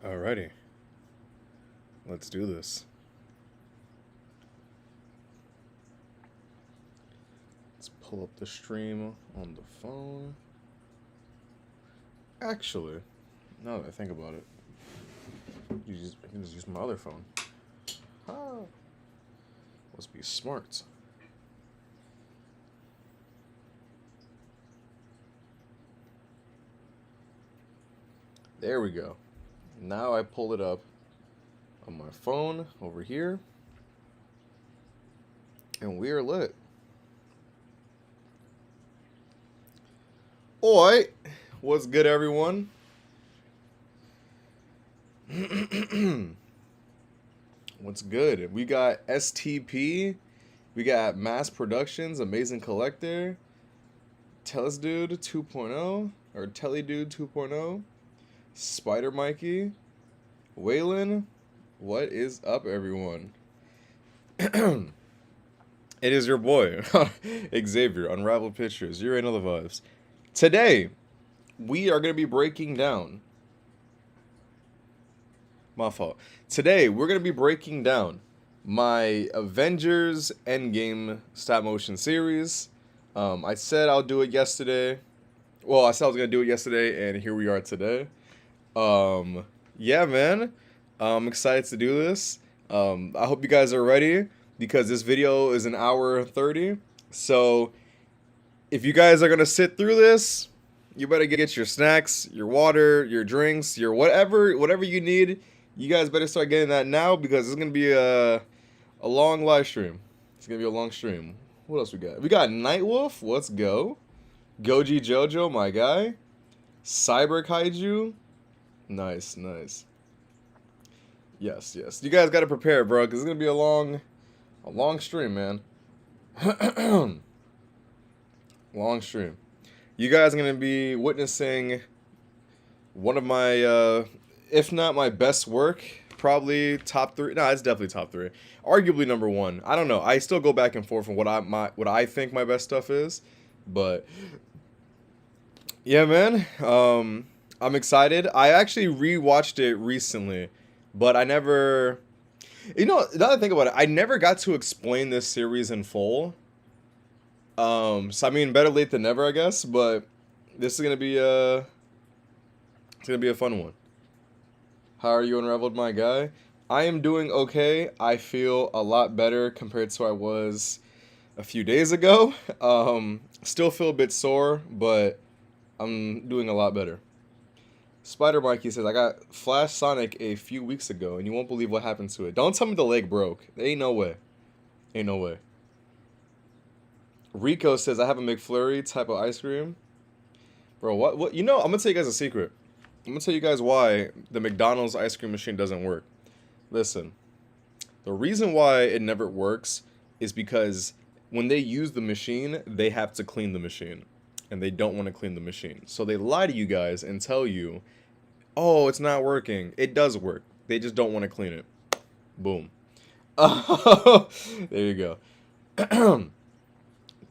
Alrighty, let's do this. Let's pull up the stream on the phone. Actually, now that I think about it, I can just use my other phone. Ah, must be smart. There we go. Now I pull it up on my phone over here, and we are lit. Oi, what's good, everyone? What's good? We got STP, we got Mass Productions, Amazing Collector, Telesdude 2.0, or Teledude 2.0, Spider Mikey, Waylon. What is up, everyone? It is your boy, Xavier, Unraveled Pictures. You already know the vibes. Today, we are going to be breaking down. My fault. Today, we're going to be breaking down my Avengers Endgame stop motion series. I said I'll do it yesterday. Well, I said I was going to do it yesterday, and here we are today. Yeah, man. I'm excited to do this. I hope you guys are ready because this video is an hour 30. So if you guys are going to sit through this, you better get your snacks, your water, your drinks, your whatever you need. You guys better start getting that now because it's going to be a long live stream. It's going to be a long stream. What else we got? We got Nightwolf. Let's go. Goji Jojo, my guy. Cyber Kaiju. Nice, nice. Yes, yes. You guys got to prepare, bro, because it's going to be a long stream, man. Long stream. You guys are going to be witnessing one of my, if not my best work, probably top 3. No, it's definitely top 3. Arguably number 1. I don't know. I still go back and forth on what I think my best stuff is, but yeah, man. I'm excited. I actually rewatched it recently, but I never. Now that I think about it, I never got to explain this series in full. So I mean, better late than never, I guess. But this is gonna be it's gonna be a fun one. How are you, Unraveled, my guy? I am doing okay. I feel a lot better compared to I was a few days ago. Still feel a bit sore, but I'm doing a lot better. Spider Mikey says, I got Flash Sonic a few weeks ago, and you won't believe what happened to it. Don't tell me the leg broke. There ain't no way. Ain't no way. Rico says, I have a McFlurry type of ice cream. Bro, what? You know, I'm going to tell you guys a secret. I'm going to tell you guys why the McDonald's ice cream machine doesn't work. Listen, the reason why it never works is because when they use the machine, they have to clean the machine. And they don't want to clean the machine. So they lie to you guys and tell you, oh, it's not working. It does work. They just don't want to clean it. Boom. There you go.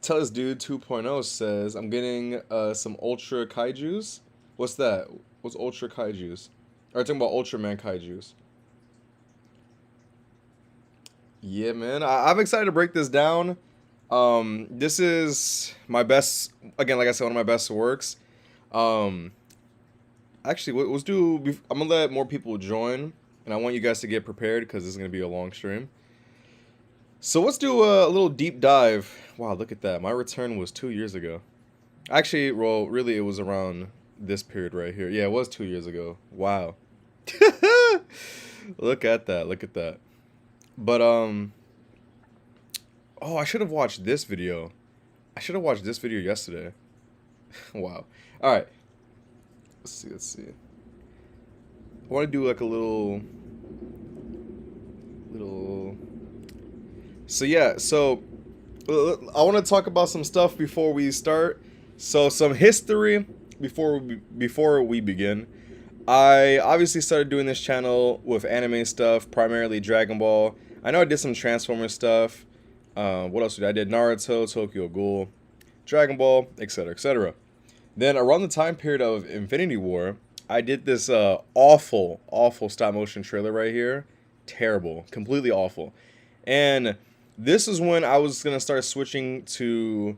Tell us dude 2.0 says, I'm getting some Ultra Kaijus. What's that? What's Ultra Kaijus? Are you talking about Ultraman Kaijus? Yeah, man. I'm excited to break this down. This is my best, again, like I said, one of my best works. Actually, let's do, I'm gonna let more people join, and I want you guys to get prepared, because this is gonna be a long stream. So let's do a little deep dive. Wow, look at that. My return was 2 years ago. Actually, well, really, it was around this period right here. Yeah, it was 2 years ago. Wow. Look at that, look at that. But, oh, I should have watched this video. I should have watched this video yesterday. Wow. All right. Let's see. I want to do like a little. So yeah, so I want to talk about some stuff before we start. So some history before we begin. I obviously started doing this channel with anime stuff, primarily Dragon Ball. I know I did some Transformers stuff. What else did I did? Naruto, Tokyo Ghoul, Dragon Ball, etc., etc. Then around the time period of Infinity War, I did this awful stop motion trailer right here. Terrible, completely awful. And this is when I was gonna start switching to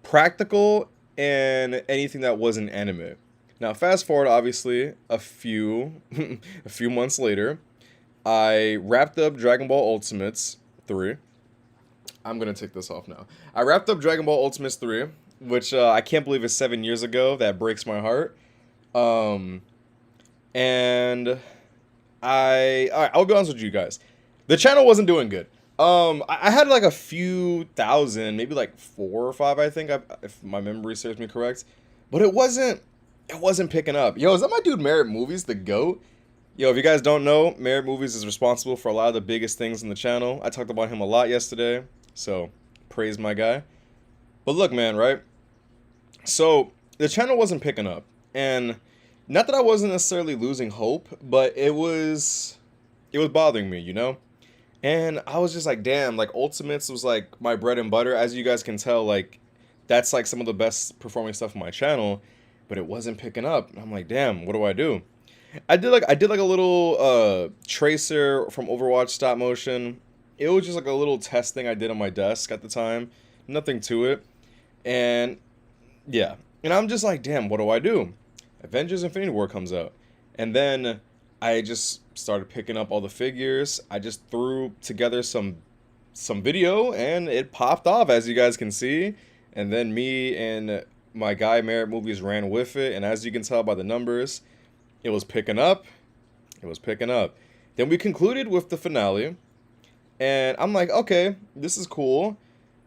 practical and anything that wasn't anime. Now, fast forward, obviously, a few months later, I wrapped up Dragon Ball Ultimates 3. I'm gonna take this off now. I wrapped up Dragon Ball Ultimates 3, which I can't believe is 7 years ago. That breaks my heart. Um, and I'll be honest with you guys. The channel wasn't doing good. I had like a few thousand, maybe like 4 or 5, I think, if my memory serves me correct. But it wasn't picking up. Yo, is that my dude Merit Movies, the GOAT? Yo, if you guys don't know, Merit Movies is responsible for a lot of the biggest things in the channel. I talked about him a lot yesterday, so praise my guy. But look, man, right? So the channel wasn't picking up, and not that I wasn't necessarily losing hope, but it was bothering me, you know? And I was just like, damn, like Ultimates was like my bread and butter. As you guys can tell, like that's like some of the best performing stuff on my channel, but it wasn't picking up. And I'm like, damn, what do I do? I did like a little tracer from Overwatch stop motion. It was just like a little test thing I did on my desk at the time. Nothing to it. And yeah. And I'm just like, damn, what do I do? Avengers Infinity War comes out. And then I just started picking up all the figures. I just threw together some video and it popped off, as you guys can see. And then me and my guy Merit Movies ran with it, and as you can tell by the numbers, it was picking up. It was picking up. Then we concluded with the finale, and I'm like, okay, this is cool.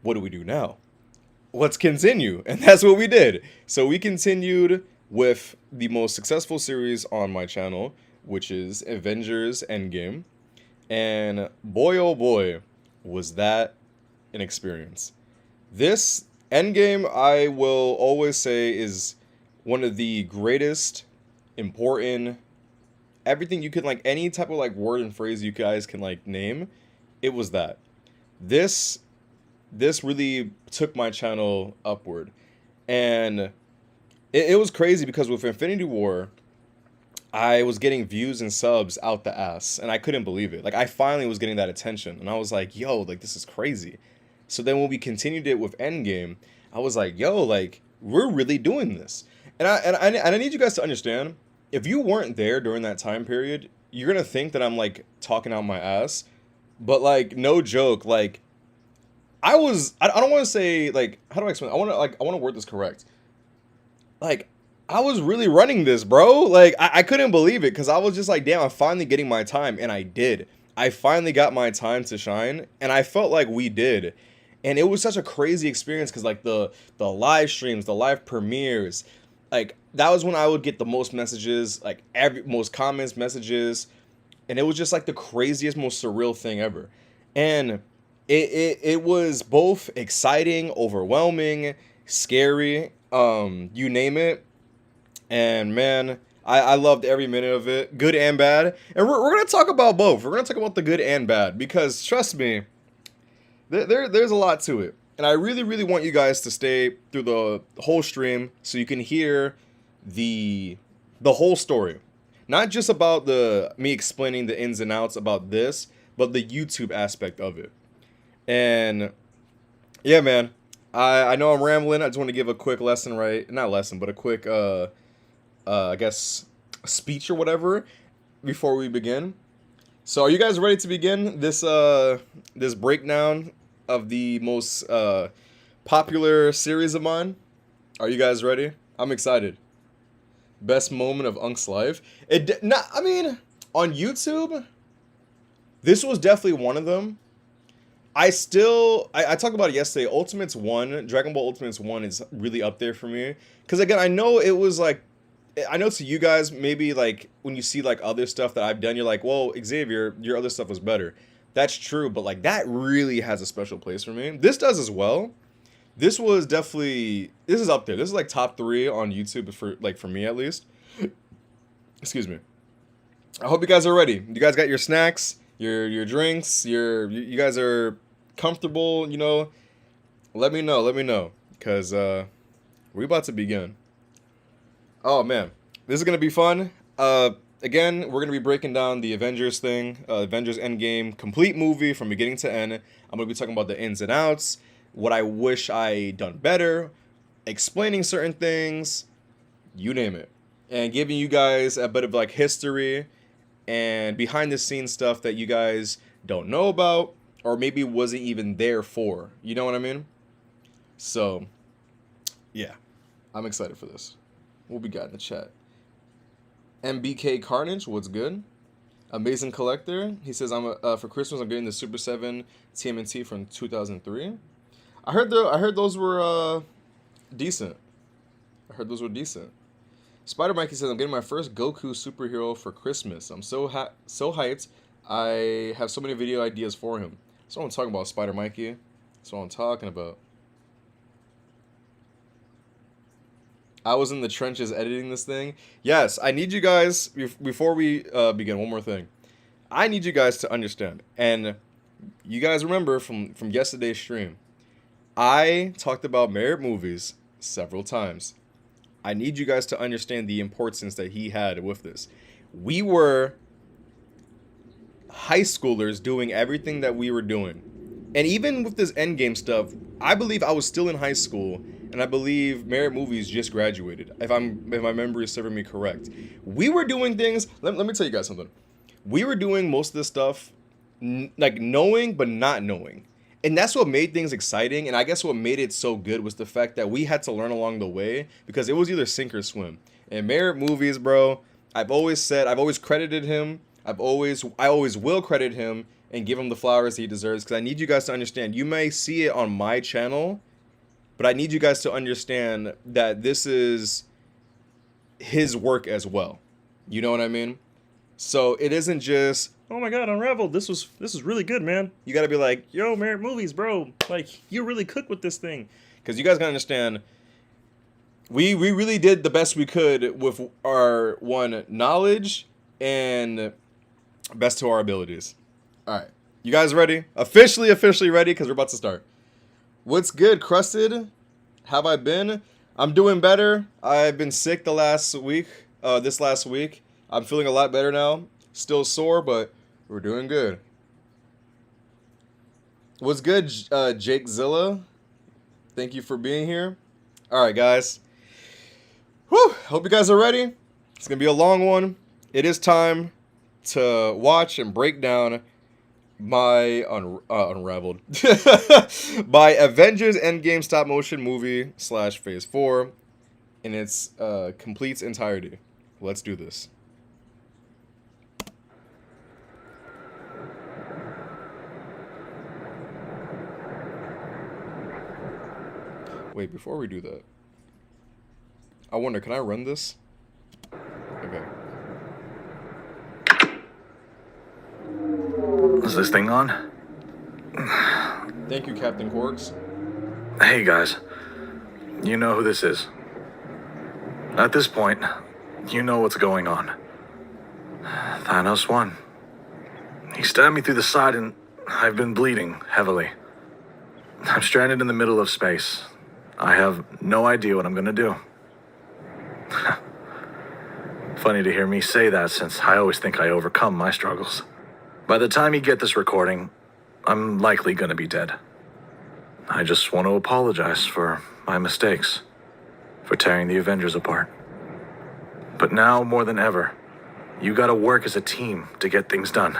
What do we do now? Let's continue. And that's what we did. So we continued with the most successful series on my channel, which is Avengers Endgame. And boy, oh boy, was that an experience. This Endgame, I will always say, is one of the greatest, important, everything you can, like, any type of, like, word and phrase you guys can, like, name, it was that. This really took my channel upward. And it was crazy because with Infinity War, I was getting views and subs out the ass, and I couldn't believe it. Like, I finally was getting that attention, and I was like, yo, like, this is crazy. So then when we continued it with Endgame, I was like, yo, like, we're really doing this. And I need you guys to understand, if you weren't there during that time period, you're gonna think that I'm, like, talking out my ass. But, like, no joke, like, I don't want to say, like, how do I explain? I want to word this correct. Like, I was really running this, bro. Like, I couldn't believe it because I was just like, damn, I'm finally getting my time. And I did. I finally got my time to shine. And I felt like we did. And it was such a crazy experience because, like, the live streams, the live premieres, like, that was when I would get the most messages, like, most comments, messages. And it was just, like, the craziest, most surreal thing ever. And it was both exciting, overwhelming, scary, you name it. And man, I loved every minute of it, good and bad. And we're gonna talk about both. We're gonna talk about the good and bad because trust me, there's a lot to it. And I really, really want you guys to stay through the whole stream so you can hear the whole story, not just about me explaining the ins and outs about this, but the YouTube aspect of it. And yeah, man, I know I'm rambling. I just want to give a quick lesson, right? Not lesson, but a quick I guess speech or whatever before we begin. So are you guys ready to begin this this breakdown of the most popular series of mine? Are you guys ready? I'm excited. Best moment of Unk's life. I mean, on YouTube, this was definitely one of them. I talked about it yesterday. Ultimates 1, Dragon Ball Ultimates 1 is really up there for me. Because again, I know it was like, I know to you guys, maybe like when you see like other stuff that I've done, you're like, well, Xavier, your other stuff was better. That's true, but like that really has a special place for me. This does as well. This was definitely, this is up there. This is like top 3 on YouTube for me at least. Excuse me. I hope you guys are ready. You guys got your snacks, your drinks, you guys are comfortable, you know. Let me know, because we're about to begin. Oh man, this is gonna be fun. Again, we're gonna be breaking down the Avengers thing, Avengers Endgame, complete movie from beginning to end. I'm gonna be talking about the ins and outs, what I wish I done better, explaining certain things, you name it, and giving you guys a bit of like history and behind the scenes stuff that you guys don't know about or maybe wasn't even there for. You know what I mean? So, yeah, I'm excited for this. What we got in the chat? MBK Carnage, what's good? Amazing Collector, he says, for Christmas I'm getting the Super 7 TMNT from 2003. I heard those were decent. Spider Mikey says, I'm getting my first Goku superhero for Christmas. I'm so hyped. I have so many video ideas for him. That's what I'm talking about, Spider Mikey. That's what I'm talking about. I was in the trenches editing this thing. Yes, I need you guys, before we begin, one more thing. I need you guys to understand. And you guys remember from yesterday's stream, I talked about Merit movies several times. I need you guys to understand the importance that he had with this. We were high schoolers doing everything that we were doing. And even with this Endgame stuff, I believe I was still in high school, and I believe Merit Movies just graduated, if my memory is serving me correct. We were doing things, let me tell you guys something. We were doing most of this stuff like knowing but not knowing. And that's what made things exciting, and I guess what made it so good was the fact that we had to learn along the way, because it was either sink or swim. And Merit Movies, bro, I've always credited him. I always will credit him and give him the flowers he deserves, because I need you guys to understand. You may see it on my channel, but I need you guys to understand that this is his work as well. You know what I mean? So it isn't just, oh my god, Unraveled, this was really good, man. You gotta be like, yo, Merit Movies, bro, like, you really cooked with this thing. Because you guys gotta understand, we really did the best we could with our knowledge and best to our abilities. All right, you guys ready? Officially ready, because we're about to start. What's good, Crusted? Have I been? I'm doing better. I've been sick this last week. I'm feeling a lot better now. Still sore, but we're doing good. What's good, Jake Zilla? Thank you for being here. All right, guys. Whew, hope you guys are ready. It's going to be a long one. It is time to watch and break down my Unraveled my Avengers Endgame stop motion movie / Phase 4 in its complete entirety. Let's do this. Wait, before we do that, I wonder, can I run this? Okay. Is this thing on? Thank you, Captain Quarks. Hey guys, you know who this is. At this point, you know what's going on. Thanos won. He stabbed me through the side and I've been bleeding heavily. I'm stranded in the middle of space. I have no idea what I'm gonna do. Funny to hear me say that, since I always think I overcome my struggles. By the time you get this recording, I'm likely gonna be dead. I just want to apologize for my mistakes, for tearing the Avengers apart. But now, more than ever, you gotta work as a team to get things done.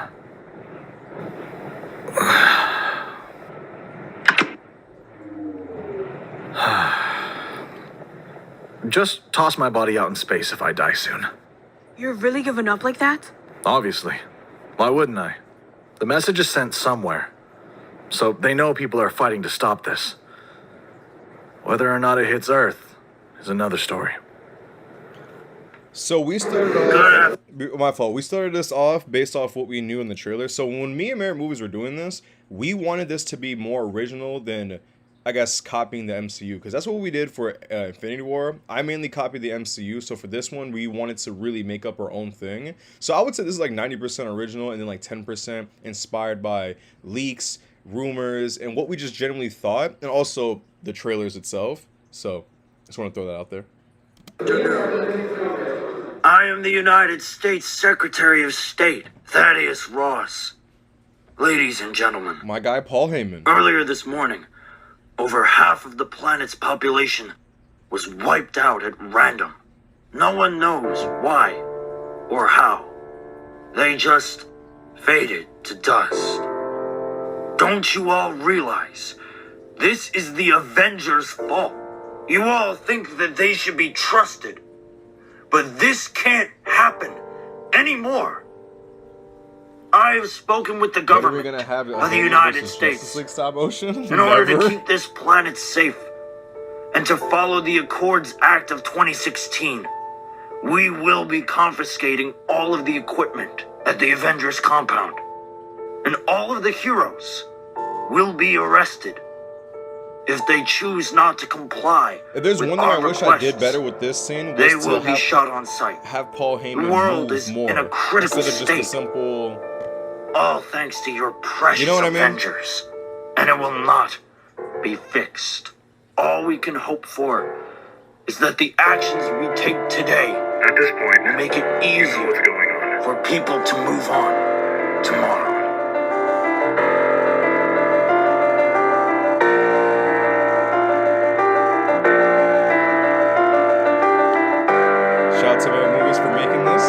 Just toss my body out in space if I die soon. You're really giving up like that? Obviously. Why wouldn't I? The message is sent somewhere, so they know people are fighting to stop this. Whether or not it hits Earth is another story. So we started off, my fault, we started this off based off what we knew in the trailer. So when me and Merit Movies were doing this, we wanted this to be more original than, I guess, copying the MCU, because that's what we did for Infinity War. I mainly copied the MCU, so for this one, we wanted to really make up our own thing. So I would say this is like 90% original and then like 10% inspired by leaks, rumors, and what we just generally thought, and also the trailers itself. So just want to throw that out there. I am the United States Secretary of State, Thaddeus Ross. Ladies and gentlemen, My guy Paul Heyman. earlier this morning, over half of the planet's population was wiped out at random. No one knows why or how. They just faded to dust. Don't you all realize this is the Avengers' fault? You all think that they should be trusted, but this can't happen anymore. I have spoken with the When are we government gonna have of the United States Justice League stop motion? in order to Never. keep this planet safe and to follow the Accords Act of 2016. We will be confiscating all of the equipment at the Avengers compound, and all of the heroes will be arrested if they choose not to comply. If there's with one thing I our wish I did requests, better with this scene they was will to be shot on sight. have Paul Heyman The world move is more in a critical instead of just a state. simple. All thanks to your precious You know what I mean? Avengers. And it will not be fixed. All we can hope for is that the actions we take today At this point, will make it easier what's going on. for people to move on tomorrow. Shout out to Marriott Movies for making this.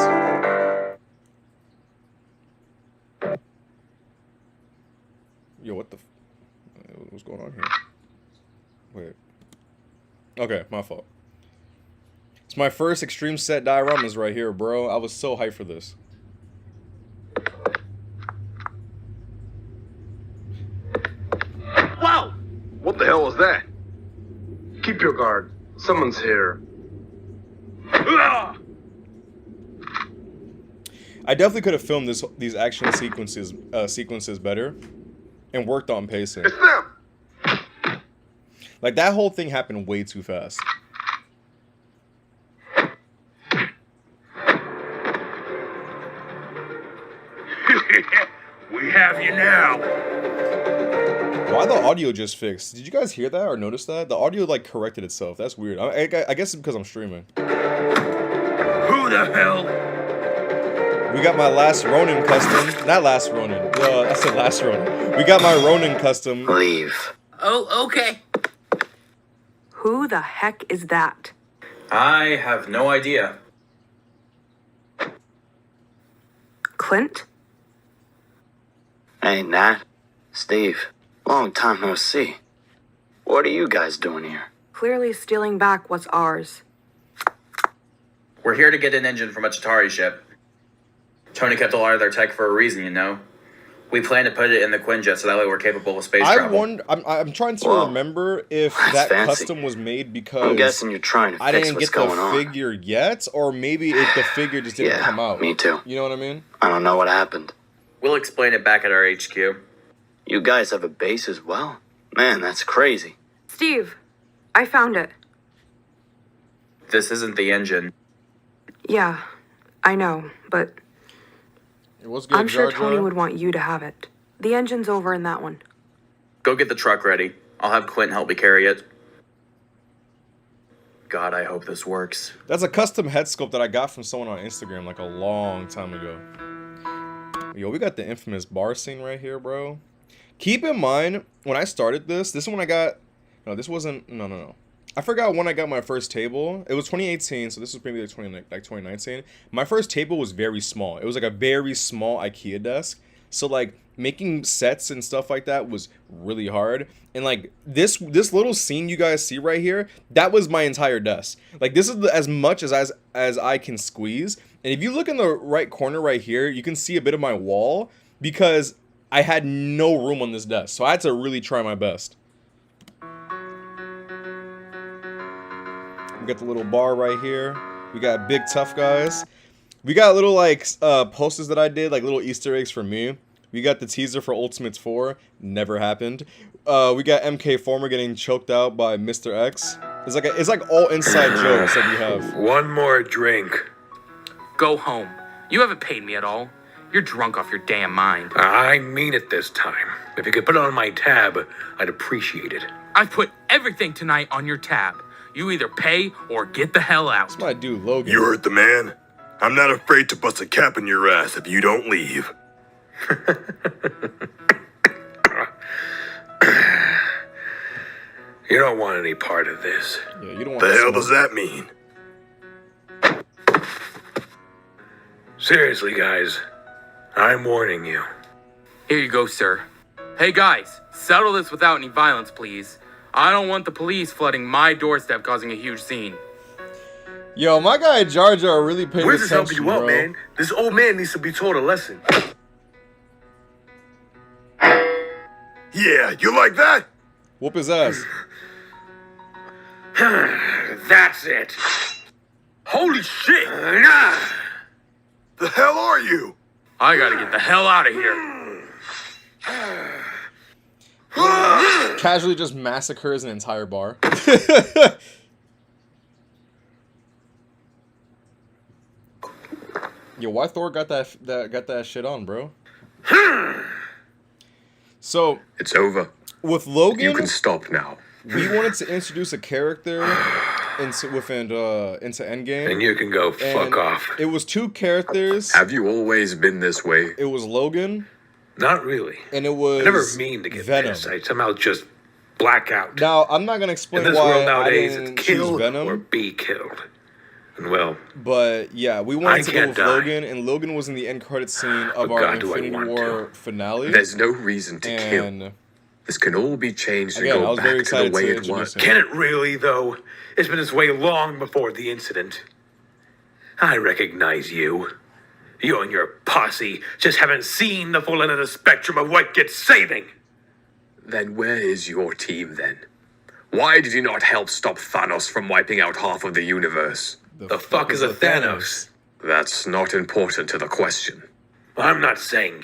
Yo, what the? What's going on here? Wait. Okay, my fault. It's my first extreme set dioramas right here, bro. I was so hyped for this. Wow! What the hell was that? Keep your guard. Someone's here. Ah! I definitely could have filmed these action sequences better, and worked on pacing. It's them! Like that whole thing happened way too fast. We have you now. Why the audio just fixed? Did you guys hear that or notice that? The audio like corrected itself. That's weird. I guess it's because I'm streaming. Who the hell? We got my last Ronin custom. Not last Ronin. I said last Ronin. We got my Ronin custom. Leave. Oh, okay. Who the heck is that? I have no idea. Clint? Hey, Nat. Steve. Long time no see. What are you guys doing here? Clearly stealing back what's ours. We're here to get an engine from a Chitauri ship. Tony kept a lot of their tech for a reason, you know. We plan to put it in the Quinjet so that way we're capable of space travel. I'm trying to Whoa. remember if That's that fancy. custom was made because I'm guessing you're trying to I fix didn't what's get the going on. figure yet, or maybe the figure just didn't Yeah, come out. me too. You know what I mean? I don't know what happened. We'll explain it back at our HQ. You guys have a base as well? Man, that's crazy. Steve, I found it. This isn't the engine. Yeah, I know, but It was good. I'm sure Jar Tony Jar. would want you to have it. The engine's over in that one. Go get the truck ready. I'll have Clint help me carry it. God, I hope this works. That's a custom head sculpt that I got from someone on Instagram like a long time ago. Yo, we got the infamous bar scene right here, bro. Keep in mind, when I started this is when I got... No, this wasn't... No. I forgot when I got my first table. It was 2018, so this was maybe like 2019. My first table was very small. It was like a very small IKEA desk. So like making sets and stuff like that was really hard. And like this little scene you guys see right here, that was my entire desk. Like this is as much as I can squeeze. And if you look in the right corner right here, you can see a bit of my wall because I had no room on this desk. So I had to really try my best. We got the little bar right here. We got big tough guys. We got little like posters that I did, like little Easter eggs for me. We got the teaser for Ultimates 4. Never happened. We got MK Former getting choked out by Mr. X. It's like all inside jokes that we have. One more drink. Go home. You haven't paid me at all. You're drunk off your damn mind. I mean it this time. If you could put it on my tab, I'd appreciate it. I've put everything tonight on your tab. You either pay or get the hell out. That's my dude Logan. You heard the man. I'm not afraid to bust a cap in your ass if you don't leave. You don't want any part of this. Yeah, you don't want The to hell smoke. does that mean? Seriously, guys. I'm warning you. Here you go, sir. Hey guys, settle this without any violence, please. I don't want the police flooding my doorstep causing a huge scene. Yo, my guy Jar Jar really paying We're just attention, helping you out, bro. man. This old man needs to be taught a lesson. Yeah, you like that? Whoop his ass. That's it. Holy shit! The hell are you? I gotta get the hell out of here. Casually just massacres an entire bar. Yo, why Thor got that shit on, bro? So It's over. with Logan, You can stop now. we wanted to introduce a character into Endgame. And you can go and fuck off. It was two characters. Have you always been this way? It was Logan Not really. and it was I never mean to get Venom. this. I somehow just black out. Now I'm not gonna In explain this why world I nowadays, didn't it's choose kill or Venom, be killed. And well, but yeah, we I wanted to go can't with die. Logan, and Logan was in the end credit scene of But our God, do I Infinity want War finale. There's no reason to kill. And This can all be changed and again, I go was very back to the excited way to it introduce was. him. can it really, though? It's been this way long before the incident. I recognize you. You and your posse just haven't seen the full end of the spectrum of what gets saving. Then where is your team then? Why did you not help stop Thanos from wiping out half of the universe? The fuck is a Thanos? That's not important to the question. I'm not saying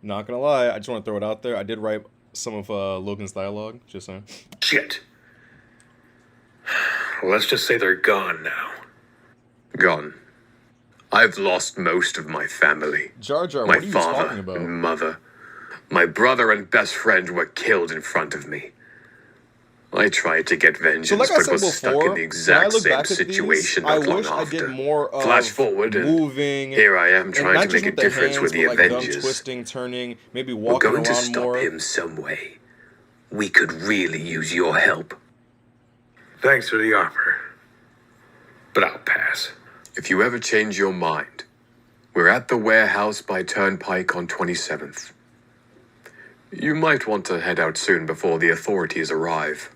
Not gonna lie, I just want to throw it out there. I did write some of Logan's dialogue. Just saying. shit. Let's just say they're gone now. Gone. I've lost most of my family. Jar Jar, My what are you talking father about? and mother. My brother and best friend were killed in front of me. I tried to get vengeance, So, like I but said was stuck before, in the when I exact look same back at these, situation I not long wish I after. did more of Flash forward, and moving. here I am and trying not to just make a with the difference hands, with the but, like, them Avengers. twisting, turning, maybe We're walking going to around stop more. him some way. We could really use your help. Thanks for the offer. But I'll pass. If you ever change your mind, we're at the warehouse by Turnpike on 27th. You might want to head out soon before the authorities arrive.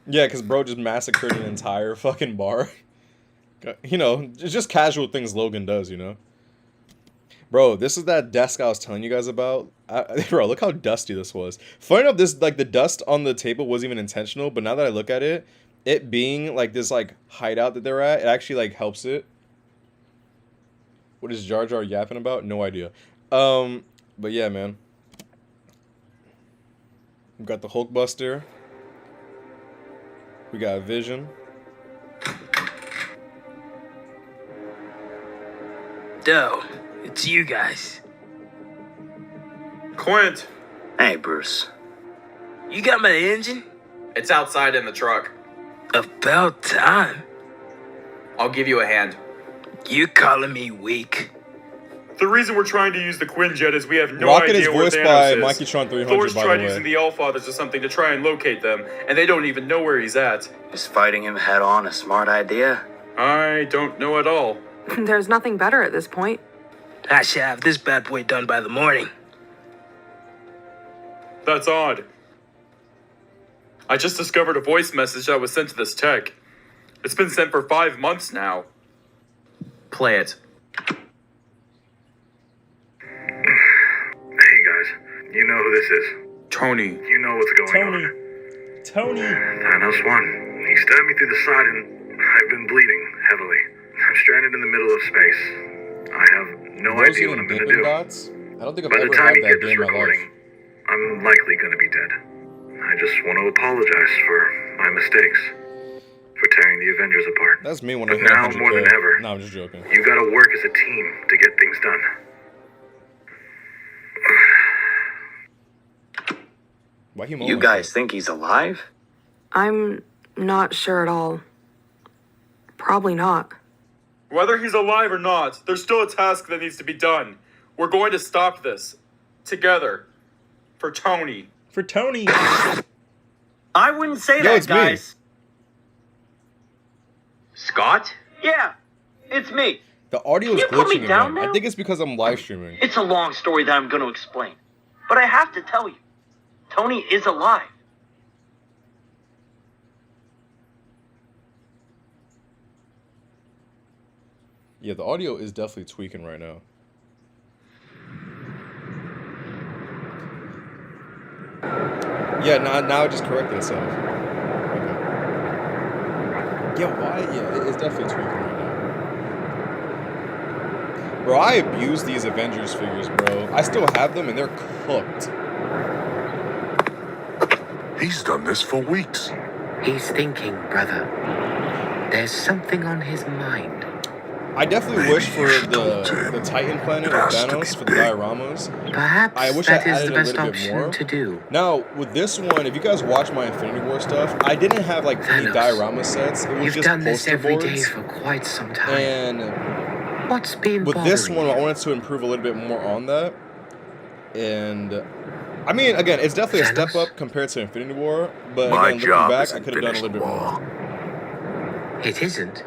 Yeah, because bro just massacred an entire fucking bar. You know, it's just casual things Logan does, you know? Bro, this is that desk I was telling you guys about. Bro, look how dusty this was. Funny enough, this, like, the dust on the table wasn't even intentional, but now that I look at it, it being, like, this, like, hideout that they're at, it actually, like, helps it. What is Jar Jar yapping about? No idea. But yeah, man. We've got the Hulkbuster. We got Vision. Doe, it's you guys. Quint, Hey, Bruce. You got my engine? it's outside in the truck. About time. I'll give you a hand. You calling me weak? The reason we're trying to use the Quinjet is we have no Rocket is idea where voiced Thanos by is. Mikey Tron 300, Thor's by tried the way. using the Allfathers or something to try and locate them, and they don't even know where he's at. Is fighting him head on a smart idea? I don't know at all. There's nothing better at this point. I should have this bad boy done by the morning. That's odd. I just discovered a voice message that was sent to this tech. It's been sent for 5 months now. Play it. Hey guys, you know who this is. Tony. You know what's going on. Tony. Thanos won. He stabbed me through the side and I've been bleeding heavily. I'm stranded in the middle of space. I have no Those idea what I'm getting gonna Dippin' do. Dots? I don't think I've By the ever time had you that get this game in my recording, life. I'm likely gonna be dead. I just want to apologize for my mistakes. For tearing the Avengers apart. That's me when I But hit now 100K. more than ever, No, I'm just joking. you gotta work as a team to get things done. Why he You guys think he's alive? I'm not sure at all. Probably not. Whether he's alive or not, there's still a task that needs to be done. We're going to stop this. Together. For Tony. For Tony. I wouldn't say Yo, that, it's me. guys. Scott? Yeah, it's me. The audio is Can you put me glitching down again. I now? think it's because I'm live streaming. It's a long story that I'm going to explain. But I have to tell you, Tony is alive. Yeah, the audio is definitely tweaking right now. Yeah, now it just corrected itself. Okay. Yeah, why? Yeah, it's definitely tweaking right now. Bro, I abuse these Avengers figures, bro. I still have them, and they're cooked. He's done this for weeks. He's thinking, brother. There's something on his mind. I definitely wish for the Titan planet of Thanos for the dioramas. Perhaps I wish that I is added the a best little bit option more. to do. Now, with this one, if you guys watch my Infinity War stuff, I didn't have like any Thanos, diorama sets. It was You've just done this poster every day boards. for quite some time. And What's been with this bothering one, I you? wanted to improve a little bit more on that. And I mean, again, it's definitely a step up compared to Infinity War. But My again, looking job back, I isn't could have done a little bit finished, more. It isn't.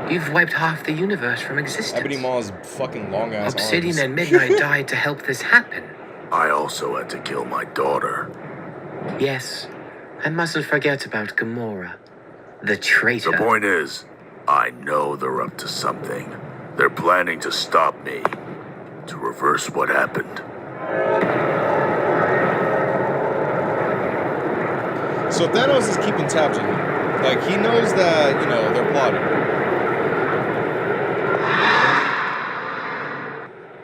You've wiped half the universe from existence. Ebony Maw's fucking long ass Obsidian arms. and Midnight died to help this happen. I also had to kill my daughter. Yes, I mustn't forget about Gamora, the traitor. The point is, I know they're up to something. They're planning to stop me, to reverse what happened. So Thanos is keeping tabs on him. Like, he knows that, you know, they're plotting.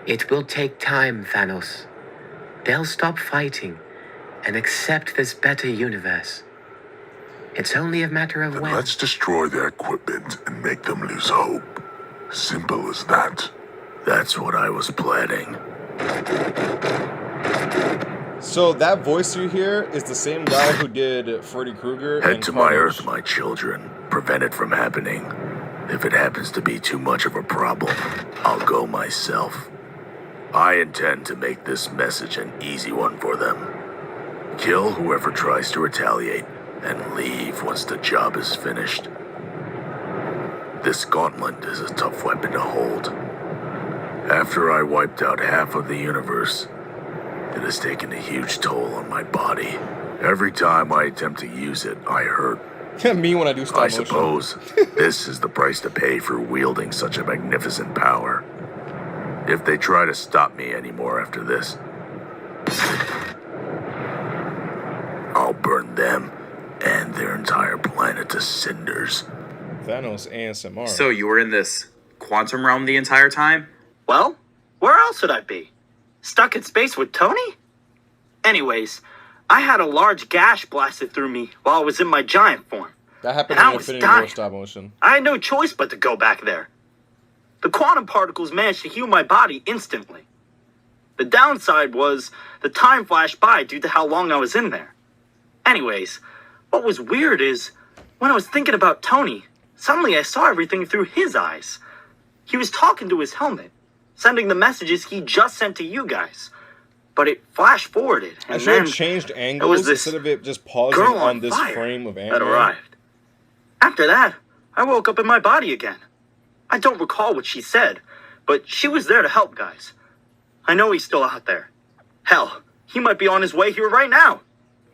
It will take time, Thanos. They'll stop fighting and accept this better universe. It's only a matter of Then when. let's destroy their equipment and make them lose hope. Simple as that. That's what I was planning. So that voice you hear is the same guy who did Freddy Krueger Head and to my Carnage. Earth, my children. Prevent it from happening. If it happens to be too much of a problem, I'll go myself. I intend to make this message an easy one for them. Kill whoever tries to retaliate, and leave once the job is finished. This gauntlet is a tough weapon to hold. After I wiped out half of the universe, it has taken a huge toll on my body. Every time I attempt to use it, I hurt. Me when I do stop I motion. suppose this is the price to pay for wielding such a magnificent power. If they try to stop me anymore after this, I'll burn them and their entire planet to cinders. Thanos ASMR. So you were in this quantum realm the entire time? Well, where else would I be? Stuck in space with Tony? Anyways, I had a large gash blasted through me while I was in my giant form. That happened And I in was Infinity War dying. stop motion. I had no choice but to go back there. The quantum particles managed to heal my body instantly. The downside was the time flashed by due to how long I was in there. Anyways, what was weird is, when I was thinking about Tony, suddenly I saw everything through his eyes. He was talking to his helmet, sending the messages he just sent to you guys. But it flash forwarded, I and should have then changed there angles was this instead of it just pausing girl on this fire frame of that Ant-Man. arrived. After that, I woke up in my body again. I don't recall what she said, but she was there to help, guys. I know he's still out there. Hell, he might be on his way here right now.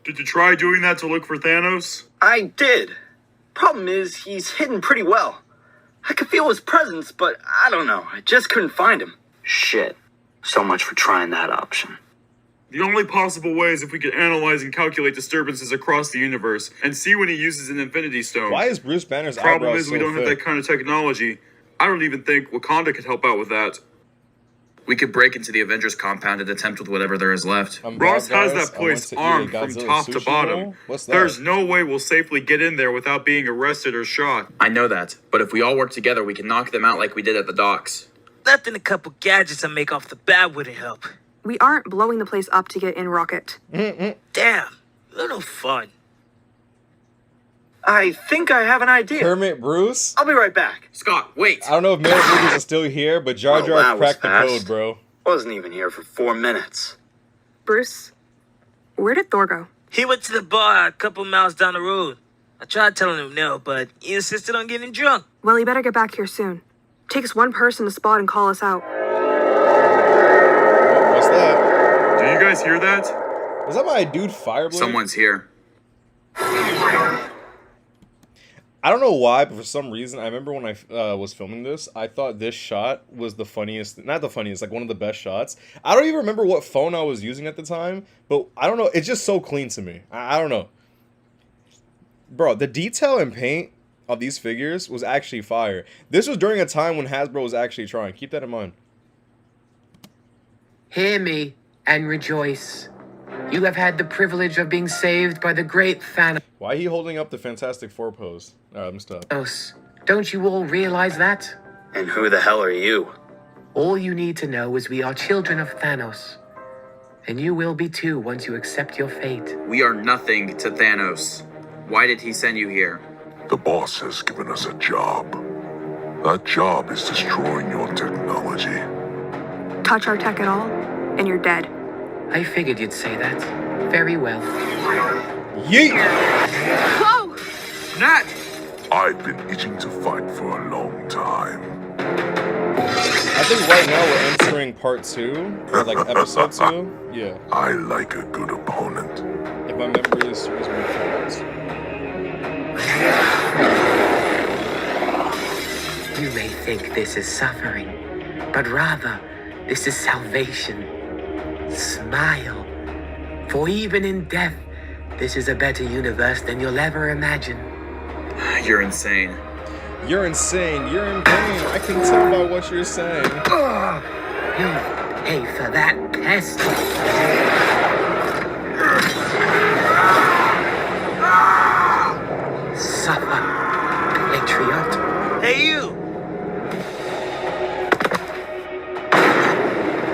Did you try doing that to look for Thanos? I did. Problem is, he's hidden pretty well. I could feel his presence, but I don't know. I just couldn't find him. Shit. So much for trying that option. The only possible way is if we could analyze and calculate disturbances across the universe and see when he uses an Infinity Stone. Why is Bruce Banner's Problem eyebrows is we so don't have thick? that kind of technology. I don't even think Wakanda could help out with that. We could break into the Avengers compound and attempt with whatever there is left. Ross has guys, that I went place to eat a armed from Godzilla top to sushi bottom. roll? What's that? There's no way we'll safely get in there without being arrested or shot. I know that, but if we all work together, we can knock them out like we did at the docks. Nothing a couple gadgets I make off the bat wouldn't help. We aren't blowing the place up to get in Rocket. Damn, little fun. I think I have an idea. Kermit Bruce? I'll be right back. Scott, wait. I don't know if Mayor Movies is still here, but Jar Well, Jar that was cracked the fast. code, bro. Wasn't even here for 4 minutes. Bruce, where did Thor go? He went to the bar a couple miles down the road. I tried telling him no, but he insisted on getting drunk. Well, he better get back here soon. Takes one person to spot and call us out. What's that? Do you guys hear that? Was that my dude Fireblade? Someone's here. I don't know why, but for some reason, I remember when I was filming this, I thought this shot was the funniest, not the funniest, like one of the best shots. I don't even remember what phone I was using at the time, but I don't know, it's just so clean to me. I don't know. Bro, the detail and paint of these figures was actually fire. This was during a time when Hasbro was actually trying. Keep that in mind. Hear me and rejoice. You have had the privilege of being saved by the great Thanos. Why are he holding up the Fantastic Four pose? Alright, let me stop. Don't you all realize that? And who the hell are you? All you need to know is we are children of Thanos. And you will be too once you accept your fate. We are nothing to Thanos. Why did he send you here? The boss has given us a job. That job is destroying your technology. Touch our tech at all, and you're dead. I figured you'd say that. Very well. Yeet! Whoa! Nat! I've been itching to fight for a long time. I think right now we're entering part 2, or like episode 2. Yeah. I like a good opponent. If my memory serves me correct. You may think this is suffering, but rather, this is salvation. Smile. For even in death, this is a better universe than you'll ever imagine. You're insane. You're insane. You're in pain. I can tell by what you're saying. You'll pay for that, pest. Suffer, patriot. Hey, you!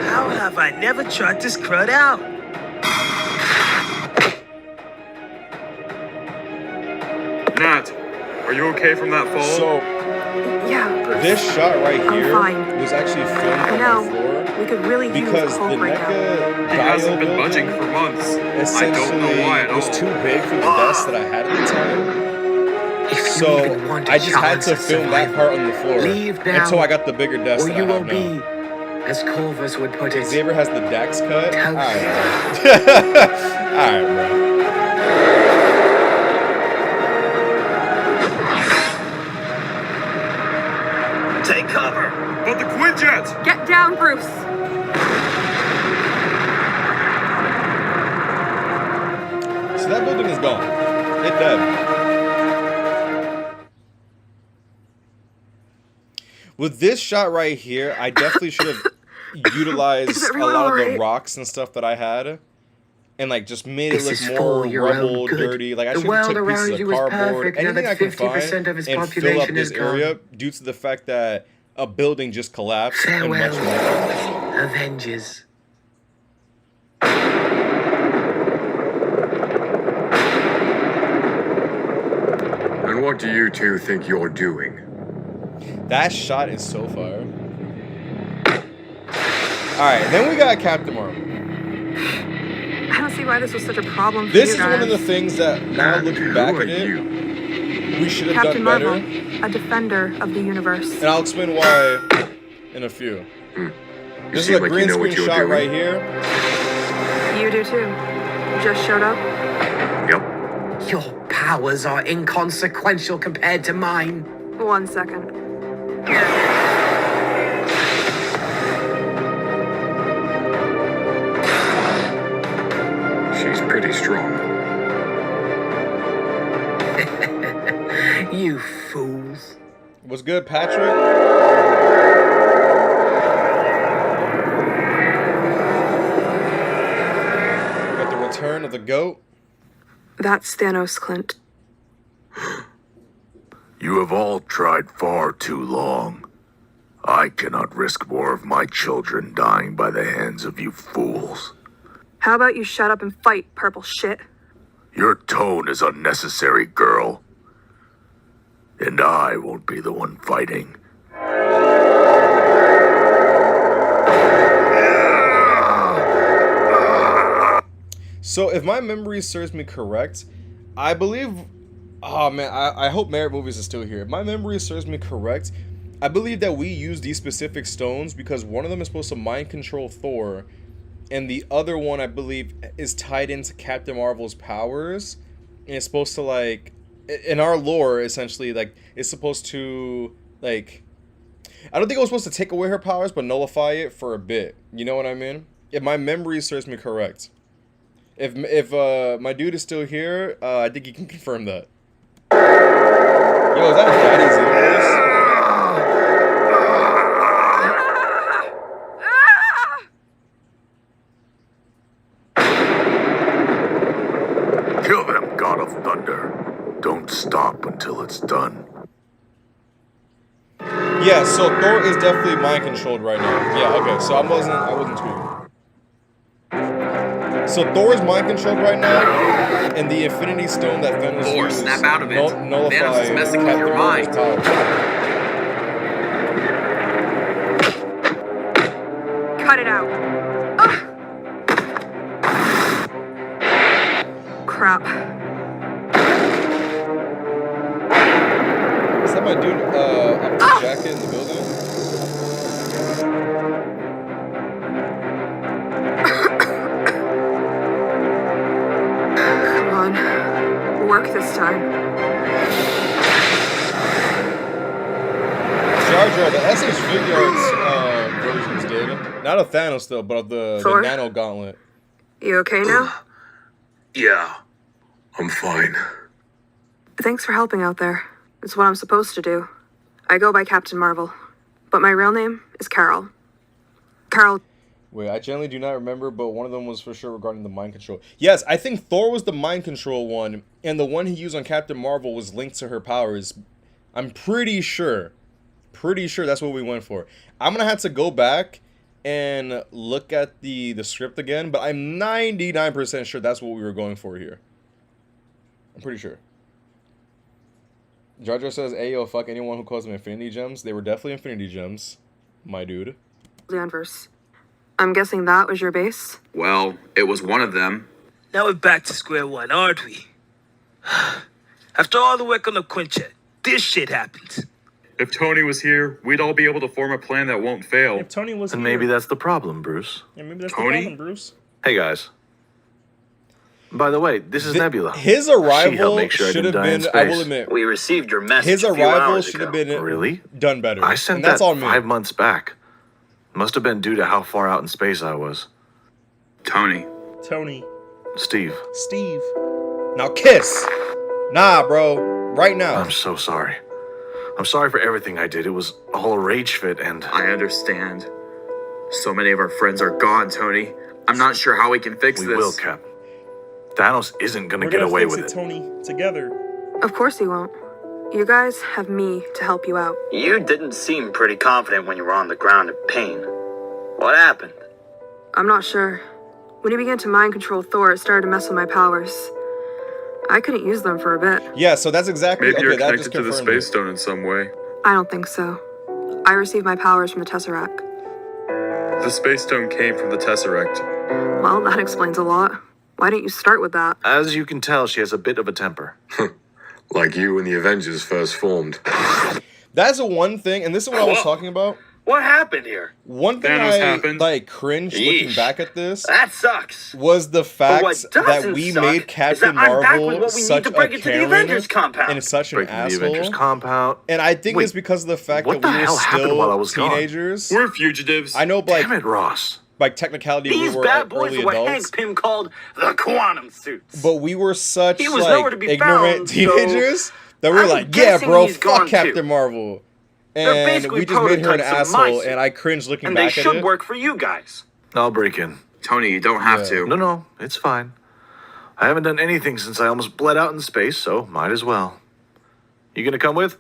How have I never tried this crud out? Nat, are you okay from that fall? So, Yeah, Bruce. this shot right I'm here fine. was actually filmed I on know. the floor We could really use because hope the right now. NECA He hasn't been building budging for months. I don't essentially know why at was all. too big for the desk that I had at the time. If you So even want a I just had chance to at film that survival, part on the floor leave now, until I got the bigger desk or that you I will have be, now. as Corvus would put it, Xavier has the Dax cut. Toast. Alright, bro. Alright, bro. Take cover! But the Quinjet! Get down, Bruce! So that building is gone. It dead. With this shot right here, I definitely should have utilized Is a everyone lot of the alright? rocks and stuff that I had. And like just made This it is look more for your own rubble, good. dirty. Like I The should have world took pieces around of you is cardboard, perfect now anything that I can 50% find, of its and fill up population this is area gone. due to the fact that a building just collapsed and Farewell, much more. Avengers. And what do you two think you're doing? That shot is so fire. Alright, then we got Captain Marvel. I don't see why this was such a problem for This you is guys. one of the things that, now And looking who back are at it, you? we should have Captain done Marvel, better. a defender of the universe. And I'll explain why in a few. You This is seem a like you green know screen what you're shot doing. right here. You do too. Just showed up. Yep. Your powers are inconsequential compared to mine. 1 second. She's pretty strong. You fools. What's good, Patrick? Got the return of the GOAT. That's Thanos, Clint. You have all tried far too long. I cannot risk more of my children dying by the hands of you fools. How about you shut up and fight, purple shit? Your tone is unnecessary, girl. And I won't be the one fighting. So if my memory serves me correct, I believe... Oh man, I hope Merit Movies is still here. If my memory serves me correct, I believe that we use these specific stones because one of them is supposed to mind control Thor, and the other one, I believe, is tied into Captain Marvel's powers, and it's supposed to, like, in our lore, essentially, like, it's supposed to, like, I don't think it was supposed to take away her powers, but nullify it for a bit. You know what I mean? If my memory serves me correct. If my dude is still here, I think he can confirm that. Yo, is that a Daddy's Universe? Kill them, God of Thunder. Don't stop until it's done. Yeah, so Thor is definitely mind controlled right now. Yeah, okay, so I wasn't tweaking. So Thor is mind controlled right now, and the Infinity Stone that Thanos Thor, used snap out of it. nullify Thanos is messing with your Marvel's mind. powers. Cut it out. Ugh. Crap. Is that my dude up the jacket in the building? Come on. Work this time. Jar Jar, the SH Figuarts versions did. Not of Thanos though, but of the Thor? Nano Gauntlet. You okay now? Yeah, I'm fine. Thanks for helping out there. It's what I'm supposed to do. I go by Captain Marvel, but my real name is Carol. Carol. Wait, I generally do not remember, but one of them was for sure regarding the mind control. Yes, I think Thor was the mind control one, and the one he used on Captain Marvel was linked to her powers. I'm pretty sure. Pretty sure that's what we went for. I'm going to have to go back and look at the script again, but I'm 99% sure that's what we were going for here. I'm pretty sure. Jar Jar says, "Ayo, fuck anyone who calls them Infinity Gems." They were definitely Infinity Gems, my dude. Danvers. I'm guessing that was your base? Well, it was one of them. Now we're back to square one, aren't we? After all the work on the Quinjet, this shit happened. If Tony was here, we'd all be able to form a plan that won't fail. If Tony was And here. maybe that's the problem, Bruce. Yeah, maybe that's Tony? the problem, Bruce. Hey, guys. By the way, this is Nebula. His She helped arrival make sure I should didn't have die in been, I will space. admit, We received your message his a few arrival hours should ago. have been Really? done better. I sent and that's that on me. 5 months back. Must have been due to how far out in space I was. Tony. Tony. Steve. Steve. Now kiss. Nah, bro. Right now. I'm so sorry. I'm sorry for everything I did. It was all a rage fit and... I understand. So many of our friends are gone, Tony. I'm not sure how we can fix We this. will, Cap. Thanos isn't gonna We're get gonna away fix with it. Tony, together. Of course he won't. You guys have me to help you out. You didn't seem pretty confident when you were on the ground in pain. What happened? I'm not sure. When he began to mind control Thor, it started to mess with my powers. I couldn't use them for a bit. Yeah, so that's exactly Maybe you're okay. That just connected to the confirmed Space it. Stone in some way. I don't think so. I received my powers from the Tesseract. The Space Stone came from the Tesseract. Well, that explains a lot. Why didn't you start with that? As you can tell, she has a bit of a temper. Like you when the Avengers first formed. That's a one thing, and this is what I was Whoa. talking about. What happened here? One thing Thanos I happened. like cringed looking Yeesh. back at this That sucks. was the But fact what that doesn't we suck made is Captain that I'm back with Marvel what we need such to break a into the Karen Avengers compound. and such an Breaking the Avengers asshole. compound. And I think Wait, it's because of the fact what that we the were hell happened still while I was gone? teenagers. We're fugitives. I know, like, Damn it, Ross. by technicality, These we were bad boys early are what Hank adults, Pym called the quantum suits. but we were such He was like nowhere to be ignorant found, so teenagers that we were I'm like, yeah, guessing bro, he's fuck gone Captain too. Marvel. They're And basically we just made her an prototypes of my asshole, suit. and I cringed looking and they back at should it. work for you guys. I'll break in. Tony, you don't have Yeah. to. No, it's fine. I haven't done anything since I almost bled out in space, so might as well. You gonna come with?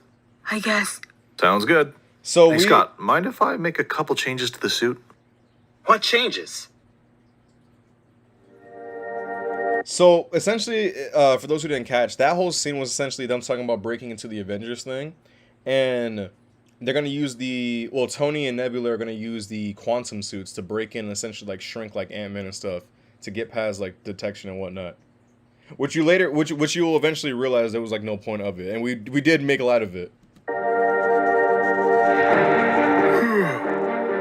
I guess. Sounds good. So Hey, we Scott, mind if I make a couple changes to the suit? What changes? So essentially, for those who didn't catch, that whole scene was essentially them talking about breaking into the Avengers thing, and they're gonna use Tony and Nebula are gonna use the quantum suits to break in and essentially like shrink like Ant-Man and stuff to get past like detection and whatnot. Which you will eventually realize there was like no point of it, and we did make a lot of it.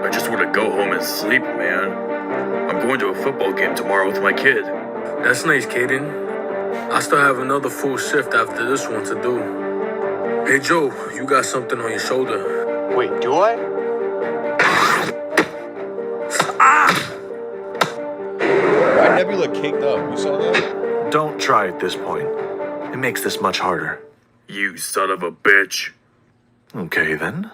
I just want to go home and sleep, man. I'm going to a football game tomorrow with my kid. That's nice, Kaden. I still have another full shift after this one to do. Hey, Joe, you got something on your shoulder. Wait, do I? Why Nebula caked up? You saw that? Don't try at this point. It makes this much harder. You son of a bitch. Okay, then.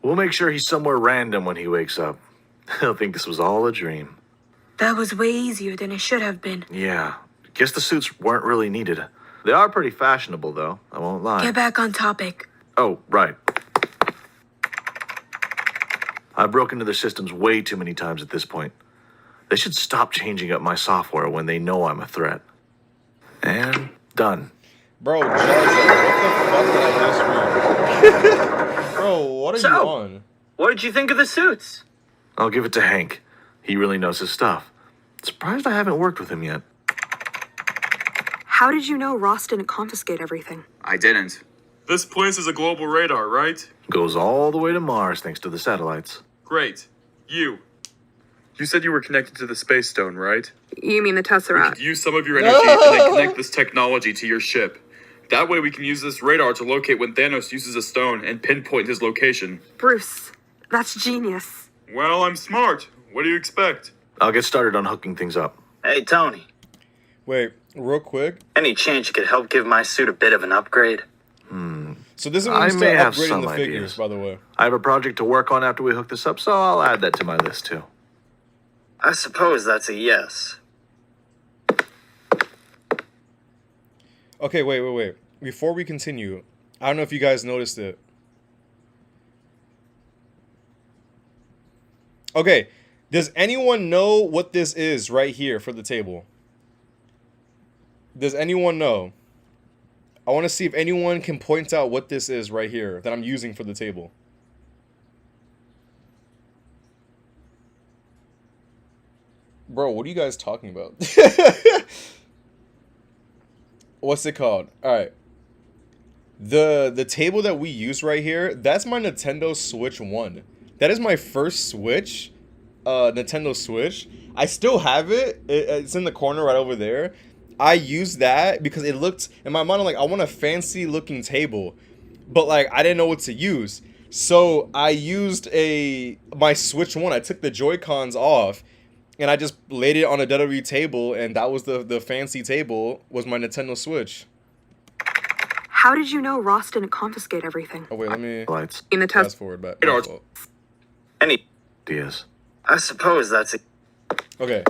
We'll make sure he's somewhere random when he wakes up. He'll think this was all a dream. That was way easier than it should have been. Yeah, guess the suits weren't really needed. They are pretty fashionable, though. I won't lie. Get back on topic. Oh, right. I've broken into their systems way too many times at this point. They should stop changing up my software when they know I'm a threat. And done. Bro, Jar Jar, what the fuck did I just read? Bro, what are you on? What did you think of the suits? I'll give it to Hank. He really knows his stuff. Surprised I haven't worked with him yet. How did you know Ross didn't confiscate everything? I didn't. This place is a global radar, right? Goes all the way to Mars thanks to the satellites. Great. You said you were connected to the Space Stone, right? You mean the Tesseract? Use some of your energy and then connect this technology to your ship. That way we can use this radar to locate when Thanos uses a stone and pinpoint his location. Bruce, that's genius. Well, I'm smart. What do you expect? I'll get started on hooking things up. Hey, Tony. Wait, real quick. Any chance you could help give my suit a bit of an upgrade? So this is when we start upgrading the figures, by the way. I have a project to work on after we hook this up, so I'll add that to my list too. I suppose that's a yes. Okay, wait. Before we continue, I don't know if you guys noticed it. Okay, does anyone know what this is right here for the table? Does anyone know? I want to see if anyone can point out what this is right here that I'm using for the table. Bro, what are you guys talking about? What's it called? All right. The table that we use right here, that's my Nintendo Switch 1. That is my first Switch, Nintendo Switch. I still have it. It's in the corner right over there. I used that because it looked, in my mind, I'm like, I want a fancy looking table, but like I didn't know what to use. So I used my Switch 1. I took the Joy-Cons off and I just laid it on a WWE table, and that was the fancy table, was my Nintendo Switch. How did you know Ross didn't confiscate everything? Oh wait, let me in the fast forward back. Any ideas? I suppose that's a... Okay.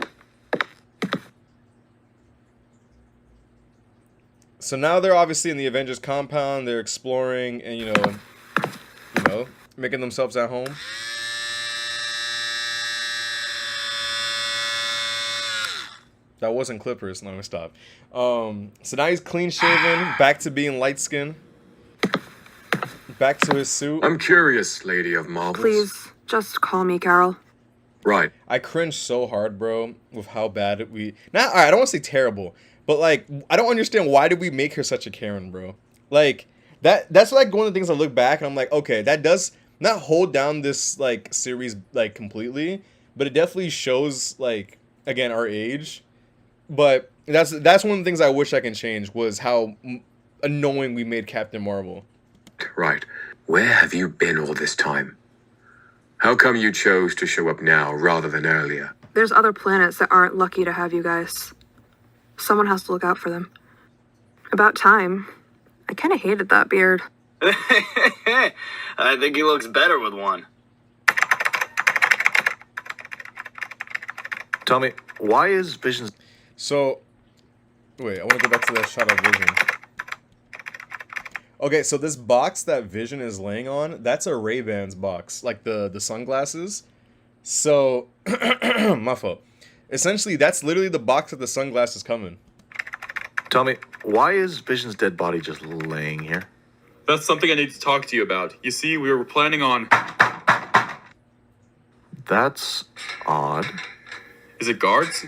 So now they're obviously in the Avengers compound. They're exploring and you know, making themselves at home. That wasn't Clippers. Let me stop. So now he's clean shaven, back to being light skinned, back to his suit. I'm curious, Lady of Marvels. Please, just call me Carol. Right. I cringe so hard, bro, with how bad we... Not, I don't want to say terrible, but, like, I don't understand why did we make her such a Karen, bro? Like, that's, like, one of the things I look back and I'm like, okay, that does not hold down this, like, series, like, completely, but it definitely shows, like, again, our age. But that's one of the things I wish I can change, was how annoying we made Captain Marvel. Right. Where have you been all this time? How come you chose to show up now rather than earlier? There's other planets that aren't lucky to have you guys. Someone has to look out for them. About time. I kind of hated that beard. I think he looks better with one. Tell me, why is Vision's... So, wait, I want to go back to that shot of Vision. Okay, so this box that Vision is laying on, that's a Ray-Ban's box, like the sunglasses. So, my fault. essentially that's literally the box that the sunglasses come in. Tell me, why is Vision's dead body just laying here? That's something I need to talk to you about. You see, we were planning on... That's odd. Is it guards?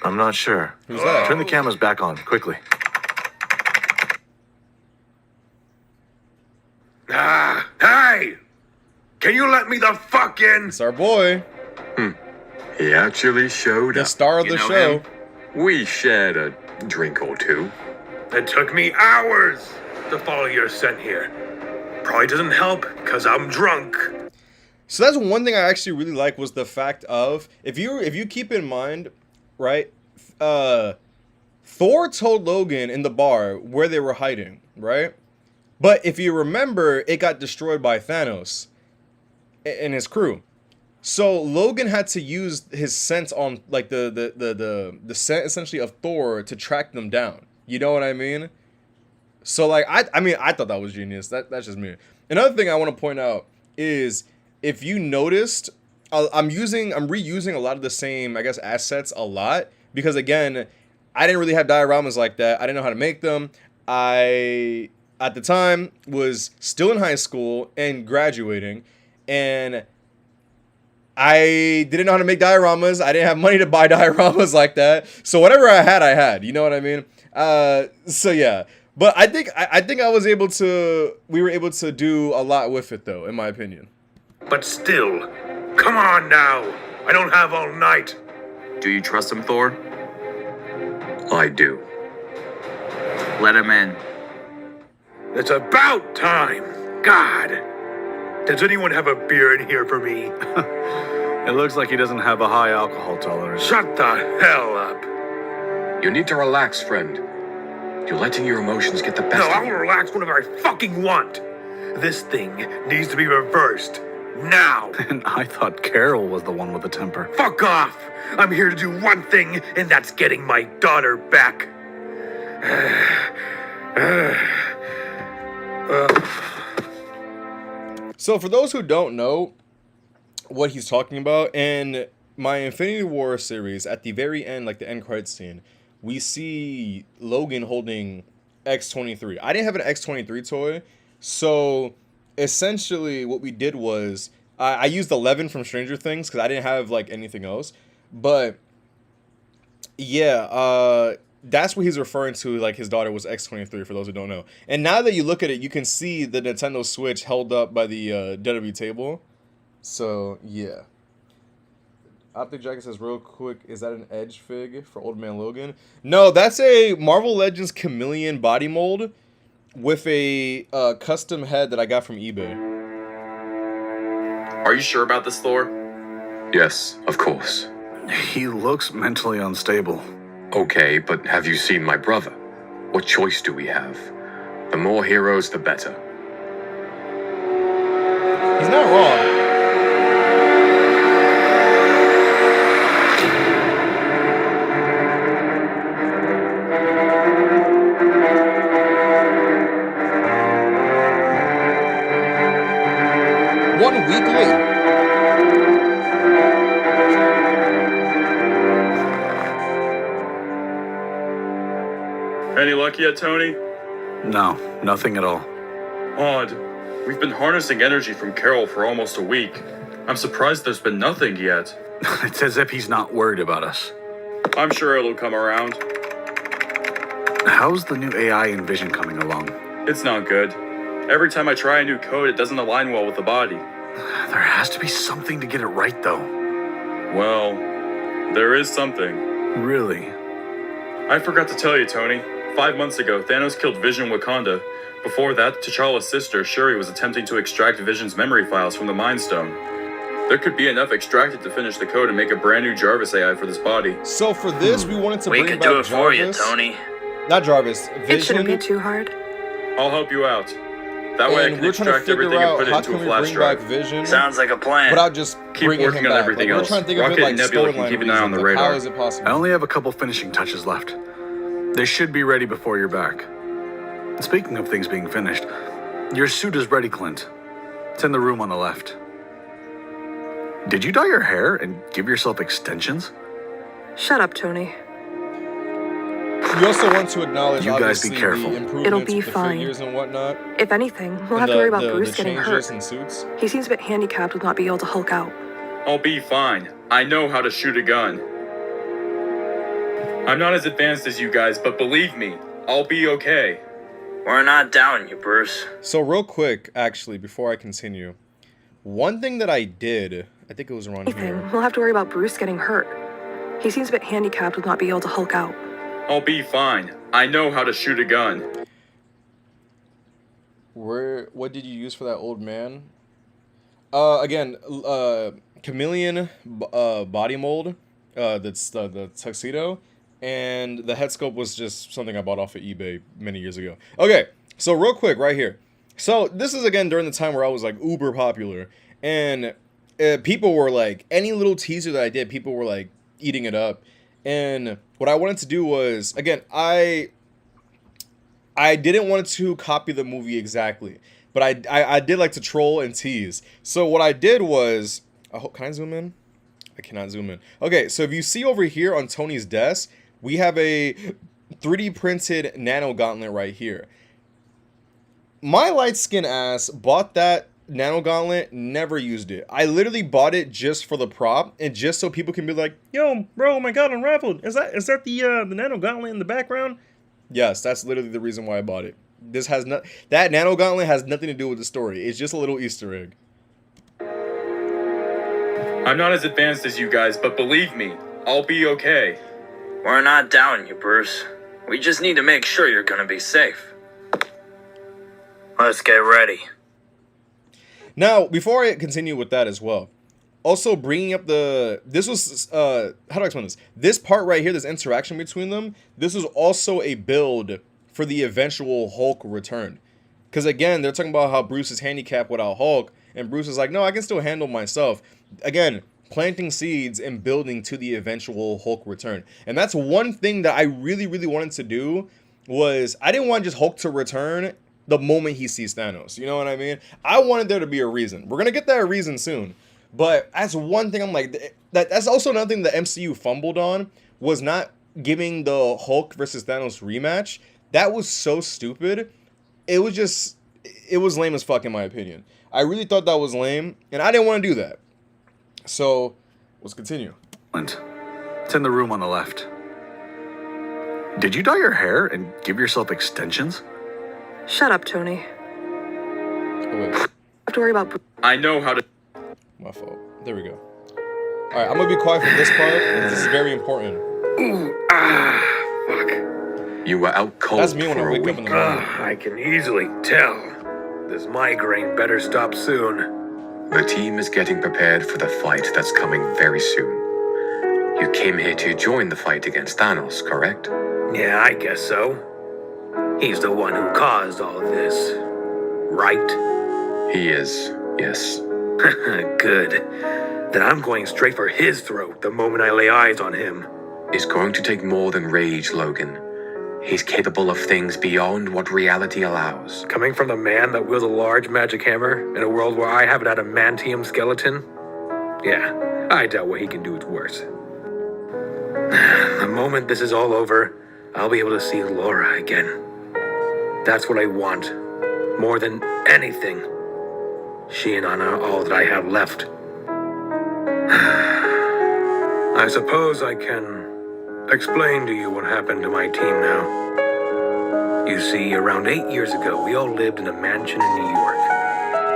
I'm not sure. Who's that? Turn the cameras back on, quickly. Hey! Can you let me the fuck in? It's our boy. He actually showed The up. star of the show. We shared a drink or two. It took me hours to follow your scent here. Probably doesn't help because I'm drunk. So that's one thing I actually really like was the fact of if you keep in mind, right? Thor told Logan in the bar where they were hiding, right? But if you remember, it got destroyed by Thanos and his crew. So Logan had to use his scent on like the scent essentially of Thor to track them down. You know what I mean? So like I mean I thought that was genius. That's just me. Another thing I want to point out is if you noticed, I'm reusing a lot of the same, I guess, assets a lot because again, I didn't really have dioramas like that. I didn't know how to make them. I at the time was still in high school and graduating, and I didn't know how to make dioramas. I didn't have money to buy dioramas like that. So whatever I had. You know what I mean? So yeah. But I think we were able to do a lot with it though, in my opinion. But still, come on now. I don't have all night. Do you trust him, Thor? I do. Let him in. It's about time. God. Does anyone have a beer in here for me? It looks like he doesn't have a high alcohol tolerance. Shut the hell up. You need to relax, friend. You're letting your emotions get the best No, of I'll you. relax whenever I fucking want. This thing needs to be reversed. Now. And I thought Carol was the one with the temper. Fuck off. I'm here to do one thing, and that's getting my daughter back. So for those who don't know what he's talking about, in my Infinity War series, at the very end, like the end credits scene, we see Logan holding X-23. I didn't have an X-23 toy, so essentially what we did was I used 11 from Stranger Things because I didn't have like anything else. But yeah, that's what he's referring to, like his daughter was X-23 for those who don't know. And now that you look at it, you can see the Nintendo Switch held up by the DW table. So yeah. Optic Jacket says real quick, is that an Edge fig for Old Man Logan? No, that's a Marvel Legends Chameleon body mold with a custom head that I got from eBay. Are you sure about this, Thor? Yes, of course. He looks mentally unstable. Okay, but have you seen my brother? What choice do we have? The more heroes, the better. He's not wrong. One week late. Any luck yet, Tony? No, nothing at all. Odd. We've been harnessing energy from Carol for almost a week. I'm surprised there's been nothing yet. It's as if he's not worried about us. I'm sure it'll come around. How's the new AI in Vision coming along? It's not good. Every time I try a new code, it doesn't align well with the body. There has to be something to get it right, though. Well, there is something. Really? I forgot to tell you, Tony. 5 months ago, Thanos killed Vision Wakanda. Before that, T'Challa's sister, Shuri, was attempting to extract Vision's memory files from the Mind Stone. There could be enough extracted to finish the code and make a brand new Jarvis AI for this body. So for this, we wanted to We bring could back do it for you, Jarvis. Tony. Not Jarvis, Vision. It shouldn't be too hard. I'll help you out. That way I And can we're trying to extract figure everything and out put it how into can a we flash bring drive. back Vision Sounds like a plan. without just Keep bringing working him on back. everything Like, else. we're trying to think of Rocket it like and Nebula can storyline keep an eye on the reasons. Like, radar. how is it possible? I only have a couple finishing touches left. They should be ready before you're back. Speaking of things being finished, your suit is ready, Clint. It's in the room on the left. Did you dye your hair and give yourself extensions? Shut up, Tony. You also want to acknowledge, You guys be obviously, careful. the improvements It'll be with the fine. figures and whatnot. If anything, we'll And have to worry about the Bruce getting changes hurt. and suits. He seems a bit handicapped with not being able to Hulk out. I'll be fine. I know how to shoot a gun. I'm not as advanced as you guys, but believe me, I'll be okay. We're not doubting you, Bruce. So real quick, actually, before I continue, one thing that I did, I think it was around here. We'll have to worry about Bruce getting hurt. He seems a bit handicapped with not being able to Hulk out. I'll be fine. I know how to shoot a gun. What did you use for that old man? Again, chameleon body mold. That's the tuxedo, and the head sculpt was just something I bought off of eBay many years ago. Okay, so real quick, right here. So this is again during the time where I was like uber popular, and people were like, any little teaser that I did, people were like eating it up. And what I wanted to do was, again, I didn't want to copy the movie exactly, but I did like to troll and tease. So what I did was, can I zoom in? I cannot zoom in. Okay, so if you see over here on Tony's desk, we have a 3D printed nano gauntlet right here. My light skin ass bought that nano gauntlet, never used it. I literally bought it just for the prop and just so people can be like, yo, bro, my god, unraveled. Is that the nano gauntlet in the background? Yes, that's literally the reason why I bought it. That nano gauntlet has nothing to do with the story. It's just a little Easter egg. I'm not as advanced as you guys, but believe me, I'll be okay. We're not doubting you, Bruce. We just need to make sure you're gonna be safe. Let's get ready. Now, before I continue with that as well, also bringing up this was, how do I explain this? This part right here, this interaction between them, this was also a build for the eventual Hulk return. Because again, they're talking about how Bruce is handicapped without Hulk, and Bruce is like, no, I can still handle myself. Again, planting seeds and building to the eventual Hulk return. And that's one thing that I really, really wanted to do, was I didn't want just Hulk to return the moment he sees Thanos. You know what I mean? I wanted there to be a reason. We're going to get that reason soon. But that's one thing I'm like, that's also another thing the MCU fumbled on, was not giving the Hulk versus Thanos rematch. That was so stupid. It was lame as fuck in my opinion. I really thought that was lame, and I didn't want to do that. So, let's continue. It's in the room on the left. Did you dye your hair and give yourself extensions? Shut up, Tony. Oh, wait. Have to worry about. I know how to. My fault. There we go. All right, I'm gonna be quiet for this part. This is very important. Fuck. You were out cold. That's me when I wake up in the morning. I can easily tell. This migraine better stop soon. The team is getting prepared for the fight that's coming very soon. You came here to join the fight against Thanos, correct? Yeah, I guess so. He's the one who caused all of this, right? He is, yes. Good. Then I'm going straight for his throat the moment I lay eyes on him. It's going to take more than rage, Logan. He's capable of things beyond what reality allows. Coming from the man that wields a large magic hammer in a world where I have an adamantium skeleton? Yeah, I doubt what he can do is worse. The moment this is all over, I'll be able to see Laura again. That's what I want, more than anything. She and Anna are all that I have left. I suppose I can explain to you what happened to my team now. You see, around 8 years ago, we all lived in a mansion in New York.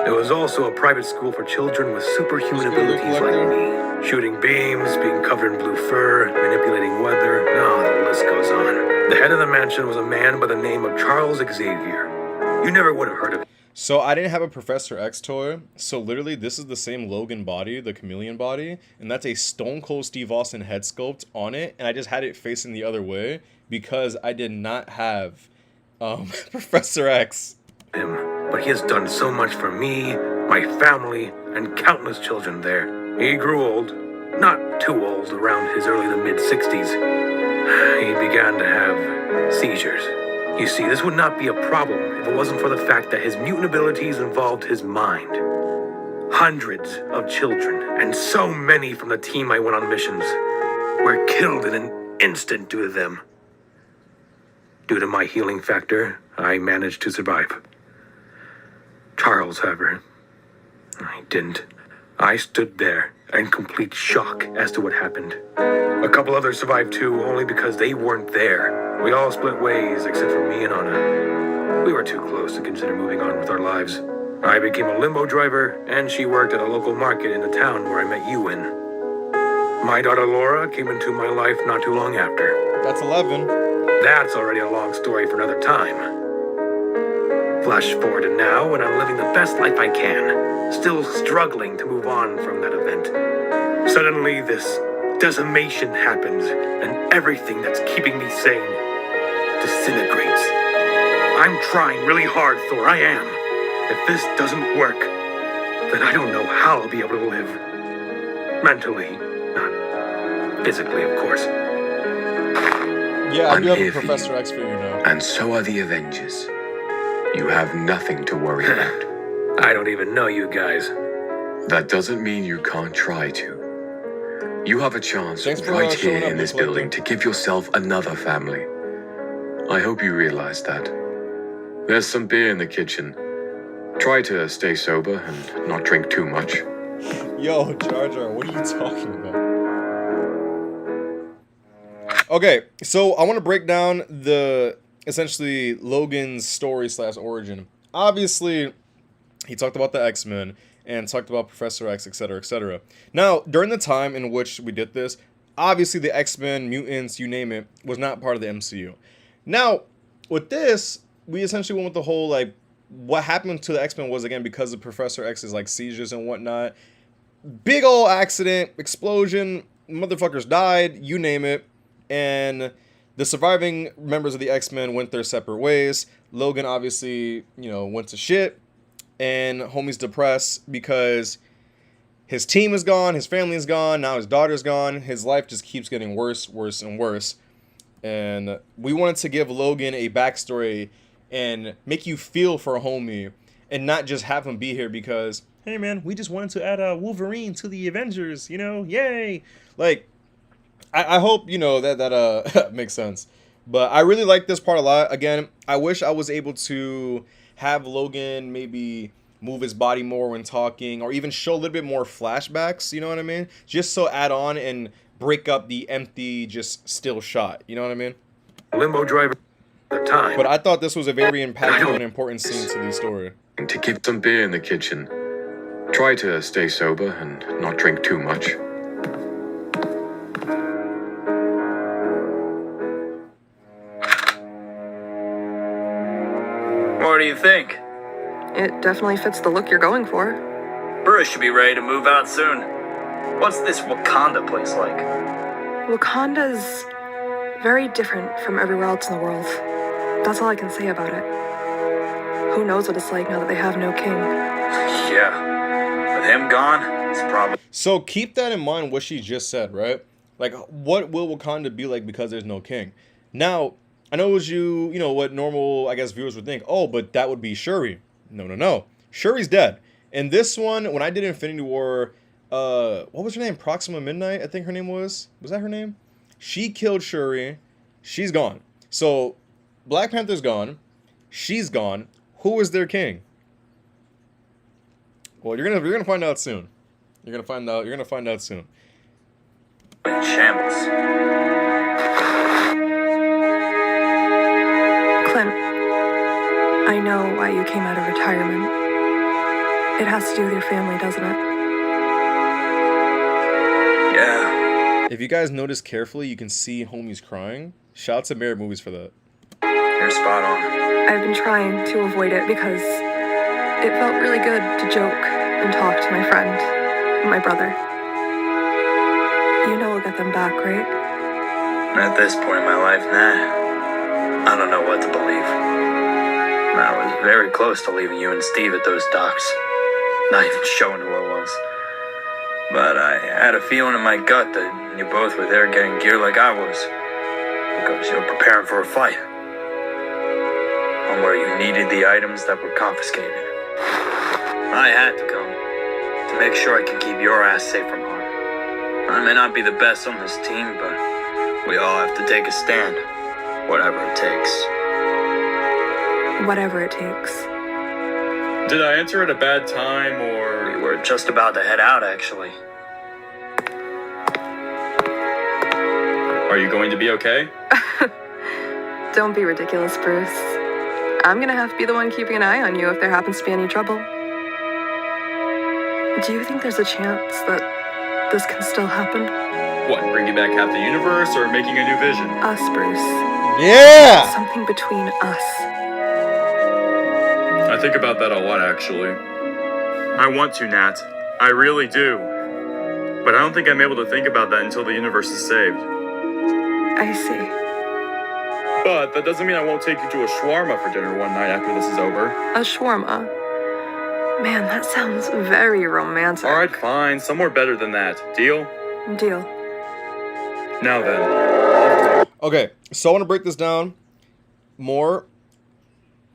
It was also a private school for children with superhuman abilities like me. Shooting beams, being covered in blue fur, manipulating weather, the list goes on. The head of the mansion was a man by the name of Charles Xavier. You never would have heard of him. So I didn't have a Professor X toy, so literally this is the same Logan body, the chameleon body, and that's a Stone Cold Steve Austin head sculpt on it, and I just had it facing the other way because I did not have Professor X. But he has done so much for me, my family, and countless children there. He grew old, not too old, around his early to mid-60s. He began to have seizures. You see, this would not be a problem if it wasn't for the fact that his mutant abilities involved his mind. Hundreds of children, and so many from the team I went on missions. were killed in an instant due to them. Due to my healing factor, I managed to survive. Charles, however, I didn't. I stood there in complete shock as to what happened. A couple others survived too, only because they weren't there. We all split ways except for me and Anna. We were too close to consider moving on with our lives. I became a limo driver, and she worked at a local market in the town where I met you in. My daughter Laura came into my life not too long after. That's 11. That's already a long story for another time. Flash forward to now, when I'm living the best life I can, still struggling to move on from that event. Suddenly, this decimation happens, and everything that's keeping me sane disintegrates. I'm trying really hard, Thor, I am. If this doesn't work, then I don't know how I'll be able to live. Mentally, not physically, of course. Yeah, I I'm do have a here for Professor you. X figure now. And so are the Avengers. You have nothing to worry about. I don't even know you guys. That doesn't mean you can't try to. You have a chance Thanks for, right showing here up, in this Nick Lecter. building to give yourself another family. I hope you realize that. There's some beer in the kitchen. Try to stay sober and not drink too much. Yo, Jar Jar, what are you talking about? Okay, so I want to break down the essentially Logan's story / origin. Obviously, he talked about the X-Men and talked about Professor X, etc., etc. Now, during the time in which we did this, obviously the X-Men, mutants, you name it, was not part of the MCU. Now, with this, we essentially went with the whole, like, what happened to the X-Men was, again, because of Professor X's, like, seizures and whatnot. Big ol' accident, explosion, motherfuckers died, you name it. And the surviving members of the X-Men went their separate ways. Logan obviously, went to shit. And homie's depressed because his team is gone, his family is gone, now his daughter's gone. His life just keeps getting worse, worse, and worse. And we wanted to give Logan a backstory and make you feel for a homie and not just have him be here because, hey man, we just wanted to add a Wolverine to the Avengers, yay. Like, I hope, that makes sense. But I really like this part a lot. Again, I wish I was able to have Logan maybe move his body more when talking or even show a little bit more flashbacks, you know what I mean? Just so add on and break up the empty, just still shot, you know what I mean? Limo driver at the time. But I thought this was a very impactful and important scene to the story. To keep some beer in the kitchen. Try to stay sober and not drink too much. What do you think? It definitely fits the look you're going for. Bruce should be ready to move out soon. What's this Wakanda place like? Wakanda's very different from everywhere else in the world. That's all I can say about it. Who knows what it's like now that they have no king? Yeah. With him gone, it's probably... So keep that in mind what she just said, right? Like, what will Wakanda be like because there's no king? Now, I know as what normal, I guess, viewers would think, oh, but that would be Shuri. No. Shuri's dead. In this one, when I did Infinity War, what was her name? Proxima Midnight, I think her name was. Was that her name? She killed Shuri. She's gone. So, Black Panther's gone. She's gone. Who is their king? Well, you're gonna find out soon. You're gonna find out soon. in shambles. Clint, I know why you came out of retirement. It has to do with your family, doesn't it? Yeah. If you guys notice carefully, you can see homies crying. Shout out to Married Movies for that. You're spot on. I've been trying to avoid it because it felt really good to joke and talk to my friend, my brother. You know we'll get them back, right? At this point in my life, nah. I don't know what to believe. I was very close to leaving you and Steve at those docks. Not even showing who I was. But I had a feeling in my gut that you both were there getting gear like I was. Because you were preparing for a fight. One where you needed the items that were confiscated. I had to come. To make sure I could keep your ass safe from harm. I may not be the best on this team, but we all have to take a stand. Whatever it takes. Whatever it takes. Did I enter at a bad time, or...? We were just about to head out, actually. Are you going to be okay? Don't be ridiculous, Bruce. I'm gonna have to be the one keeping an eye on you if there happens to be any trouble. Do you think there's a chance that this can still happen? What, bringing back half the universe, or making a new vision? Us, Bruce. Yeah! Something between us. I think about that a lot, actually. I want to, Nat. I really do. But I don't think I'm able to think about that until the universe is saved. I see. But that doesn't mean I won't take you to a shawarma for dinner one night after this is over. A shawarma? Man, that sounds very romantic. Alright, fine. Somewhere better than that. Deal? Deal. Now then. Okay, so I want to break this down more.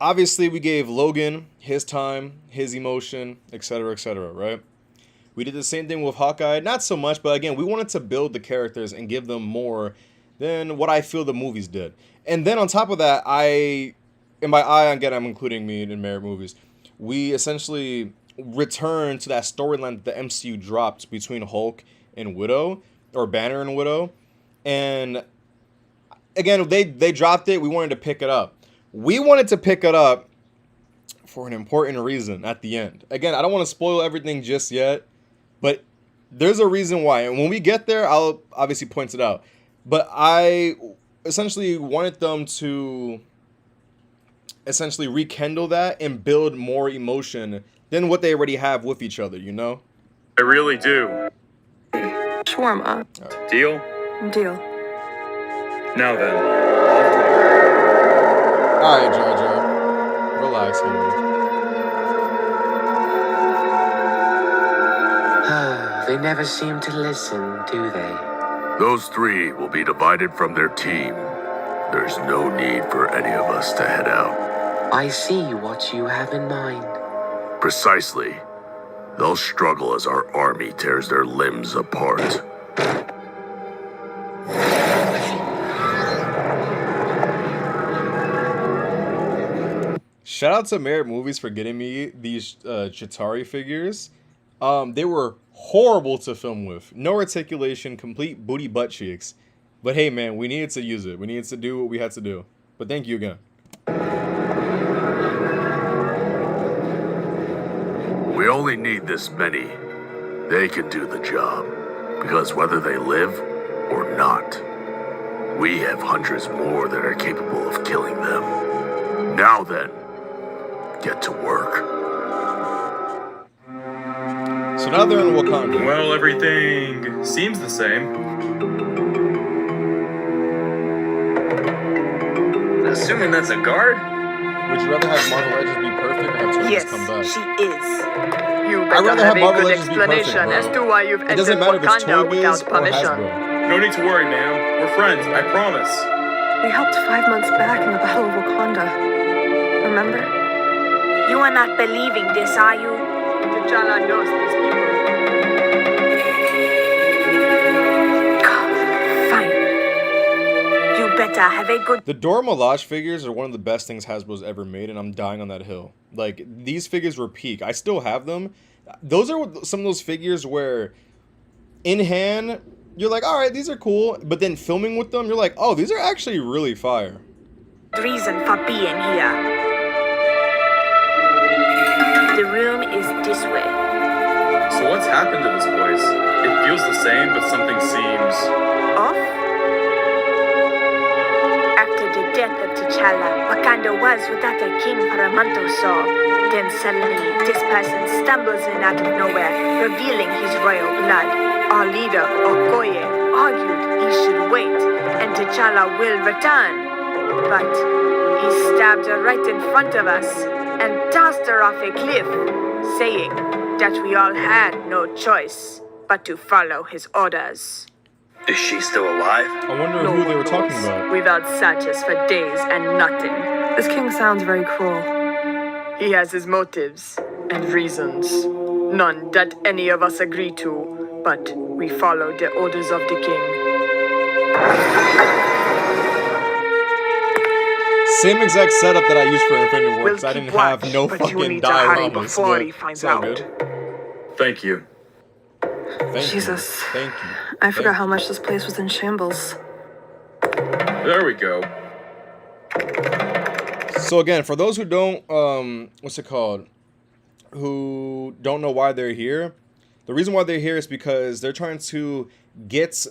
Obviously, we gave Logan his time, his emotion, etc., right? We did the same thing with Hawkeye. Not so much, but again, we wanted to build the characters and give them more than what I feel the movies did. And then on top of that, and by again, I'm including me in Merit movies, we essentially returned to that storyline that the MCU dropped between Hulk and Widow, or Banner and Widow. And again, they dropped it. We wanted to pick it up. We wanted to pick it up for an important reason at the end. Again, I don't want to spoil everything just yet, but there's a reason why. And when we get there, I'll obviously point it out. But I essentially wanted them to essentially rekindle that and build more emotion than what they already have with each other, you know? I really do. Shawarma. Deal? Deal. Now then. Alright, Jar Jar. Relax, homie. They never seem to listen, do they? Those three will be divided from their team. There's no need for any of us to head out. I see what you have in mind. Precisely. They'll struggle as our army tears their limbs apart. Shout out to Merit Movies for getting me these Chitauri figures. They were horrible to film with. No articulation, complete booty butt cheeks. But hey, man, we needed to use it. We needed to do what we had to do. But thank you again. We only need this many. They can do the job. Because whether they live or not, we have hundreds more that are capable of killing them. Now then, get to work. So now they're in Wakanda. Well, everything seems the same. Assuming that's a guard? Would you rather have Marvel Legends be perfect or have Turtles come back? She is. You I'd better rather have have a Marvel good Legends be perfect, explanation bro. as to why you've It entered doesn't matter if it's Wakanda Toy Biz without or permission. Hasbro. No need to worry, ma'am. We're friends, I promise. We helped 5 months back in the Battle of Wakanda. Remember? You are not believing this, are you? T'Challa knows these people. Fine. You better have a good... The Dora Milaje figures are one of the best things Hasbro's ever made, and I'm dying on that hill. Like, these figures were peak. I still have them. Those are some of those figures where, in hand, you're like, alright, these are cool. But then filming with them, you're like, oh, these are actually really fire. reason for being here. The room is this way. So what's happened to this place? It feels the same, but something seems... Off? After the death of T'Challa, Wakanda was without a king for a month or so. Then suddenly, this person stumbles in out of nowhere, revealing his royal blood. Our leader, Okoye, argued he should wait, and T'Challa will return. But he stabbed her right in front of us and tossed her off a cliff, saying that we all had no choice but to follow his orders. Is she still alive? I wonder who they were talking about. We've had searches for days and nothing. This king sounds very cruel. He has his motives and reasons, none that any of us agree to. but we follow the orders of the king. Same exact setup that I used for Infinity War, because I keep didn't have watch, no but you fucking need to hurry dioramas. before But he finds it's all out. good. Thank you. Jesus. Thank you. I forgot how much this place was in shambles. There we go. So again, for those who don't, what's it called? Who don't know why they're here, the reason why they're here is because they're trying to get,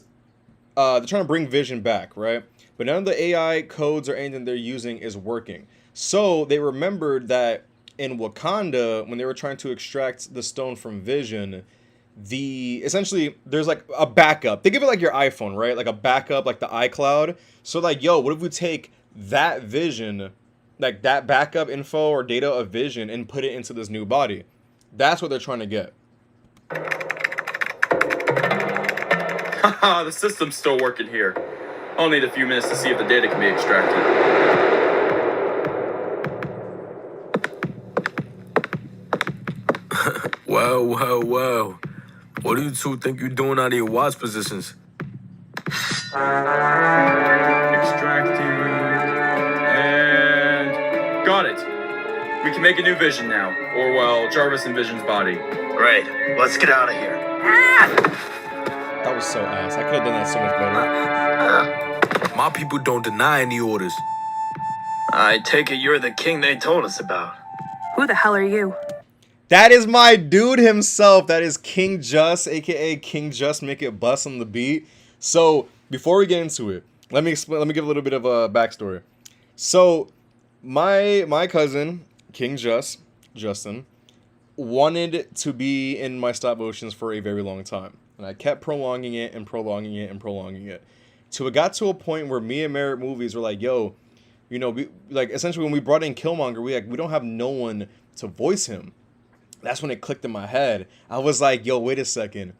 they're trying to bring Vision back, right? But none of the AI codes or anything they're using is working. So they remembered that in Wakanda, when they were trying to extract the stone from Vision, essentially there's like a backup. They give it like your iPhone, right? Like a backup, like the iCloud. So like, yo, what if we take that Vision, like that backup info or data of Vision, and put it into this new body? That's what they're trying to get. Haha, the system's still working here. I'll need a few minutes to see if the data can be extracted. Wow. What do you two think you're doing out of your watch positions? Extracting. And got it. We can make a new Vision now. Or, well, Jarvis and Vision's body. Great. Let's get out of here. That was so ass. I could have done that so much better. My people don't deny any orders. I take it you're the king they told us about. Who the hell are you? That is my dude himself. That is King Just, aka King Just, make it bust on the beat. So before we get into it, let me explain. Let me give a little bit of a backstory. So my cousin King Justin, wanted to be in my stop motions for a very long time, and I kept prolonging it and prolonging it and prolonging it, till it got to a point where me and Merit Movies were like, yo, you know, like essentially when we brought in Killmonger, we don't have no one to voice him. That's when it clicked in my head. I was like, yo, wait a second.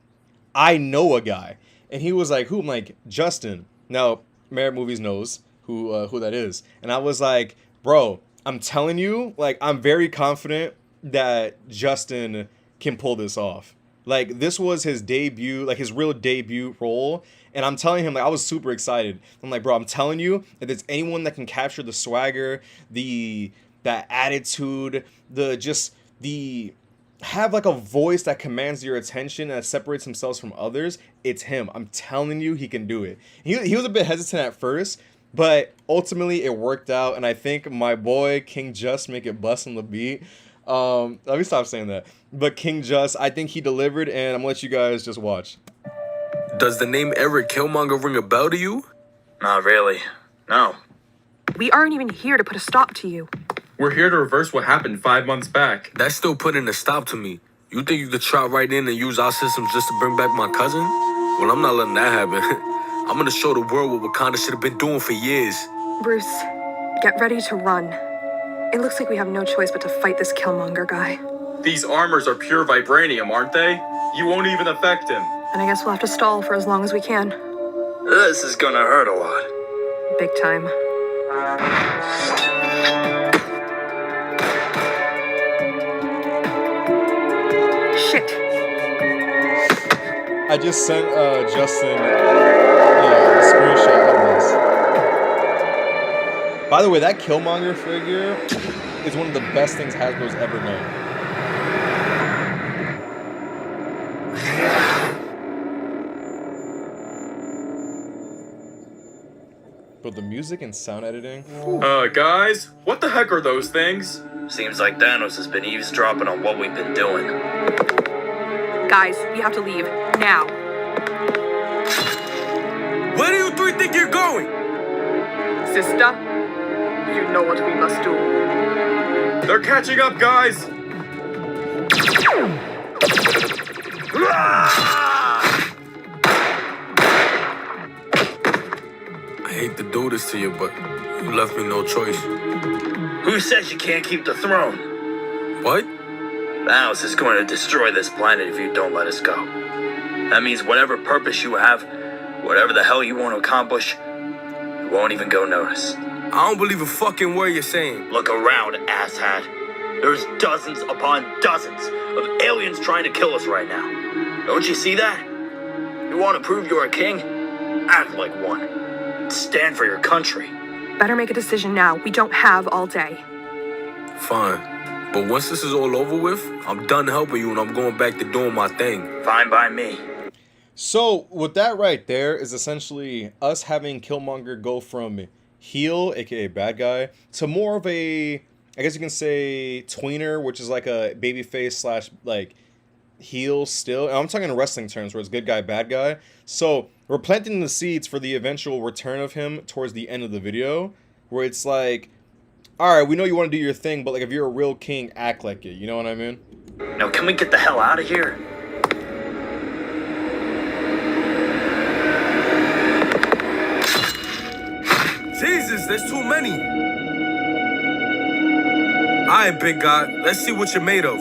I know a guy. And he was like, who? I'm like, Justin. Now, Merit Movies knows who that is. And I was like, bro, I'm telling you, like, I'm very confident that Justin can pull this off. Like, this was his debut, like his real debut role. And I'm telling him, like, I was super excited. I'm like, bro, I'm telling you, if there's anyone that can capture the swagger, that attitude, have like a voice that commands your attention and that separates themselves from others, it's him. I'm telling you, he can do it. He was a bit hesitant at first, but ultimately it worked out. And I think my boy King Just, make it bust on the beat. Let me stop saying that. But King Just, I think he delivered, and I'm gonna let you guys just watch. Does the name Eric Killmonger ring a bell to you? Not really. No. We aren't even here to put a stop to you. We're here to reverse what happened 5 months back. That's still putting a stop to me. You think you could trot right in and use our systems just to bring back my cousin? Well, I'm not letting that happen. I'm gonna show the world what Wakanda should have been doing for years. Bruce, get ready to run. It looks like we have no choice but to fight this Killmonger guy. These armors are pure vibranium, aren't they? You won't even affect him. And I guess we'll have to stall for as long as we can. This is gonna hurt a lot. Big time. Shit. I just sent Justin a screenshot of this. By the way, that Killmonger figure is one of the best things Hasbro's ever made. But the music and sound editing. Guys, what the heck are those things? Seems like Thanos has been eavesdropping on what we've been doing. Guys, we have to leave. Now. Where do you three think you're going? Sister, you know what we must do. They're catching up, guys! I hate to do this to you, but you left me no choice. Who says you can't keep the throne? What? Thanos is going to destroy this planet if you don't let us go. That means whatever purpose you have, whatever the hell you want to accomplish, you won't even go notice. I don't believe a fucking word you're saying. Look around, asshat. There's dozens upon dozens of aliens trying to kill us right now. Don't you see that? You want to prove you're a king? Act like one. Stand for your country. Better make a decision now. We don't have all day. Fine. But once this is all over with, I'm done helping you and I'm going back to doing my thing. Fine by me. So, with that right there is essentially us having Killmonger go from heel, aka bad guy, to more of a, I guess you can say, tweener, which is like a babyface slash, like, heel still. And I'm talking in wrestling terms, where it's good guy, bad guy. So, we're planting the seeds for the eventual return of him towards the end of the video, where it's like, alright, we know you want to do your thing, but like if you're a real king, act like it. You know what I mean? Now, can we get the hell out of here? Jesus, there's too many. Alright, big guy, let's see what you're made of.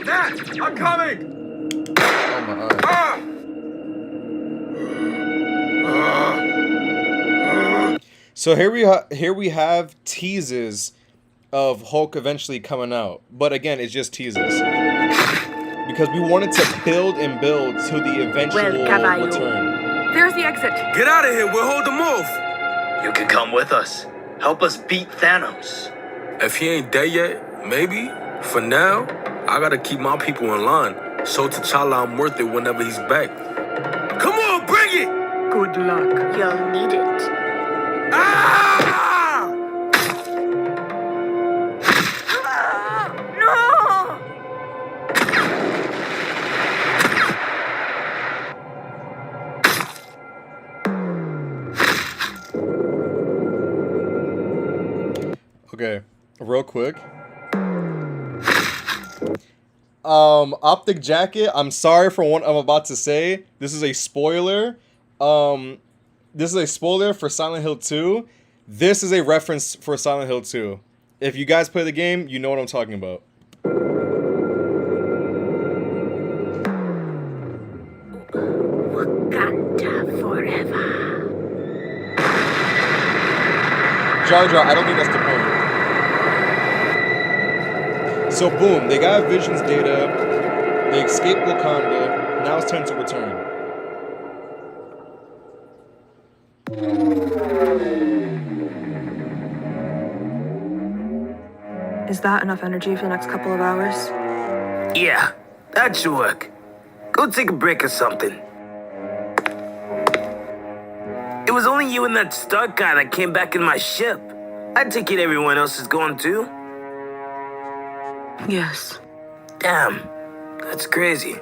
Nat, I'm coming! Oh my god. Ah! So here we have teases of Hulk eventually coming out, but again, it's just teases because we wanted to build and build to the eventual return. There's the exit. Get out of here, we'll hold them off. You can come with us. Help us beat Thanos. If he ain't dead yet, maybe. For now, I gotta keep my people in line. So T'Challa, I'm worth it whenever he's back. Come on, bring it! Good luck. You'll need it. Ah! No! Okay, real quick. Optic jacket. I'm sorry for what I'm about to say. This is a spoiler. This is a spoiler for Silent Hill 2. This is a reference for Silent Hill 2. If you guys play the game, you know what I'm talking about. Wakanda forever. Jar Jar, I don't think that's the point. So boom, they got Vision's data. They escaped Wakanda. Now it's time to return. Is that enough energy for the next couple of hours? Yeah, that should work. Go take a break or something. It was only you and that Stark guy that came back in my ship. I take it everyone else is going too. Yes. Damn, that's crazy.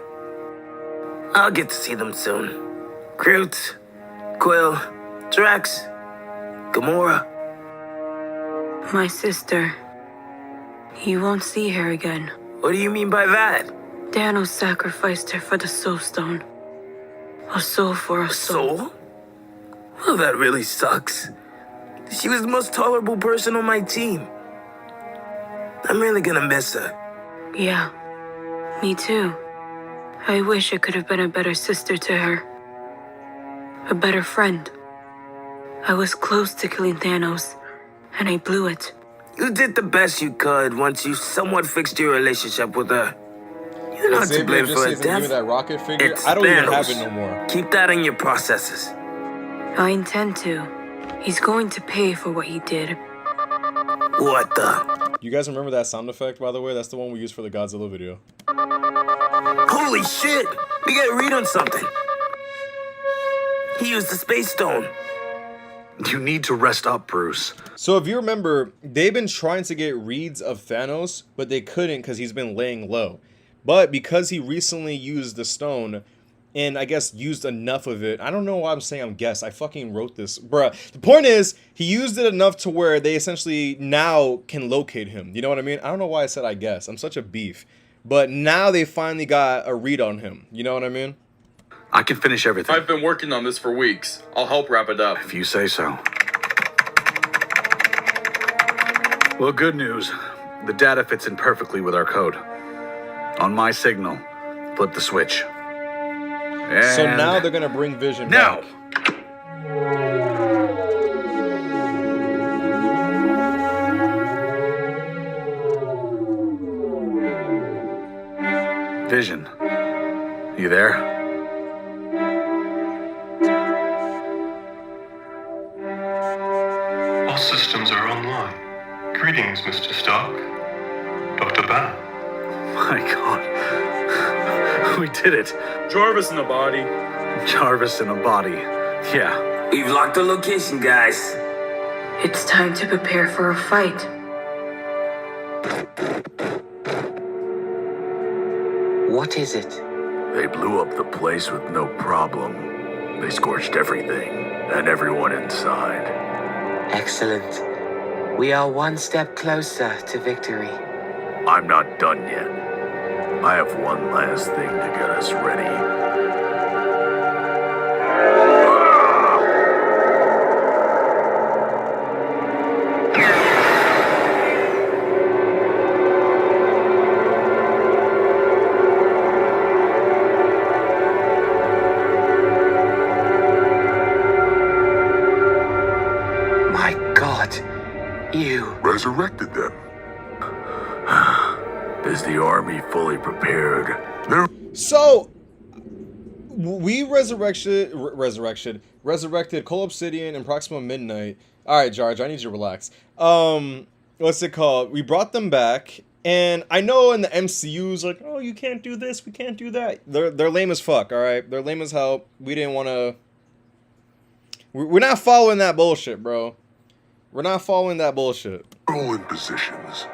I'll get to see them soon. Groot, Quill, Drax, Gamora. My sister. You won't see her again. What do you mean by that? Thanos sacrificed her for the Soul Stone. A soul for a soul. Soul? Well, that really sucks. She was the most tolerable person on my team. I'm really gonna miss her. Yeah, me too. I wish I could have been a better sister to her. A better friend. I was close to killing Thanos, and I blew it. You did the best you could once you somewhat fixed your relationship with her. You're not to blame for her Give me death. that rocket figure. It's I don't even Thanos. have it no more. Keep that in your processes. I intend to. He's going to pay for what he did. What the? You guys remember that sound effect, by the way? That's the one we used for the Godzilla video. Holy shit! We got a read on something. He used the Space Stone. You need to rest up, Bruce. So if you remember, they've been trying to get reads of Thanos, but they couldn't because he's been laying low. But because he recently used the stone, and I guess used enough of it, I don't know why I'm saying I'm guess. I fucking wrote this. Bruh. The point is, he used it enough to where they essentially now can locate him. You know what I mean? I don't know why I said I guess. I'm such a beef. But now they finally got a read on him. You know what I mean? I can finish everything. I've been working on this for weeks. I'll help wrap it up. If you say so. Well, good news. The data fits in perfectly with our code. On my signal, flip the switch. So And now they're gonna bring Vision now. back. Vision. You there? All systems are online. Greetings, Mr. Stark. Dr. Banner. My God. We did it. Jarvis in the body. Jarvis in a body. Yeah. We've locked the location, guys. It's time to prepare for a fight. What is it? They blew up the place with no problem. They scorched everything and everyone inside. Excellent. We are one step closer to victory. I'm not done yet. I have one last thing to get us ready. My God, you Resurrected them. Is the army fully prepared? So we resurrected Coal Obsidian and Proxima Midnight. All right, Jarge, I need you to relax. What's it called? We brought them back, and I know in the MCU's like, oh, you can't do this, we can't do that. They're lame as fuck. All right, they're lame as hell. We didn't want to. We're not following that bullshit, bro. We're not following that bullshit. All in positions.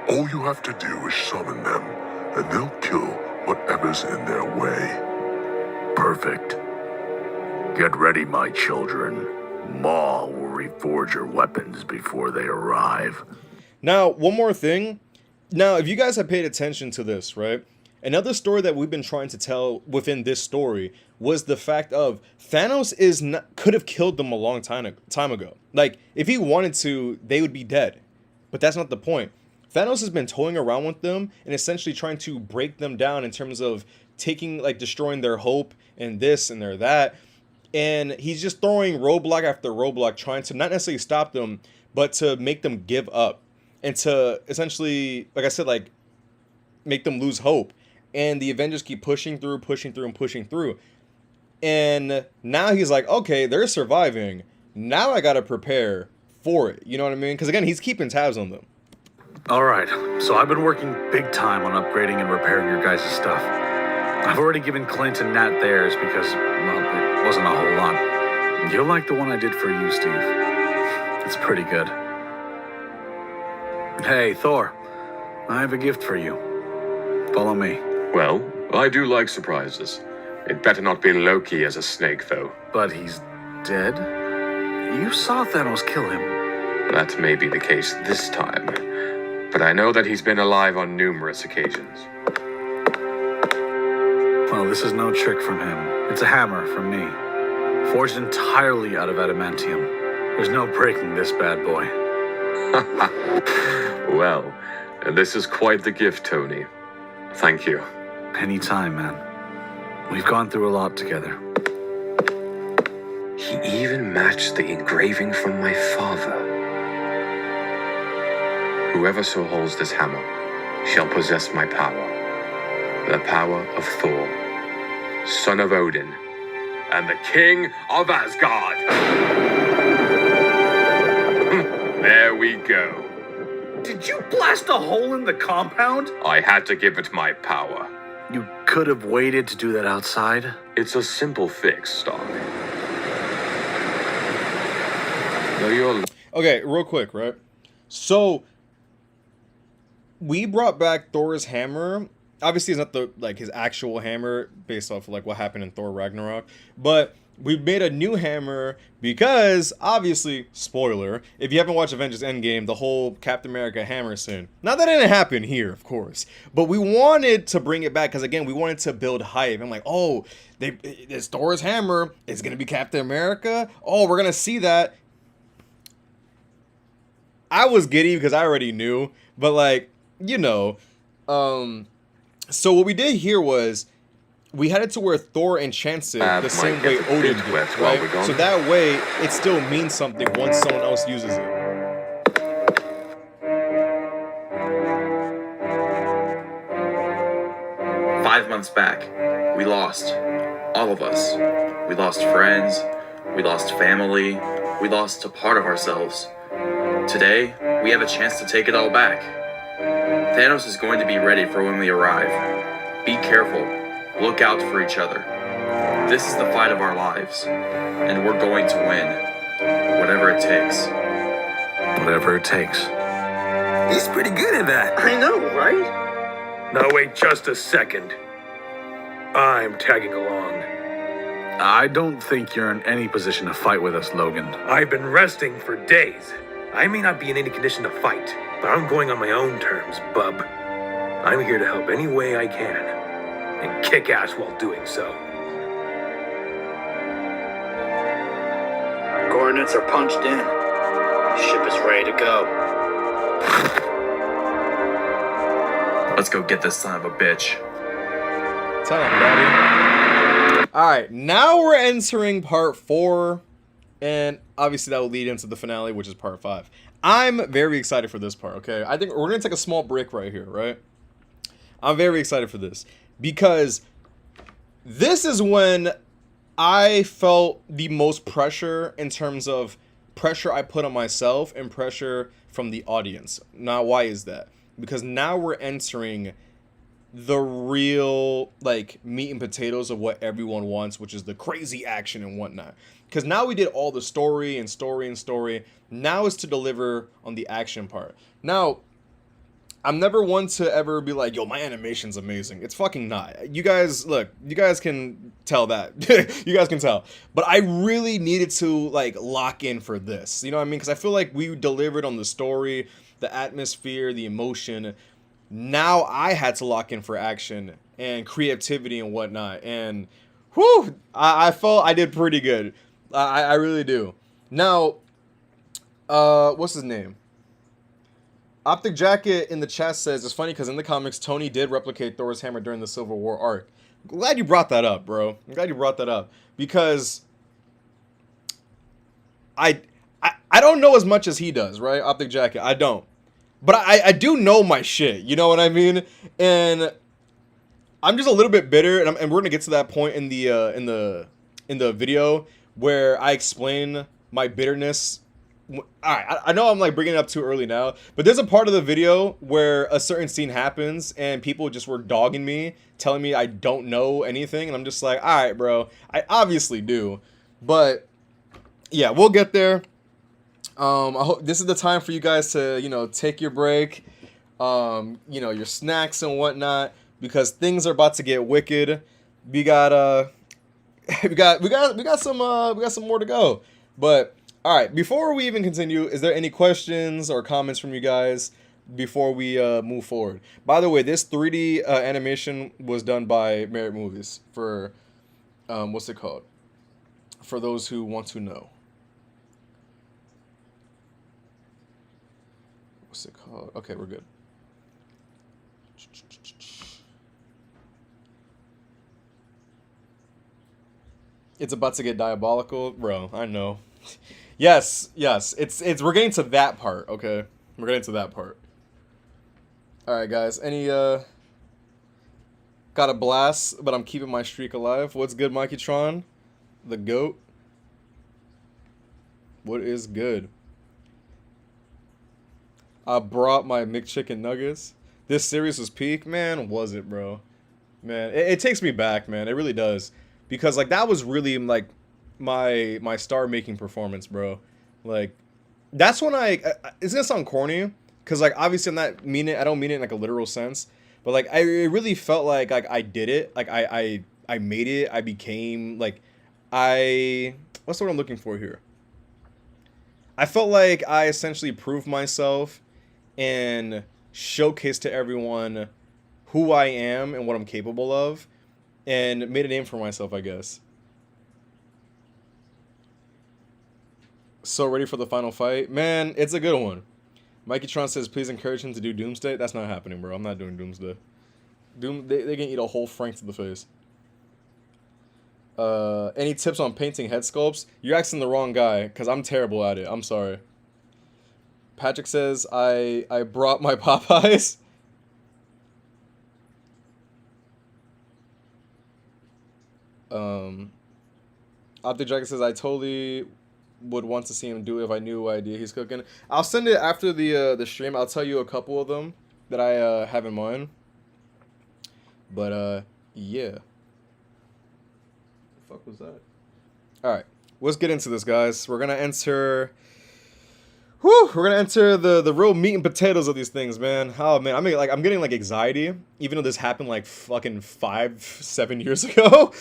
All you have to do is summon them, and they'll kill whatever's in their way. Perfect. Get ready, my children. Maw will reforge your weapons before they arrive. Now, one more thing. Now, if you guys have paid attention to this, right? Another story that we've been trying to tell within this story was the fact of Thanos could have killed them a long time ago. Like, if he wanted to, they would be dead. But that's not the point. Thanos has been toying around with them and essentially trying to break them down in terms of destroying their hope and this and their that. And he's just throwing roadblock after roadblock, trying to not necessarily stop them, but to make them give up. And to essentially, like I said, make them lose hope. And the Avengers keep pushing through. And now he's like, okay, they're surviving. Now I gotta prepare for it. You know what I mean? Because again, he's keeping tabs on them. All right, so I've been working big time on upgrading and repairing your guys' stuff. I've already given Clint and Nat theirs because, well, it wasn't a whole lot. You'll like the one I did for you, Steve. It's pretty good. Hey, Thor, I have a gift for you. Follow me. Well, I do like surprises. It better not be Loki as a snake, though. But he's dead? You saw Thanos kill him. That may be the case this time, but I know that he's been alive on numerous occasions. Well, this is no trick from him. It's a hammer from me. Forged entirely out of adamantium. There's no breaking this bad boy. Well, this is quite the gift, Tony. Thank you. Anytime, man. We've gone through a lot together. He even matched the engraving from my father. Whoever so holds this hammer shall possess my power. The power of Thor, son of Odin, and the king of Asgard. There we go. Did you blast a hole in the compound? I had to give it my power. You could have waited to do that outside. It's a simple fix, Stark. No, you're... Okay, real quick, right? So we brought back Thor's hammer. Obviously, it's not his actual hammer based off of what happened in Thor Ragnarok, but we made a new hammer because obviously, spoiler, if you haven't watched Avengers Endgame, the whole Captain America hammer sin. Now that didn't happen here, of course, but we wanted to bring it back because again, we wanted to build hype. I'm like, oh, it's Thor's hammer. It's gonna be Captain America. Oh, we're gonna see that. I was giddy because I already knew, but so what we did here was we had it to where Thor enchants it the same way Odin did, right? So that way it still means something once someone else uses it. bounce back. We lost. All of us. We lost friends. We lost family. We lost a part of ourselves. Today, we have a chance to take it all back. Thanos is going to be ready for when we arrive. Be careful. Look out for each other. This is the fight of our lives, and we're going to win. Whatever it takes. Whatever it takes. He's pretty good at that. I know, right? Now wait just a second. I'm tagging along. I don't think you're in any position to fight with us, Logan. I've been resting for days. I may not be in any condition to fight, but I'm going on my own terms, bub. I'm here to help any way I can, and kick ass while doing so. Coordinates are punched in. Ship is ready to go. Let's go get this son of a bitch. Tell him, daddy. Alright, now we're entering part 4. And obviously that will lead into the finale, which is part 5. I'm very excited for this part, okay? I think we're going to take a small break right here, right? I'm very excited for this. Because this is when I felt the most pressure in terms of pressure I put on myself and pressure from the audience. Now, why is that? Because now we're entering the real, like, meat and potatoes of what everyone wants, which is the crazy action and whatnot. Because now we did all the story and story and story. Now it's to deliver on the action part. Now, I'm never one to ever be like, yo, my animation's amazing. It's fucking not. You guys, look, you guys can tell that. You guys can tell. But I really needed to, like, lock in for this. You know what I mean? Because I feel like we delivered on the story, the atmosphere, the emotion. Now I had to lock in for action and creativity and whatnot. And, whew, I felt I did pretty good. I really do. Now, what's his name? Optic Jacket in the chat says, it's funny because in the comics, Tony did replicate Thor's hammer during the Civil War arc. I'm glad you brought that up, bro. I'm glad you brought that up. Because I don't know as much as he does, right? Optic Jacket, I don't. But I do know my shit, you know what I mean? And I'm just a little bit bitter, and we're gonna get to that point in the video where I explain my bitterness. Alright, I know I'm like bringing it up too early now, but there's a part of the video where a certain scene happens and people just were dogging me, telling me I don't know anything, and I'm just like, alright, bro, I obviously do. But yeah, we'll get there. I hope this is the time for you guys to, you know, take your break, you know, your snacks and whatnot, because things are about to get wicked. We got we got some more to go. But all right, before we even continue, is there any questions or comments from you guys before we move forward? By the way, this 3D animation was done by Merit Movies for what's it called? For those who want to know. What's it called? Okay, we're good. It's about to get diabolical, bro. I know. Yes. It's we're getting to that part, okay? We're getting to that part. All right, guys. Any got a blast, but I'm keeping my streak alive. What's good, Mikey Tron? The GOAT. What is good? I brought my McChicken nuggets. This series was peak, man. Was it, bro? Man, it takes me back, man. It really does. Because, like, that was really, like, my star-making performance, bro. Like, that's when it's gonna sound corny, because, like, obviously I don't mean it in, like, a literal sense. But, like, it really felt like I did it. Like, I made it. I became, like, what's the word I'm looking for here? I felt like I essentially proved myself and showcased to everyone who I am and what I'm capable of, and made a name for myself, I guess. So ready for the final fight? Man, it's a good one. Mikey Tron says, please encourage him to do Doomsday. That's not happening, bro. I'm not doing Doomsday. They can eat a whole Frank to the face. Any tips on painting head sculpts? You're asking the wrong guy, because I'm terrible at it. I'm sorry. Patrick says, I brought my Popeyes. Optic Dragon says, I totally would want to see him do it if I knew what idea he's cooking. I'll send it after the stream. I'll tell you a couple of them that I have in mind. But yeah. The fuck was that? Alright. Let's get into this, guys. We're gonna enter the real meat and potatoes of these things, man. Oh man, I mean, like, I'm getting like anxiety, even though this happened like fucking 5-7 years ago.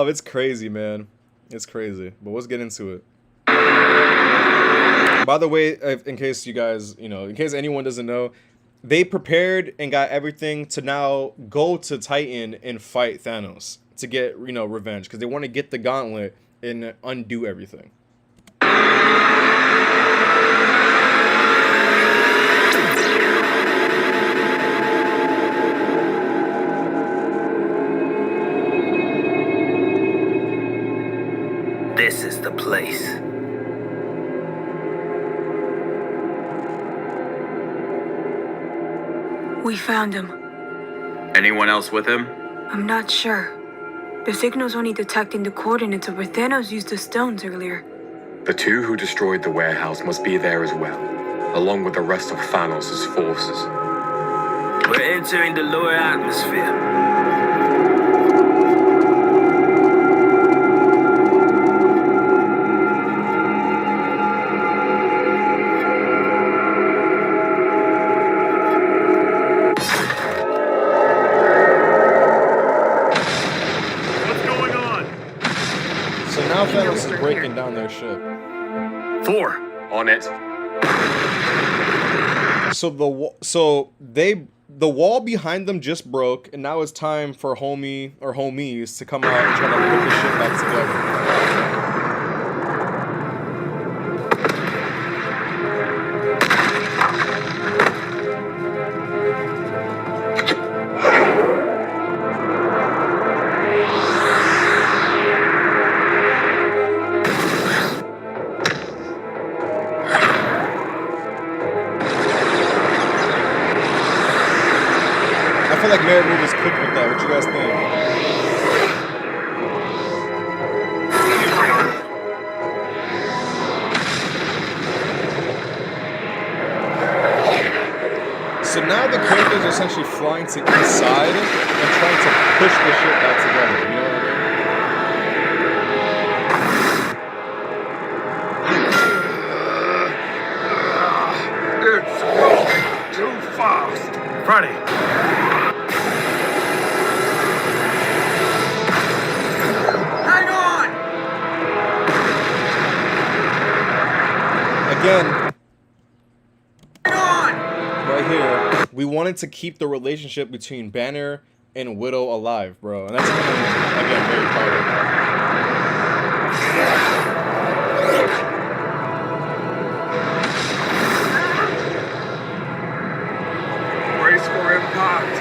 It's crazy, man. It's crazy. But let's get into it. By the way, in case you guys, in case anyone doesn't know, they prepared and got everything to now go to Titan and fight Thanos to get, revenge, because they want to get the gauntlet and undo everything. This is the place. We found him. Anyone else with him? I'm not sure. The signal's only detecting the coordinates of where Thanos used the stones earlier. The two who destroyed the warehouse must be there as well, along with the rest of Thanos' forces. We're entering the lower atmosphere. Thanos is breaking down their ship. Thor, on it. So the wall behind them just broke, and now it's time for homie or homies to come out and try to put the ship back together. I feel like Mary Moon is cooked with that. What you guys think? So now the characters are essentially flying to each side and trying to push the ship back together. You know what I mean? It's going too fast. Friday. Again, right here, we wanted to keep the relationship between Banner and Widow alive, bro. And that's something I'm, again, very proud of. Brace for impact.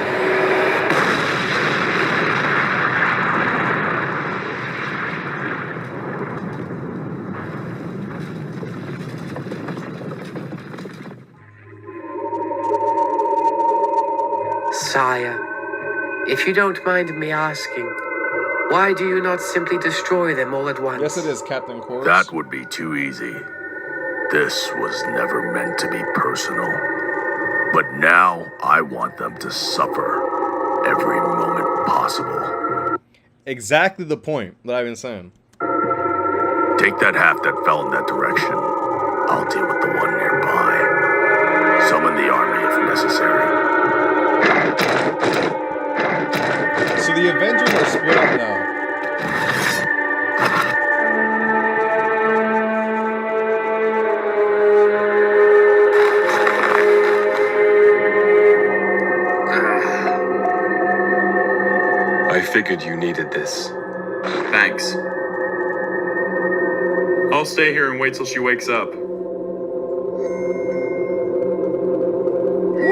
Sire, if you don't mind me asking, why do you not simply destroy them all at once? Yes, it is, Captain Corpse. That would be too easy. This was never meant to be personal. But now I want them to suffer every moment possible. Exactly the point that I've been saying. Take that half that fell in that direction. I'll deal with the one nearby. Summon the army if necessary. So the Avengers are split up now. I figured you needed this. Thanks. I'll stay here and wait till she wakes up.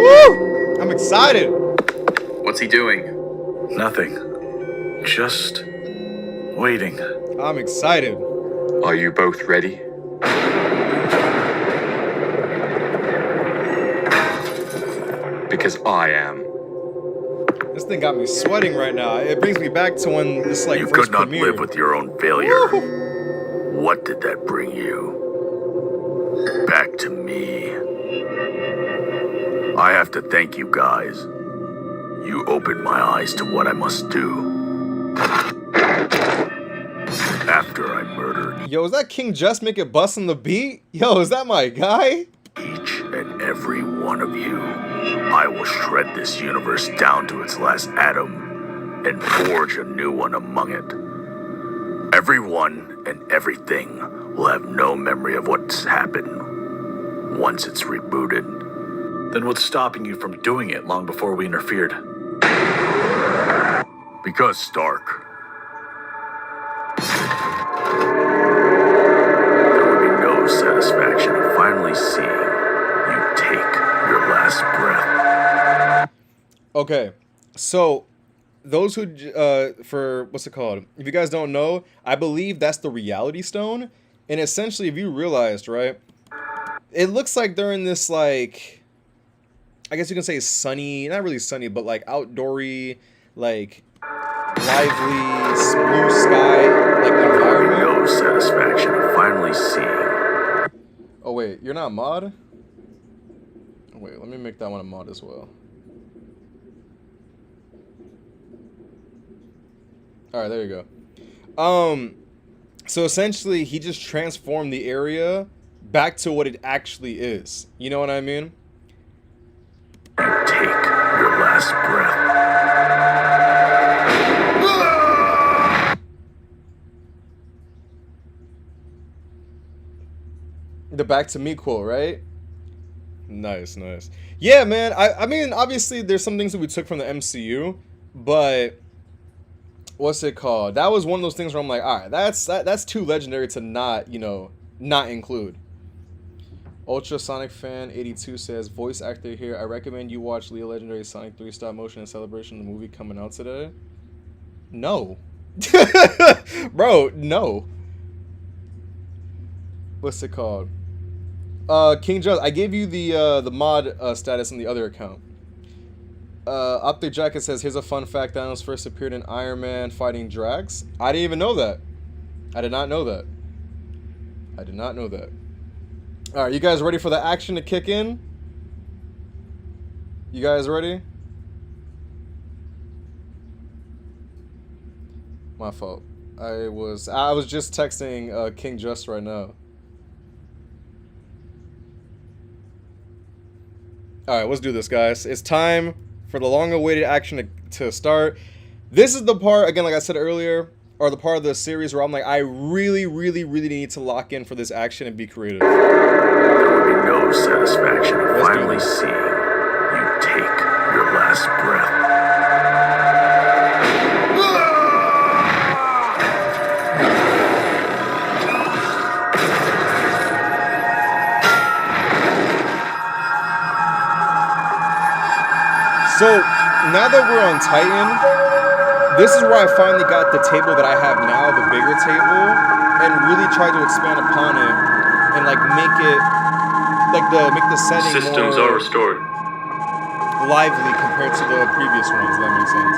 Woo! I'm excited. What's he doing? Nothing. Just waiting. I'm excited. Are you both ready? Because I am. This thing got me sweating right now. It brings me back to when this like You first could not premiered. live with your own failure. What did that bring you? Back to me. I have to thank you guys. You opened my eyes to what I must do. After I murdered Yo, is that King Just make it bust on the beat? Yo, is that my guy? each and every one of you, I will shred this universe down to its last atom and forge a new one among it. Everyone and everything will have no memory of what's happened once it's rebooted. Then what's stopping you from doing it long before we interfered? Because Stark. There would be no satisfaction in finally seeing you take your last breath. Okay, so those who for what's it called? If you guys don't know, I believe that's the Reality Stone, and essentially, if you realized, right, it looks like they're in this like, I guess you can say sunny, not really sunny, but like outdoory, like lively blue sky, like environment. No satisfaction in finally seeing. Oh wait, you're not mod? Oh, wait, let me make that one a mod as well. All right, there you go. So essentially, he just transformed the area back to what it actually is. You know what I mean? You take your last breath. The back to me quote, right? Nice, nice. Yeah, man. I mean, obviously, there's some things that we took from the MCU, but what's it called? That was one of those things where I'm like, all right, that's too legendary to not, not include. Ultrasonic Fan 82 says, voice actor here. I recommend you watch Leo Legendary Sonic 3 stop motion in celebration of the movie coming out today. No. Bro, no. What's it called? King Joe, I gave you the mod status on the other account. Optic Jacket says, here's a fun fact. Thanos first appeared in Iron Man fighting Drax. I didn't even know that. I did not know that. I did not know that. Alright, you guys ready for the action to kick in? You guys ready? My fault. I was just texting King Just right now. Alright, let's do this, guys. It's time for the long-awaited action to start. This is the part, again, like I said earlier, or the part of the series where I'm like, I really, really, really need to lock in for this action and be creative. There will be no satisfaction in finally seeing you take your last breath. So, now that we're on Titan, this is where I finally got the table that I have now, the bigger table, and really tried to expand upon it and like make the setting Systems more are restored. lively compared to the previous ones. If that makes sense.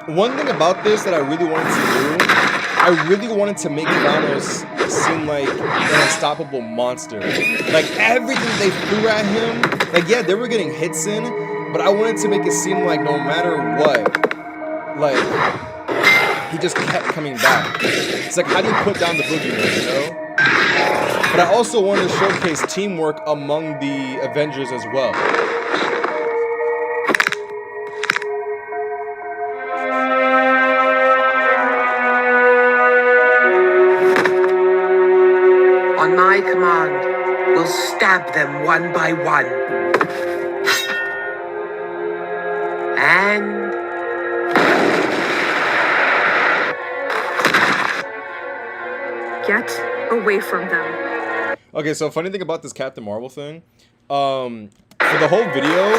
One thing about this that I really wanted to do, I really wanted to make Thanos seem like an unstoppable monster. Like, everything they threw at him, like, yeah, they were getting hits in, but I wanted to make it seem like no matter what, like, he just kept coming back. It's like, how do you put down the boogeyman, you know? But I also wanted to showcase teamwork among the Avengers as well. On my command, we'll stab them one by one. And Get away from them. Okay, so funny thing about this Captain Marvel thing, for the whole video,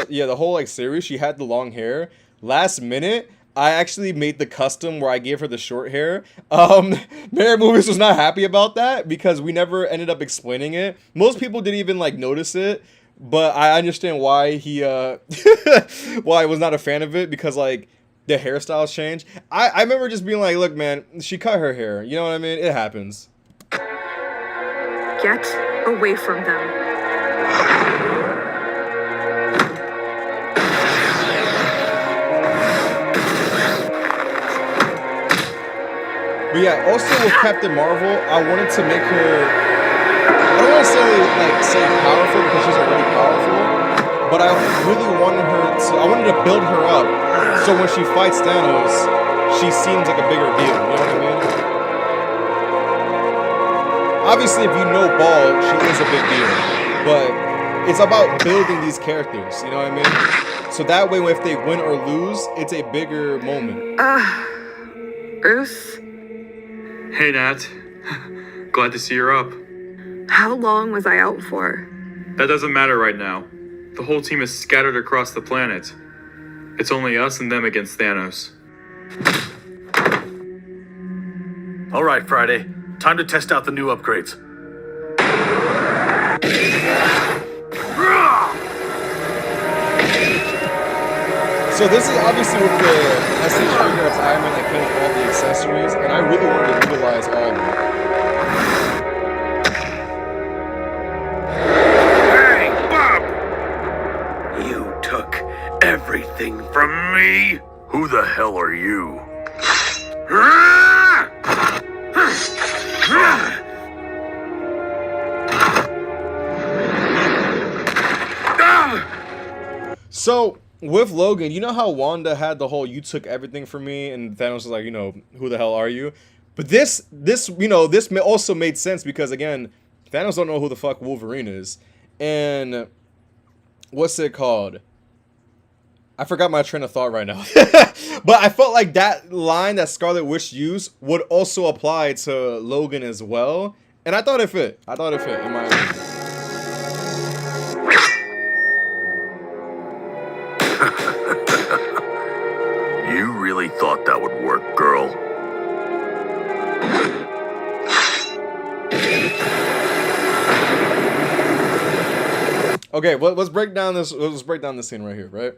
yeah, the whole like series, she had the long hair. Last minute, I actually made the custom where I gave her the short hair. Mary Movies was not happy about that because we never ended up explaining it. Most people didn't even like notice it, but I understand why he why I was not a fan of it because like the hairstyles changed. I remember just being like, look, man, she cut her hair. You know what I mean? It happens. Get away from them. But yeah, also with Captain Marvel, I wanted to make her, I don't want to say powerful because she's already powerful, but I really wanted her to, I wanted to build her up so when she fights Thanos, she seems like a bigger deal, you know what I mean? Obviously, if you know Ball, she is a big deal, but it's about building these characters, you know what I mean? So that way, if they win or lose, it's a bigger moment. Bruce? Hey, Nat. Glad to see you're up. How long was I out for? That doesn't matter right now. The whole team is scattered across the planet. It's only us and them against Thanos. All right, Friday. Time to test out the new upgrades. So this is obviously with the SH figure of Iron Man that came with all the accessories, and I really wanted to utilize all of them. Hey, Bob! You took everything from me? Who the hell are you? So, with Logan, you know how Wanda had the whole "you took everything from me," and Thanos was like, you know, who the hell are you? But this also made sense because again, Thanos don't know who the fuck Wolverine is, and what's it called? I forgot my train of thought right now. But I felt like that line that Scarlet Witch used would also apply to Logan as well, and I thought it fit. In my opinion. You really thought that would work, girl? Okay, let's break down this. Let's break down this scene right here, right?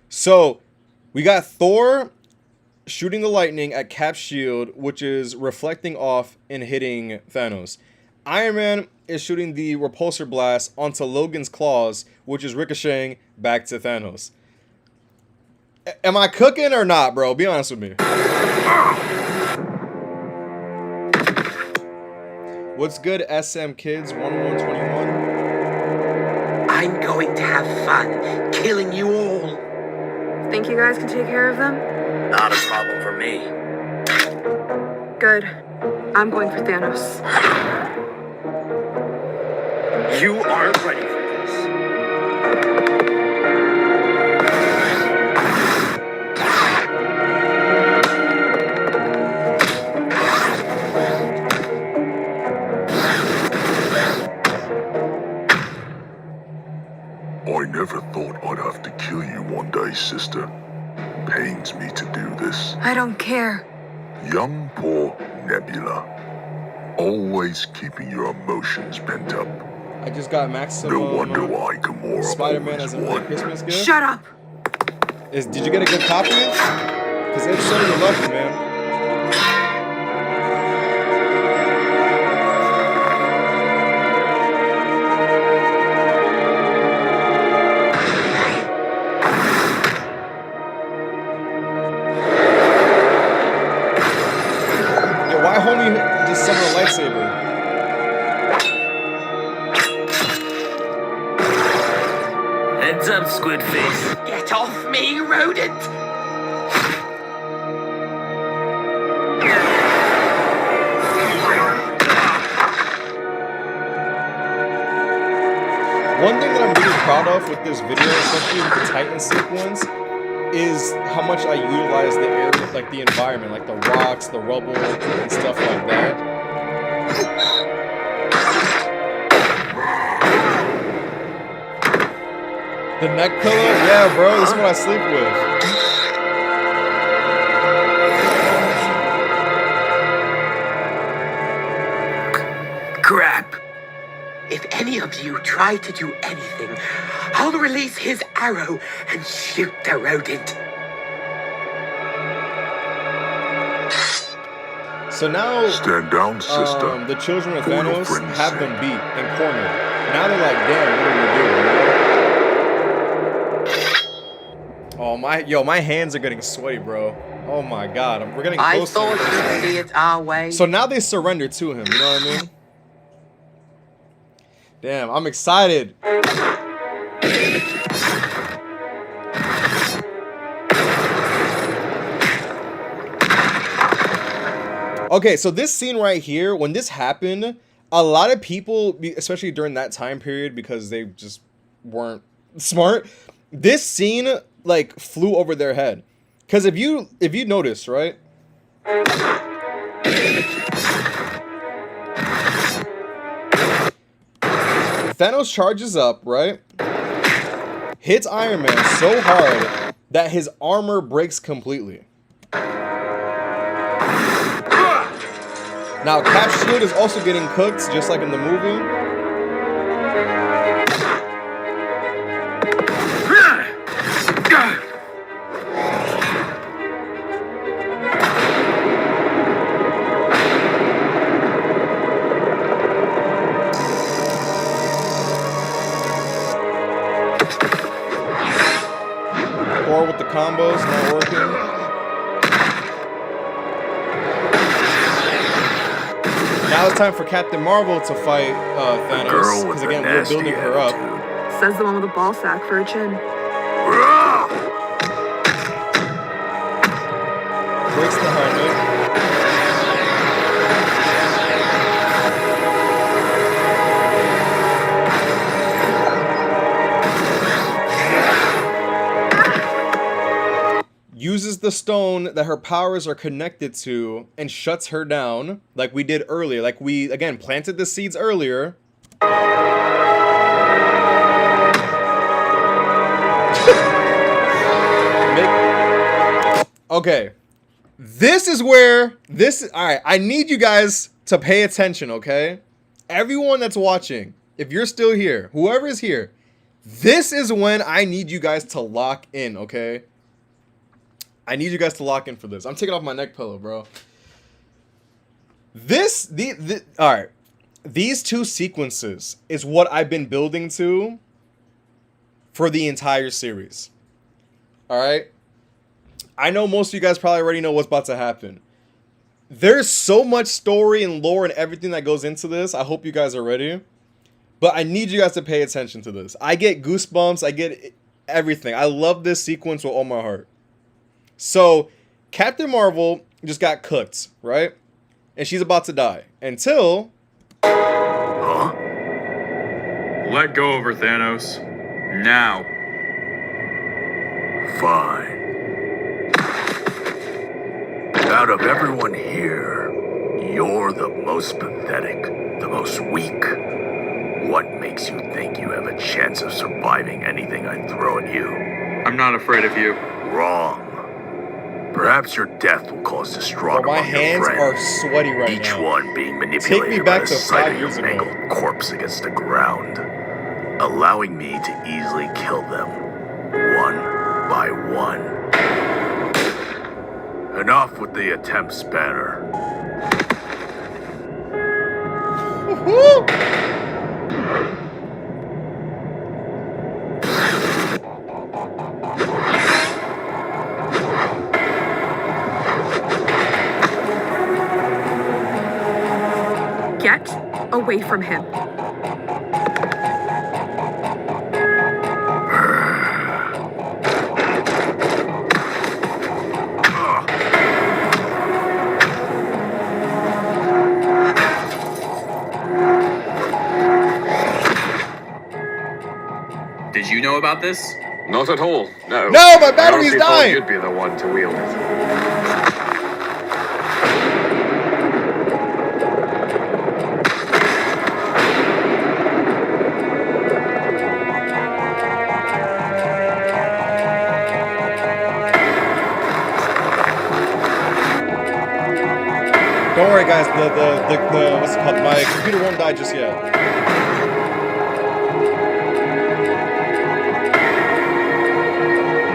So, we got Thor shooting the lightning at Cap's shield, which is reflecting off and hitting Thanos. Iron Man is shooting the repulsor blast onto Logan's claws, which is ricocheting back to Thanos. Am I cooking or not, bro? Be honest with me. What's good, SM Kids 1121? I'm going to have fun killing you all. Think you guys can take care of them? Not a problem for me. Good. I'm going for Thanos. You aren't ready for this. I never thought I'd have to kill you one day, sister. Pains me to do this. I don't care. Young, poor Nebula. Always keeping your emotions pent up. I just got Maximum. No wonder why Gamora Spider-Man as a Christmas gift. Shut up! Did you get a good copy? Because if so, you're lucky, man. Why homie just summon a lightsaber? Heads up, Squidface. Get off me, rodent! One thing that I'm really proud of with this video, especially with the Titan sequence, is how much I utilize the area, like the environment, like the rocks, the rubble, and stuff like that. The neck pillow? Yeah, bro. This is what I sleep with. Crap. If any of you try to do anything, I'll release his arrow and shoot the rodent. So now, stand down, sister. The children of For your Thanos friend's have them beat and cornered. Now they're like, damn, what do we do? Oh my hands are getting sweaty, bro. Oh my god, we're getting I closer. thought you'd see it our way. So now they surrender to him. You know what I mean? Damn, I'm excited. Okay, so this scene right here, when this happened, a lot of people, especially during that time period, because they just weren't smart, this scene like flew over their head. Because if you notice, right? Thanos charges up, right? Hits Iron Man so hard that his armor breaks completely. Now, Cap's shield is also getting cooked, just like in the movie. Thor with the combos, not working. Now it's time for Captain Marvel to fight Thanos, because again, we're building her up. Says the one with the ball sack for a chin. Breaks the helmet. Uses the stone that her powers are connected to and shuts her down, like we did earlier. Like we, again, planted the seeds earlier. Okay. This is where alright, I need you guys to pay attention, okay? Everyone that's watching, if you're still here, whoever is here, this is when I need you guys to lock in, okay? I need you guys to lock in for this. I'm taking off my neck pillow, bro. Alright. These two sequences is what I've been building to for the entire series. Alright? I know most of you guys probably already know what's about to happen. There's so much story and lore and everything that goes into this. I hope you guys are ready. But I need you guys to pay attention to this. I get goosebumps. I get everything. I love this sequence with all my heart. So, Captain Marvel just got cooked, right? And she's about to die. Until... Let go of her, Thanos. Now. Fine. Out of everyone here, you're the most pathetic, the most weak. What makes you think you have a chance of surviving anything I throw at you? I'm not afraid of you. Wrong. Perhaps your death will cause distraught my among your hands friends, are sweaty right each now. one being Take me manipulated back by the to sight 5 of your years ago. mangled corpse against the ground, allowing me to easily kill them, one by one. Enough with the attempts, Banner. Get away from him. Did you know about this? Not at all, no. No, my I battery's honestly thought dying! you'd be the one to wield it. Don't worry, guys. The what's it called? My computer won't die just yet.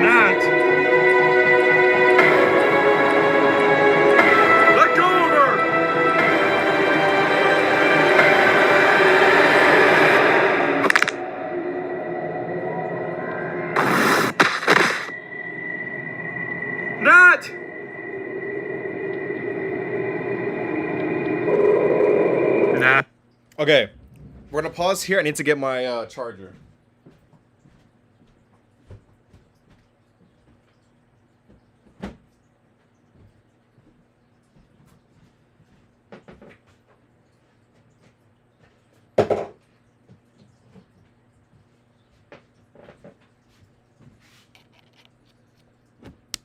Nat! Let go of her! Nat! Nah. Okay, we're gonna pause here. I need to get my charger.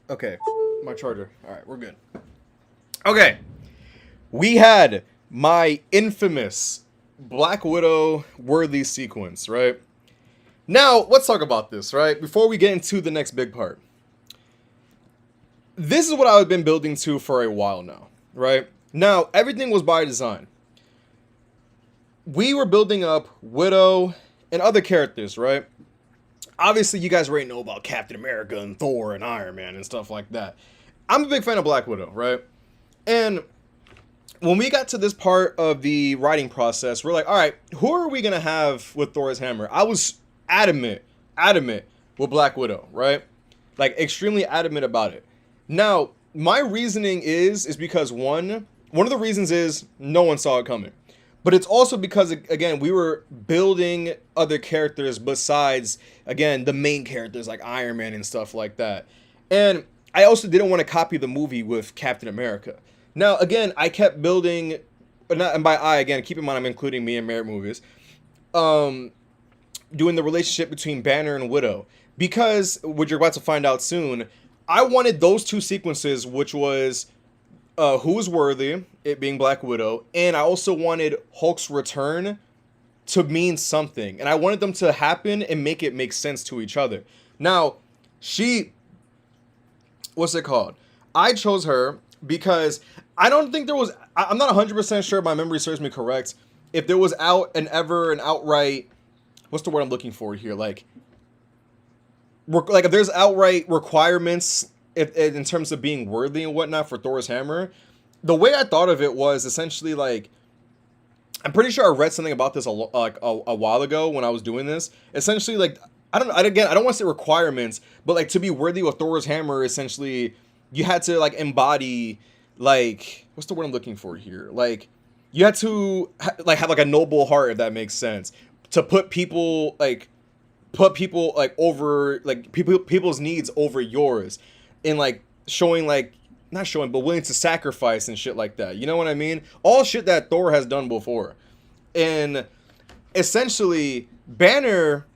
Okay, my charger. All right, we're good. Okay, we had my infamous Black Widow worthy sequence, right? Now, let's talk about this, right? Before we get into the next big part. This is what I've been building to for a while now, right? Now, everything was by design. We were building up Widow and other characters, right? Obviously, you guys already know about Captain America and Thor and Iron Man and stuff like that. I'm a big fan of Black Widow, right? And when we got to this part of the writing process, we're like, all right, who are we going to have with Thor's hammer? I was adamant with Black Widow, right? Like, extremely adamant about it. Now, my reasoning is because one of the reasons is no one saw it coming. But it's also because, again, we were building other characters besides, again, the main characters like Iron Man and stuff like that. And I also didn't want to copy the movie with Captain America. Now, again, I kept building, and by I, again, keep in mind I'm including me in Merit movies, doing the relationship between Banner and Widow. Because, which you're about to find out soon, I wanted those two sequences, which was who was worthy, it being Black Widow, and I also wanted Hulk's return to mean something. And I wanted them to happen and make it make sense to each other. Now, what's it called? I chose her because I don't think there was, I'm not 100% sure, my memory serves me correct, if there was an outright, what's the word I'm looking for here? Like if there's outright requirements in terms of being worthy and whatnot for Thor's hammer. The way I thought of it was essentially like, I'm pretty sure I read something about this a while ago when I was doing this. Essentially, like, I don't want to say requirements, but like to be worthy of Thor's hammer, essentially, you had to like embody, like, what's the word I'm looking for here? Like, you had to have like a noble heart, if that makes sense, to put people over, like people's needs over yours, and like showing like, not showing, but willing to sacrifice and shit like that. You know what I mean? All shit that Thor has done before. And essentially, Banner,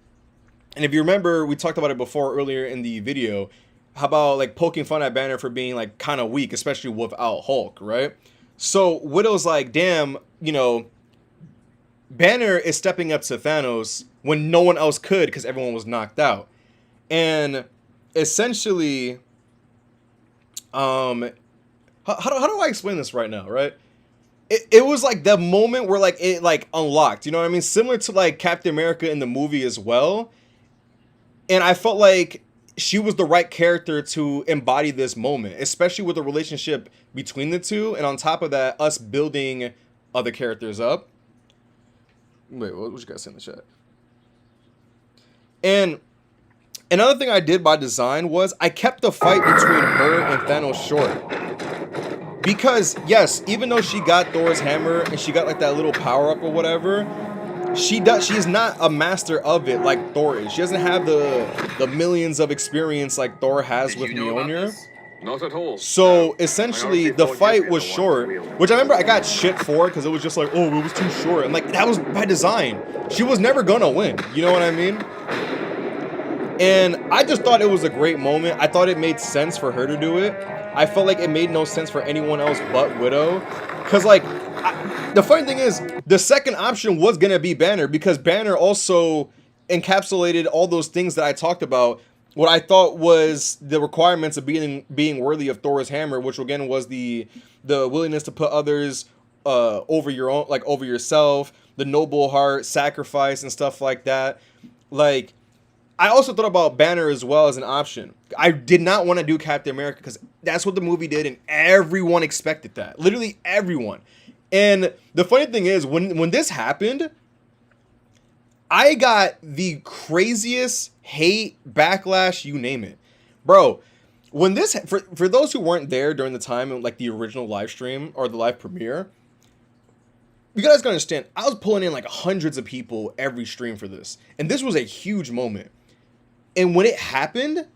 and if you remember, we talked about it before earlier in the video, how about like poking fun at Banner for being like kind of weak, especially without Hulk, right? So Widow's like, damn, you know, Banner is stepping up to Thanos when no one else could because everyone was knocked out. And essentially, how do I explain this right now, right? It was like the moment where like it like unlocked, you know what I mean? Similar to like Captain America in the movie as well. And I felt like she was the right character to embody this moment, especially with the relationship between the two. And on top of that, us building other characters up. Wait, what you guys say in the chat? And another thing I did by design was I kept the fight between her and Thanos short. Because, yes, even though she got Thor's hammer and she got like that little power up or whatever, she's not a master of it like Thor is. She doesn't have the millions of experience like Thor has with Mjolnir. Not at all. So essentially the fight was short, which I remember I got shit for because it was just like, oh, it was too short. And like, that was by design. She was never gonna win. You know what I mean? And I just thought it was a great moment. I thought it made sense for her to do it. I felt like it made no sense for anyone else but Widow. Because, like, the funny thing is, the second option was going to be Banner. Because Banner also encapsulated all those things that I talked about what I thought was the requirements of being worthy of Thor's hammer, which again was the willingness to put others over your own, like over yourself, the noble heart, sacrifice, and stuff like that. Like, I also thought about Banner as well as an option. I did not want to do Captain America because that's what the movie did, and everyone expected that. Literally everyone. And the funny thing is, when this happened, I got the craziest hate, backlash, you name it. Bro, when this, for those who weren't there during the time of like the original live stream or the live premiere, you guys gotta understand, I was pulling in like hundreds of people every stream for this. And this was a huge moment. And when it happened,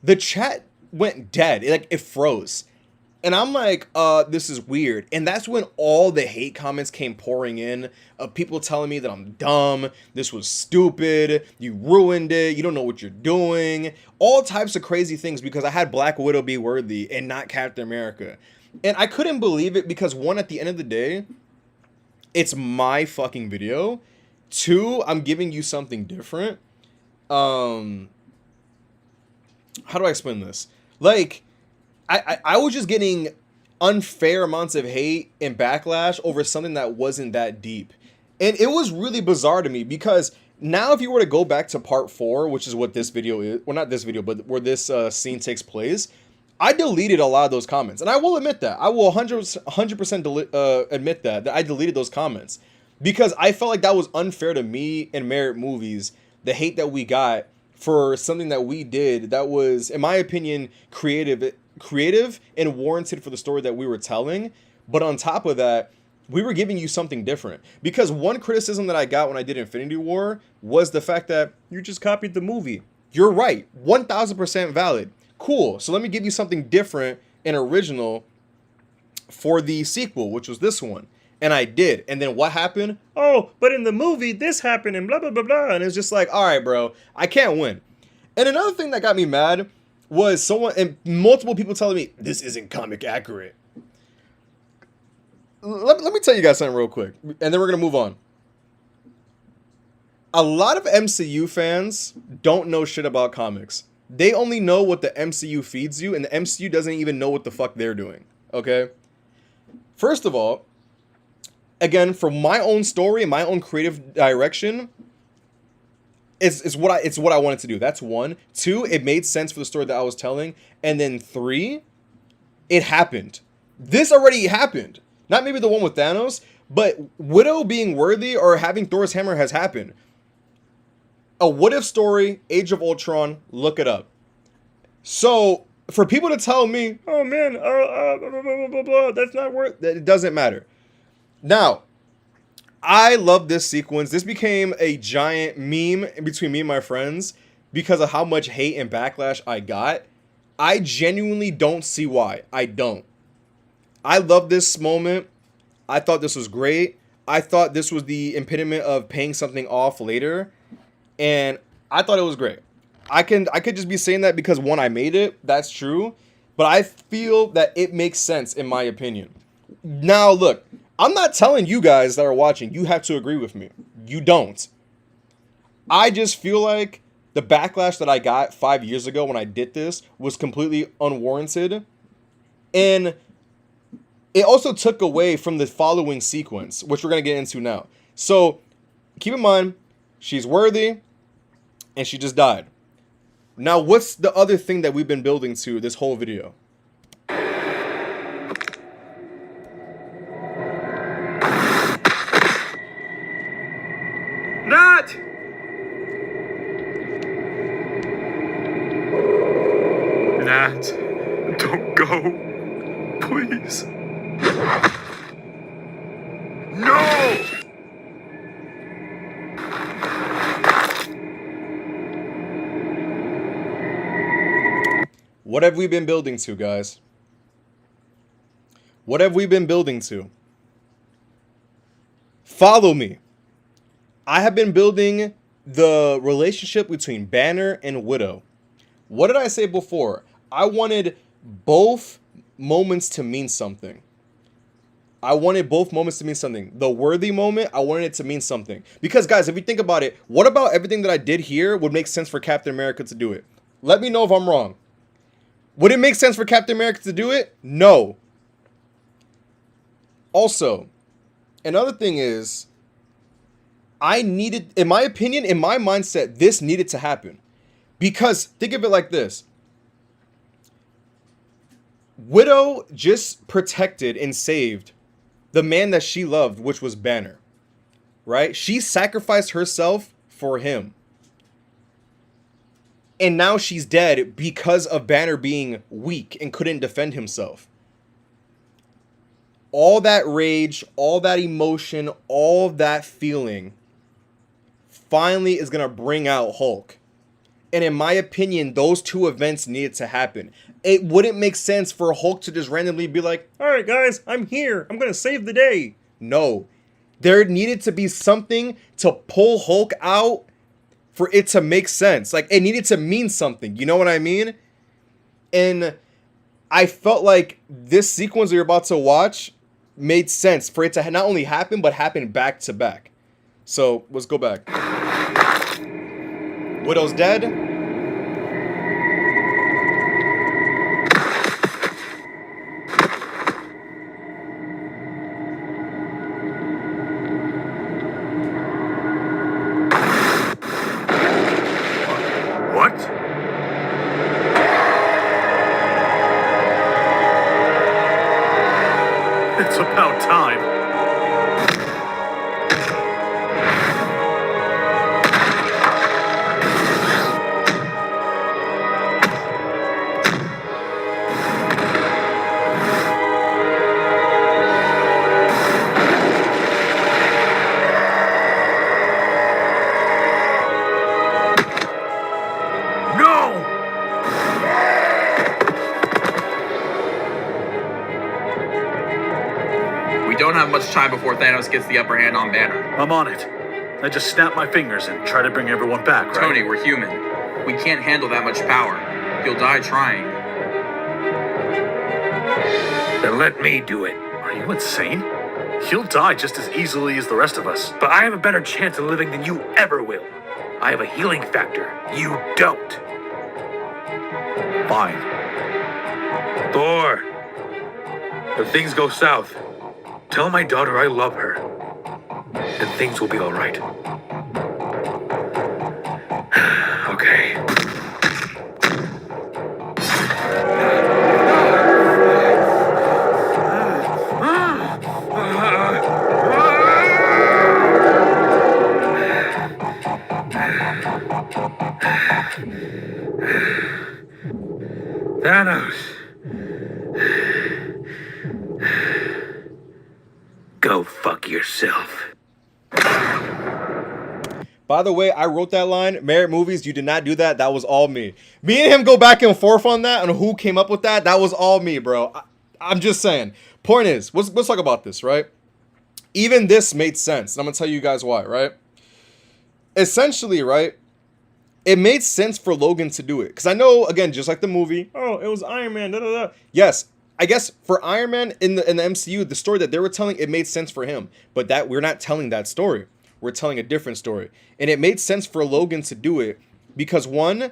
the chat went dead. It froze. And I'm like, this is weird. And that's when all the hate comments came pouring in of people telling me that I'm dumb, this was stupid, you ruined it, you don't know what you're doing. All types of crazy things because I had Black Widow be worthy and not Captain America. And I couldn't believe it because one, at the end of the day, it's my fucking video. Two, I'm giving you something different. How do I explain this? Like, I was just getting unfair amounts of hate and backlash over something that wasn't that deep. And it was really bizarre to me because now if you were to go back to part 4, which is what this video is, well, not this video, but where this scene takes place, I deleted a lot of those comments. And I will admit that. I will 100% admit that I deleted those comments because I felt like that was unfair to me and Merit Movies, the hate that we got for something that we did that was, in my opinion, creative and warranted for the story that we were telling. But on top of that, we were giving you something different. Because one criticism that I got when I did Infinity War was the fact that you just copied the movie. You're right. 1000% valid. Cool. So let me give you something different and original for the sequel, which was this one. And I did. And then what happened? Oh, but in the movie, this happened and blah, blah, blah, blah. And it's just like, all right, bro, I can't win. And another thing that got me mad was someone and multiple people telling me this isn't comic accurate. Let me tell you guys something real quick, and then we're going to move on. A lot of MCU fans don't know shit about comics. They only know what the MCU feeds you, and the MCU doesn't even know what the fuck they're doing, okay? First of all, again, for my own story and my own creative direction, it's what I wanted to do. That's one. Two, it made sense for the story that I was telling. And then three, it happened. This already happened. Not maybe the one with Thanos, but Widow being worthy or having Thor's hammer has happened. A what if story, Age of Ultron, look it up. So for people to tell me, oh man, blah, blah, blah, blah, that's not worth it, doesn't matter. Now, I love this sequence. This became a giant meme between me and my friends because of how much hate and backlash I got. I genuinely don't see why. I don't. I love this moment. I thought this was great. I thought this was the impediment of paying something off later. And I thought it was great. I could just be saying that because one, I made it. That's true. But I feel that it makes sense in my opinion. Now, look. I'm not telling you guys that are watching, you have to agree with me. You don't. I just feel like the backlash that I got 5 years ago when I did this was completely unwarranted. And it also took away from the following sequence, which we're going to get into now. So keep in mind, she's worthy and she just died. Now, what's the other thing that we've been building to this whole video? Not! Nat, don't go. Please. No! What have we been building to, guys? What have we been building to? Follow me. I have been building the relationship between Banner and Widow. What did I say before? I wanted both moments to mean something. I wanted both moments to mean something. The worthy moment, I wanted it to mean something. Because, guys, if you think about it, what about everything that I did here would make sense for Captain America to do it? Let me know if I'm wrong. Would it make sense for Captain America to do it? No. Also, another thing is, in my opinion, in my mindset, this needed to happen. Because think of it like this. Widow just protected and saved the man that she loved, which was Banner. Right? She sacrificed herself for him. And now she's dead because of Banner being weak and couldn't defend himself. All that rage, all that emotion, all that feeling finally is going to bring out Hulk. And in my opinion, those two events needed to happen. It wouldn't make sense for Hulk to just randomly be like, all right, guys, I'm here. I'm going to save the day. No. There needed to be something to pull Hulk out for it to make sense. Like, it needed to mean something. You know what I mean? And I felt like this sequence you're about to watch made sense for it to not only happen, but happen back to back. So, let's go back. Widow's dead. It's about time. We don't have much time before Thanos gets the upper hand on Banner. I'm on it. I just snap my fingers and try to bring everyone back, right? Tony, we're human. We can't handle that much power. You'll die trying. Then let me do it. Are you insane? He'll die just as easily as the rest of us. But I have a better chance of living than you ever will. I have a healing factor. You don't. Fine. Thor, if things go south, tell my daughter I love her. And things will be all right. Okay. Thanos. Go fuck yourself. By the way, I wrote that line. Merit Movies, you did not do that. That was all me. Me and him go back and forth on that, on who came up with that. That was all me, bro. I'm just saying. Point is, let's talk about this, right? Even this made sense. And I'm going to tell you guys why, right? Essentially, right? It made sense for Logan to do it. Because I know, again, just like the movie, oh, it was Iron Man, da da da. Yes, I guess for Iron Man in the MCU, the story that they were telling, it made sense for him. But that we're not telling that story. We're telling a different story. And it made sense for Logan to do it because one,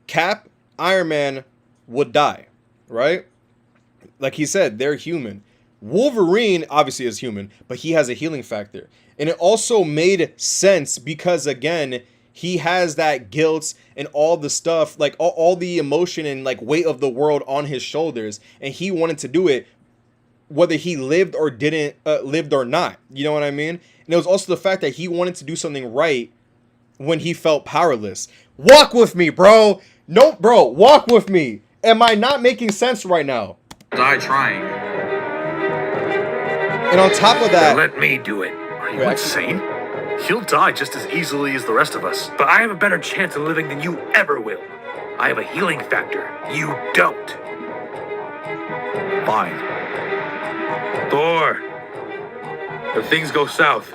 Cap, Iron Man would die, right? Like he said, they're human. Wolverine obviously is human, but he has a healing factor. And it also made sense because, again, he has that guilt and all the stuff, like all the emotion and like weight of the world on his shoulders. And he wanted to do it whether he lived or didn't, lived or not. You know what I mean? And it was also the fact that he wanted to do something right when he felt powerless. Walk with me, bro. Nope, bro. Walk with me. Am I not making sense right now? Die trying. And on top of that, let me do it. Are you insane? He'll die just as easily as the rest of us. But I have a better chance of living than you ever will. I have a healing factor. You don't. Fine. Thor, if things go south,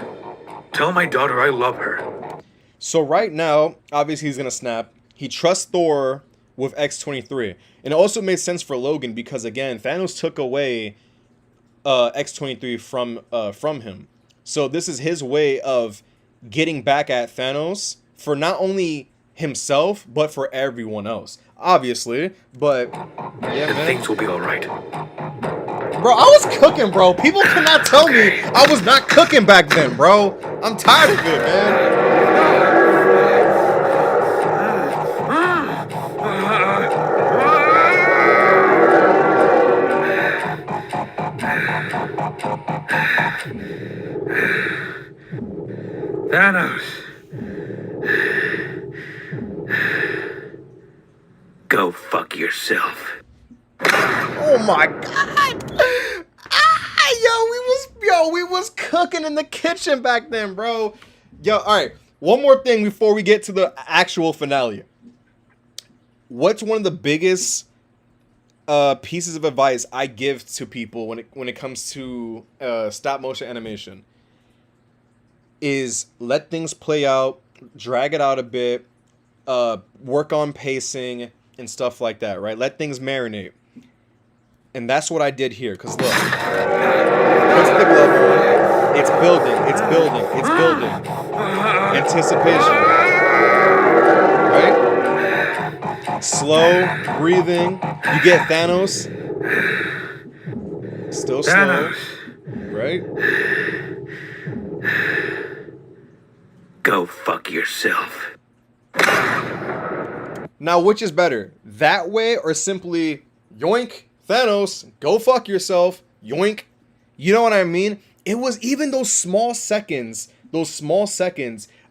tell my daughter I love her. So right now, obviously he's going to snap. He trusts Thor with X-23. And it also made sense for Logan because, again, Thanos took away X-23 from him. So this is his way of getting back at Thanos for not only himself, but for everyone else. obviously, but yeah, And man. things will be alright. Bro, I was cooking, bro. People cannot tell me I was not cooking back then, bro. I'm tired of it, man. Thanos. Go fuck yourself. Oh my god. We was cooking in the kitchen back then, bro. Yo, all right. One more thing before we get to the actual finale. What's one of the biggest pieces of advice I give to people when it comes to stop motion animation? Is let things play out, drag it out a bit, work on pacing and stuff like that, right? Let things marinate. And that's what I did here, because look. Puts the glove on. It's building, it's building, it's building. Anticipation. Right? Slow, breathing. You get Thanos. Still slow. Right? Go fuck yourself. Now, which is better? That way or simply yoink, Thanos, go fuck yourself, yoink. You know what I mean? It was even those small seconds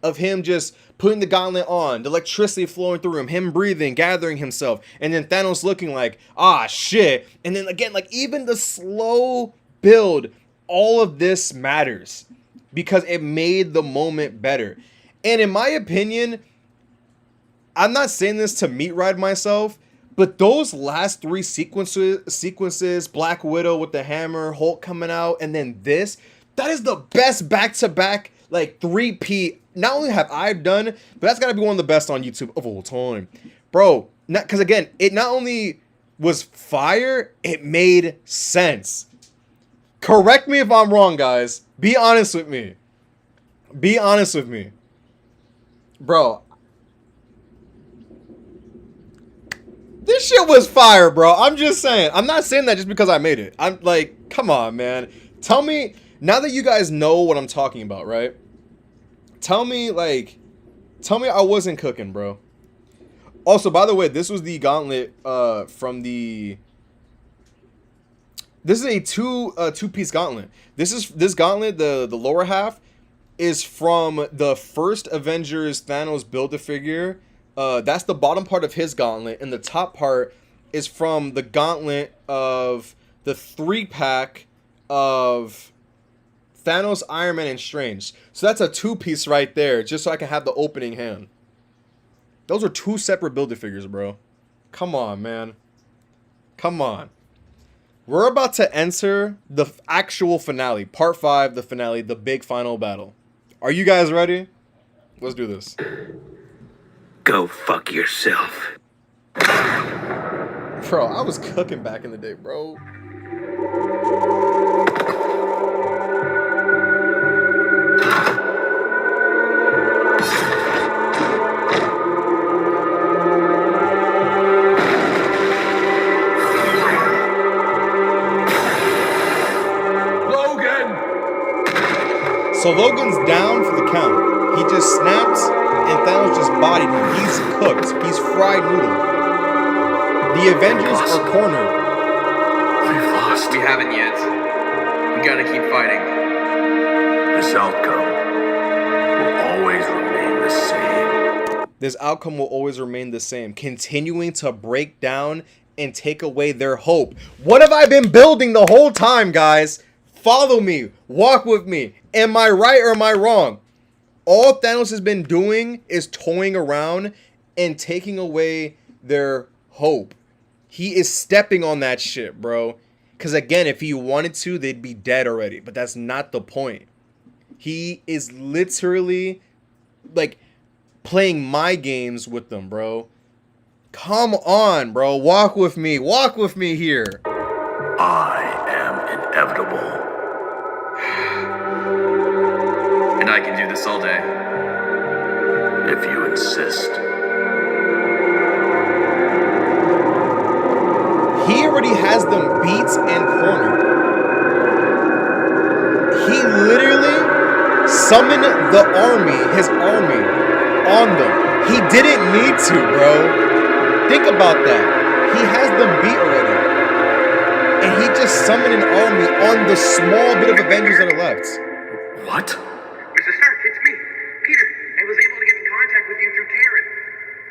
of him just putting the gauntlet on, the electricity flowing through him breathing, gathering himself, and then Thanos looking like, ah, shit. And then again, like even the slow build, all of this matters because it made the moment better. And in my opinion, I'm not saying this to meat ride myself, but those last three sequences, Black Widow with the hammer, Hulk coming out, and then this, that is the best back-to-back, like, 3P. Not only have I done, but that's got to be one of the best on YouTube of all time. Bro, because again, it not only was fire, it made sense. Correct me if I'm wrong, guys. Be honest with me. Be honest with me. Bro, this shit was fire, bro. I'm just saying. I'm not saying that just because I made it. I'm like, come on, man. Tell me, now that you guys know what I'm talking about, right? Tell me I wasn't cooking, bro. Also, by the way, this was the gauntlet from the... This is a two-piece gauntlet. This gauntlet, the lower half, is from the first Avengers Thanos Build-A-Figure. That's the bottom part of his gauntlet, and the top part is from the gauntlet of the 3-pack of Thanos, Iron Man, and Strange. So that's a 2-piece right there, just so I can have the opening hand. Those are 2 separate Build-A-Figures, bro. Come on, man. Come on. We're about to enter the actual finale. Part 5, the finale, the big final battle. Are you guys ready? Let's do this. Go fuck yourself. Bro, I was cooking back in the day, bro. Logan! So Logan's down for the count. He just snaps, and Thanos just bodied him. He's cooked. He's fried noodle. The Avengers are cornered. We've lost. We haven't yet. We gotta keep fighting. This outcome will always remain the same. This outcome will always remain the same. Continuing to break down and take away their hope. What have I been building the whole time, guys? Follow me. Walk with me. Am I right or am I wrong? All Thanos has been doing is toying around and taking away their hope. He is stepping on that shit, bro. Because again, if he wanted to, they'd be dead already. But that's not the point. He is literally, like, playing my games with them, bro. Come on, bro. Walk with me. Walk with me here. I am inevitable. And I can do this all day. If you insist. has them beat and cornered. He literally summoned the army, his army, on them. He didn't need to, bro. Think about that. He has them beat already. And he just summoned an army on the small bit of Avengers that are left. What? Mr. Stark, it's me, Peter. I was able to get in contact with you through Karen.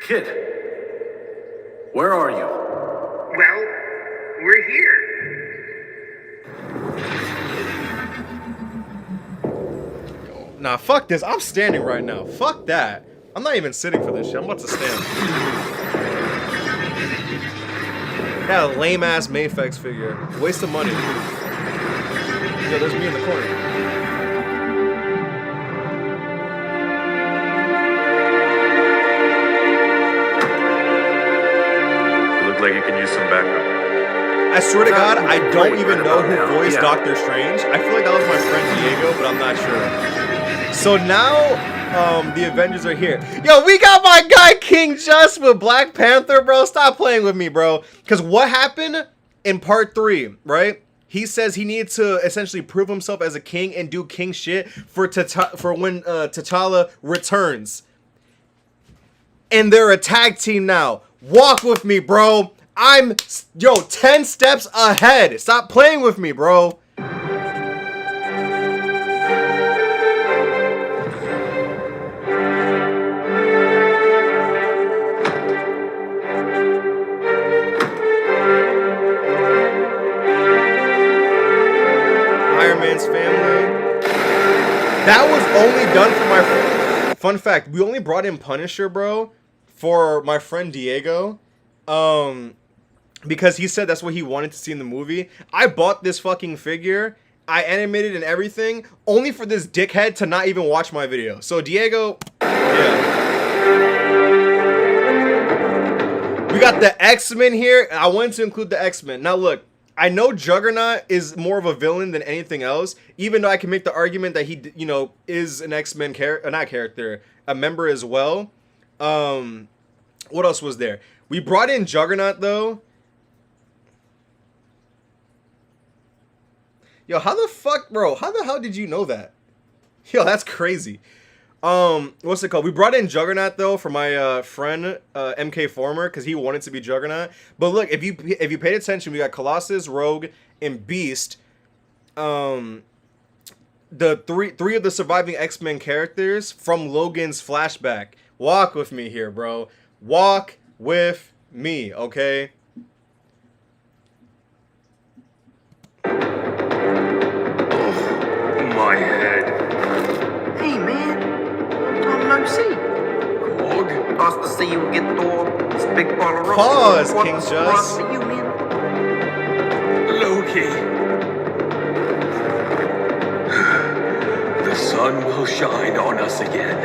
Kid, where are you? Well, we're here. Nah, fuck this. I'm standing right now. Fuck that. I'm not even sitting for this shit. I'm about to stand. Yeah, lame ass Mayfex figure. Waste of money. Yo, there's me in the corner. You look like you can use some backup. I swear to God, I don't even know who voiced Doctor Strange. I feel like that was my friend Diego, but I'm not sure. So now, the Avengers are here. Yo, we got my guy King Just with Black Panther, bro. Stop playing with me, bro. Because what happened in part 3, right? He says he needs to essentially prove himself as a king and do king shit for when T'Challa returns. And they're a tag team now. Walk with me, bro. I'm, 10 steps ahead. Stop playing with me, bro. Iron Man's family. That was only done for my friend. Fun fact, we only brought in Punisher, bro, for my friend Diego. Because he said that's what he wanted to see in the movie. I bought this fucking figure. I animated and everything only for this dickhead to not even watch my video. So Diego, yeah. We got the X-Men here. I wanted to include the X-Men. Now look, I know Juggernaut is more of a villain than anything else, even though I can make the argument that he, is an X-Men a member as well. What else was there? We brought in Juggernaut though. Yo, how the fuck, bro? How the hell did you know that? Yo, that's crazy. What's it called? We brought in Juggernaut though for my friend MK Former because he wanted to be Juggernaut. But look, if you paid attention, we got Colossus, Rogue, and Beast. The three of the surviving X-Men characters from Logan's flashback. Walk with me here, bro. Walk with me, okay? My head. Hey, man. Long no see. Lord, nice to see you again, Thor. It's a big ball of rock. Pause, King Just. For you, man. Loki. The sun will shine on us again.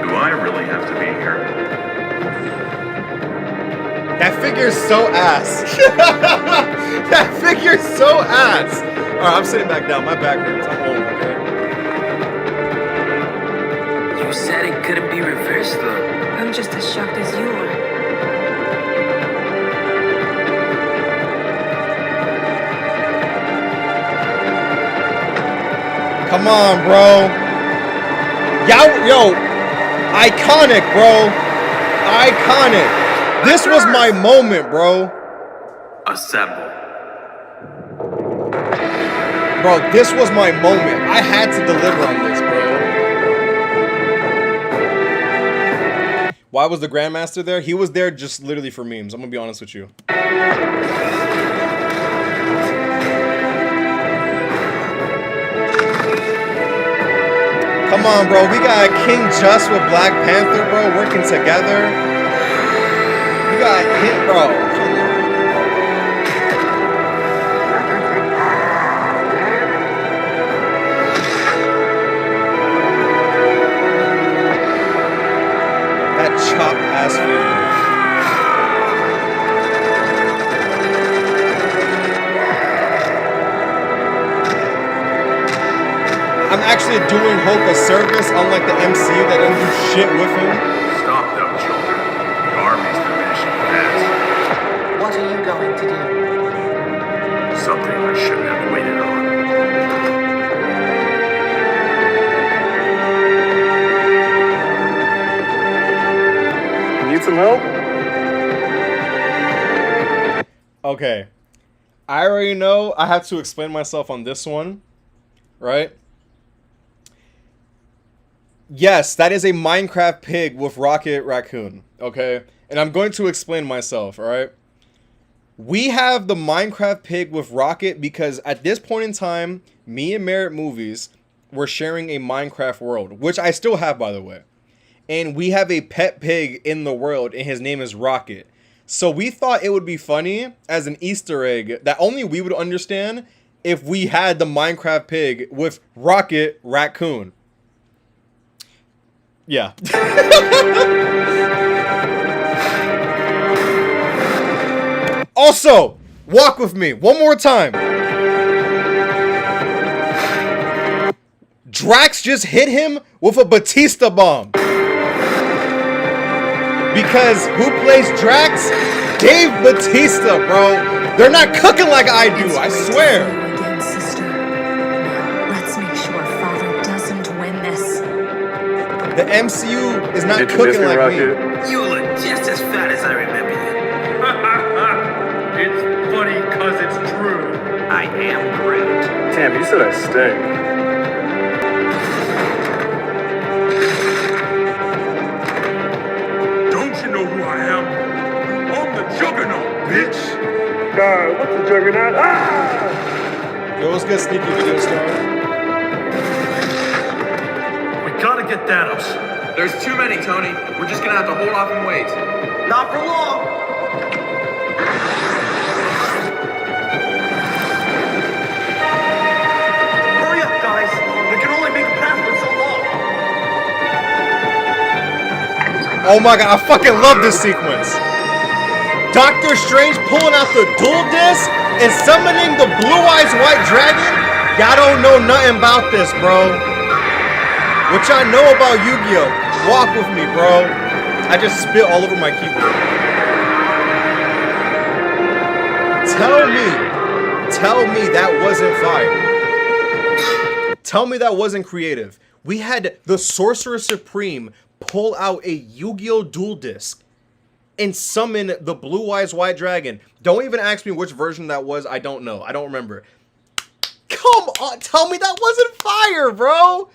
Do I really have to be here? That figure's so ass. That figure's so ass. Alright, I'm sitting back down. My back hurts. I'm old, okay? You said it couldn't be reversed, though. I'm just as shocked as you are. Come on, bro. Yo, iconic, bro. Iconic. This was my moment, bro. Assemble. Bro, this was my moment. I had to deliver on this, bro. Why was the Grandmaster there? He was there just literally for memes. I'm gonna be honest with you. Come on, bro. We got King Just with Black Panther, bro, working together. We got hit, bro. Come on. That chop ass figure. I'm actually doing Hulk a service, unlike the MCU that doesn't do shit with him. Stop them, children. The army some help? Okay. I already know I have to explain myself on this one, right? Yes, that is a Minecraft pig with Rocket Raccoon, okay? And I'm going to explain myself, all right? We have the Minecraft pig with Rocket because at this point in time, me and Merit Movies were sharing a Minecraft world, which I still have, by the way. And we have a pet pig in the world, and his name is Rocket. So we thought it would be funny as an Easter egg that only we would understand if we had the Minecraft pig with Rocket Raccoon. Yeah. Also, walk with me one more time. Drax just hit him with a Batista bomb. Because who plays Drax? Dave Batista, bro. They're not cooking like I do, I swear. Again, sister. Now, let's make sure Father doesn't win this. The MCU is not Did you miss cooking me, like Rocket? me. You look just as fat as I remember you. It's funny cause it's true. I am great. Damn, you said I stink. Don't you know who I am? I'm the Juggernaut, bitch! What's the Juggernaut? Ah! Yo, what's good, Sneaky Video Star? We gotta get Thanos. There's too many, Tony. We're just gonna have to hold off and wait. Not for long. Hurry up, guys. We can only make a path for so long. Oh my god, I fucking love this sequence. Doctor Strange pulling out the dual disc and summoning the Blue Eyes White Dragon? Y'all don't know nothing about this, bro. What y'all know about Yu-Gi-Oh? Walk with me, bro. I just spit all over my keyboard. Tell me that wasn't fire. Tell me that wasn't creative. We had the Sorcerer Supreme pull out a Yu-Gi-Oh dual disc and summon the Blue Eyes White Dragon. Don't even ask me which version that was. I don't know. I don't remember. Come on. Tell me that wasn't fire, bro.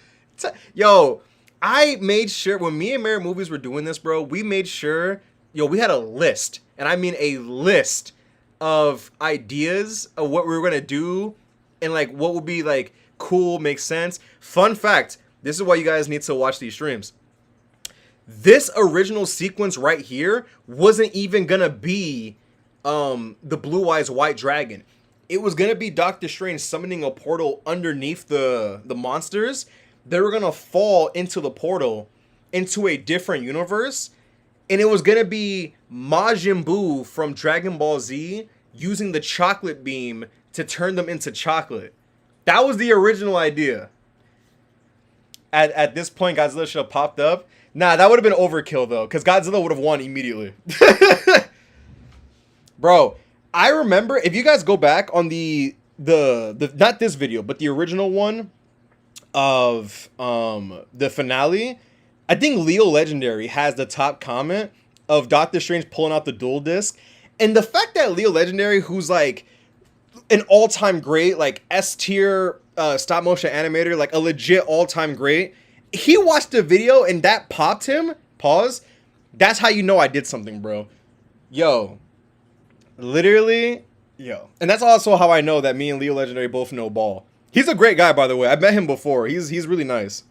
Yo, I made sure when me and Merit Movies were doing this, bro, we made sure, we had a list. And I mean a list of ideas of what we were going to do and like what would be like cool, make sense. Fun fact, this is why you guys need to watch these streams. This original sequence right here wasn't even gonna be the Blue Eyes White Dragon. It was gonna be Doctor Strange summoning a portal underneath the monsters. They were gonna fall into the portal into a different universe, and it was gonna be Majin Buu from Dragon Ball Z using the chocolate beam to turn them into chocolate. That was the original idea. At this point, Godzilla should have popped up. Nah, that would have been overkill, though, because Godzilla would have won immediately. Bro, I remember, if you guys go back on the not this video, but the original one of the finale, I think Leo Legendary has the top comment of Doctor Strange pulling out the dual disc. And the fact that Leo Legendary, who's like an all-time great, like S-tier stop motion animator, like a legit all-time great, he watched the video and that popped him. Pause. That's how you know I did something, bro. Yo. Literally. Yo. And that's also how I know that me and Leo Legendary both know ball. He's a great guy, by the way. I've met him before. He's really nice.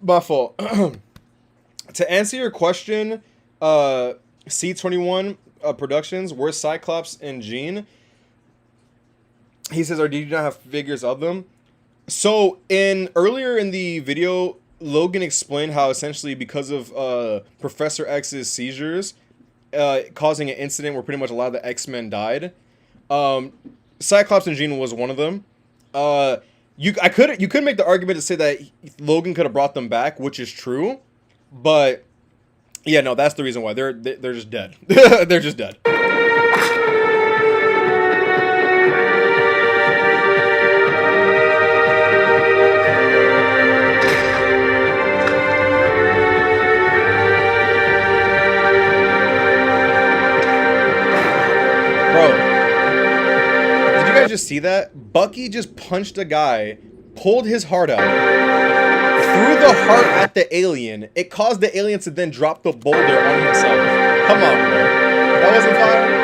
My fault. to answer your question, C21 Productions, where's Cyclops and Jean? He says, "Or did you not have figures of them?" So earlier in the video, Logan explained how essentially because of Professor X's seizures, causing an incident where pretty much a lot of the X-Men died. Cyclops and Jean was one of them. You could make the argument to say that Logan could have brought them back, which is true, but yeah, no, that's the reason why they're just dead. They're just dead. Bro, did you guys just see that? Bucky just punched a guy, pulled his heart out, threw the heart at the alien. It caused the alien to then drop the boulder on himself. Come on, bro. That wasn't fire?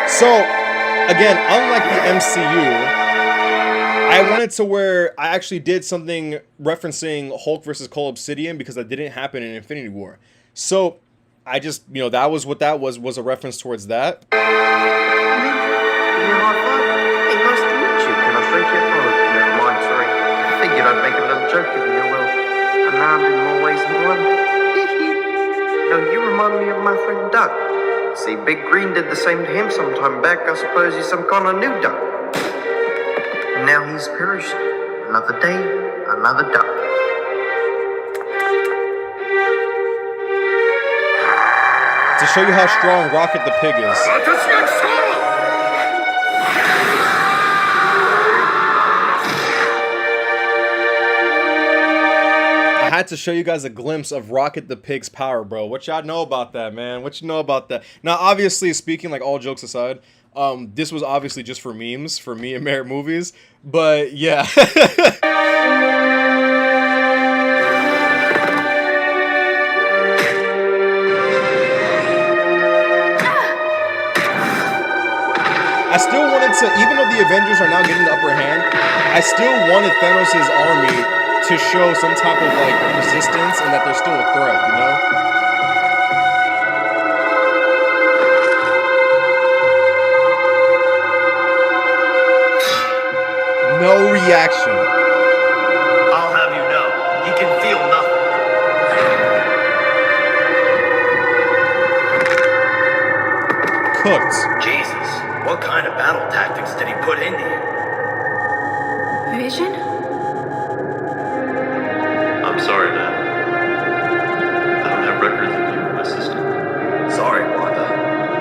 So, again, unlike the MCU, I wanted to where I actually did something referencing Hulk versus Cole Obsidian because that didn't happen in Infinity War. So, I just, that was what that was a reference towards that. Hey, nice to meet you. Can I shake your hand? Oh, never mind, sorry. I figured I'd make a little joke giving you a will. Unarmed in more ways than one. No, you remind me of my friend Doug. See, Big Green did the same to him some time back. I suppose he's some kind of new Doug. And now he's perished. Another day, another Doug. To show you how strong Rocket the Pig is. I had to show you guys a glimpse of Rocket the Pig's power, bro. What y'all know about that, man? What you know about that? Now, obviously, speaking, like, all jokes aside, this was obviously just for memes, for me and Merit movies, but yeah. I still wanted to, even though the Avengers are now getting the upper hand, I still wanted Thanos' army to show some type of, like, resistance and that they're still a threat, you know? No reaction. I'll have you know, he can feel nothing. Cooked. Jesus, what kind of battle tactics did he put into you? Vision? I'm sorry, Dad. I don't have records of you and my sister. Sorry, Wanda,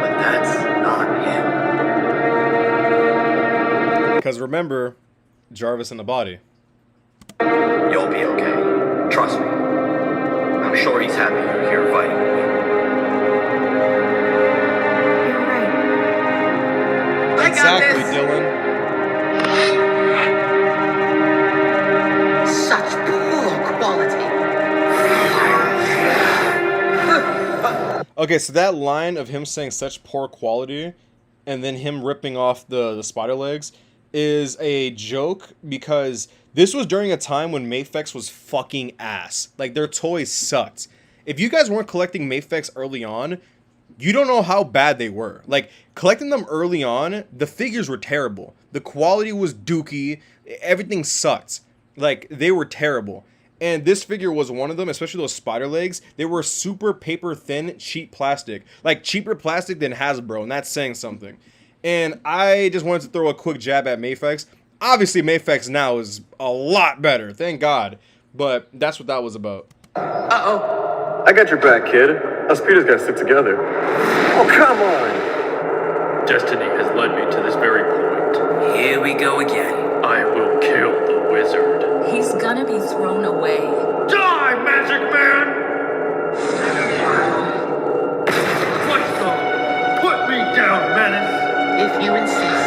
but that's not him. Because remember, Jarvis in the body. You'll be okay. Trust me. I'm sure he's happy you're here fighting with me. Exactly, Dylan. Such poor quality. Okay, so that line of him saying such poor quality and then him ripping off the spider legs is a joke because this was during a time when Mafex was fucking ass. Like, their toys sucked. If you guys weren't collecting Mafex early on, you don't know how bad they were. Like, collecting them early on, the figures were terrible. The quality was dookie. Everything sucked. Like, they were terrible. And this figure was one of them, especially those spider legs. They were super paper thin, cheap plastic. Like, cheaper plastic than Hasbro, and that's saying something. And I just wanted to throw a quick jab at Mafex. Obviously, Mafex now is a lot better, thank God. But that's what that was about. Uh-oh. I got your back, kid. Us Peters gotta stick together. Oh, come on! Destiny has led me to this very point. Here we go again. I will kill the wizard. He's gonna be thrown away. Die, Magic Man! What's up? Put me down, Menace! If you insist.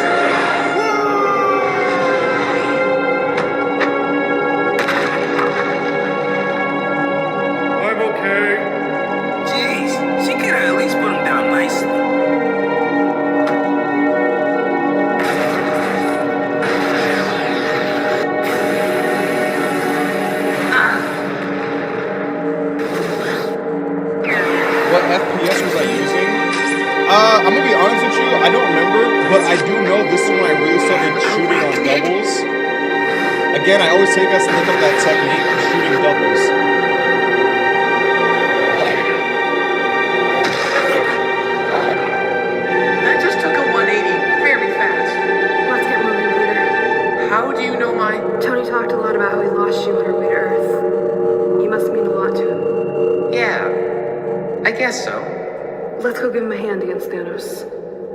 Again, I always take us to look up that technique of shooting doubles. That just took a 180 very fast. Let's get moving, Peter. How do you know my... Tony talked a lot about how he lost you on our way to Earth. You must mean a lot to him. Yeah, I guess so. Let's go give him a hand against Thanos.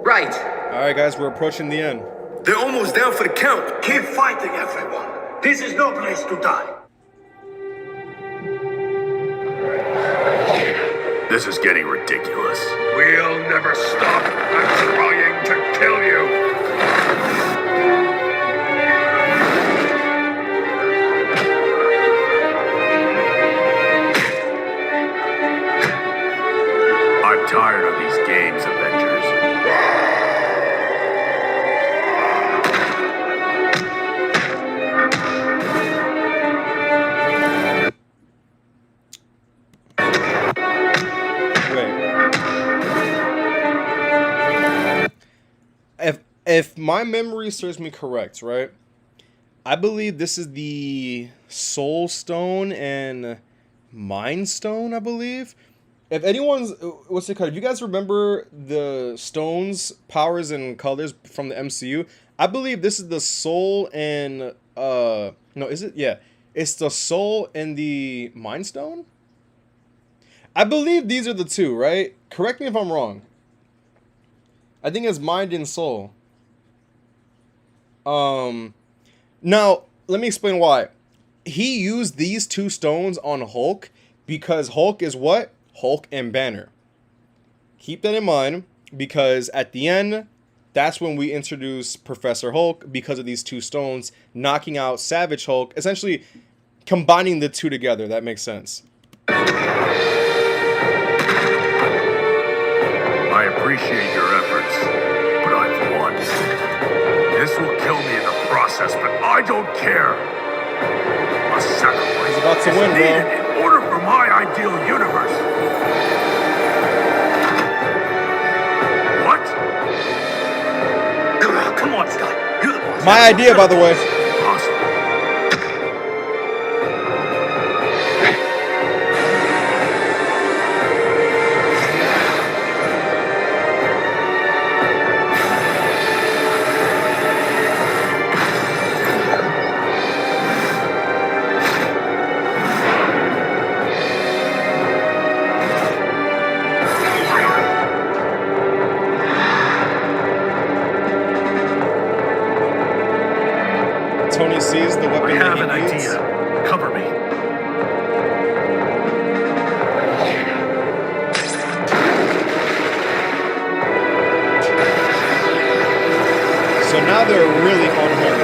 Right. Alright guys, we're approaching the end. They're almost down for the count. Keep fighting, everyone. This is no place to die. This is getting ridiculous. We'll never stop. I'm trying to kill you. I'm tired of these games, Avengers. If my memory serves me correct, right? I believe this is the Soul Stone and Mind Stone, I believe. If anyone's, what's it called? If you guys remember the stones, powers, and colors from the MCU, I believe this is the Soul and, no, is it? Yeah. It's the Soul and the Mind Stone? I believe these are the two, right? Correct me if I'm wrong. I think it's Mind and Soul. Now, let me explain why. He used these two stones on Hulk because Hulk is what? Hulk and Banner. Keep that in mind because at the end, that's when we introduce Professor Hulk because of these two stones knocking out Savage Hulk, essentially combining the two together. That makes sense. I appreciate your efforts, but I've won. This will kill me in the process, but I don't care. A sacrifice He's about to win, needed bro. in order for my ideal universe. What? Come on, Scott. You're the boss. My idea, by the way. Tony sees the weapon I have that an he needs. idea. Cover me. So now they're really on him.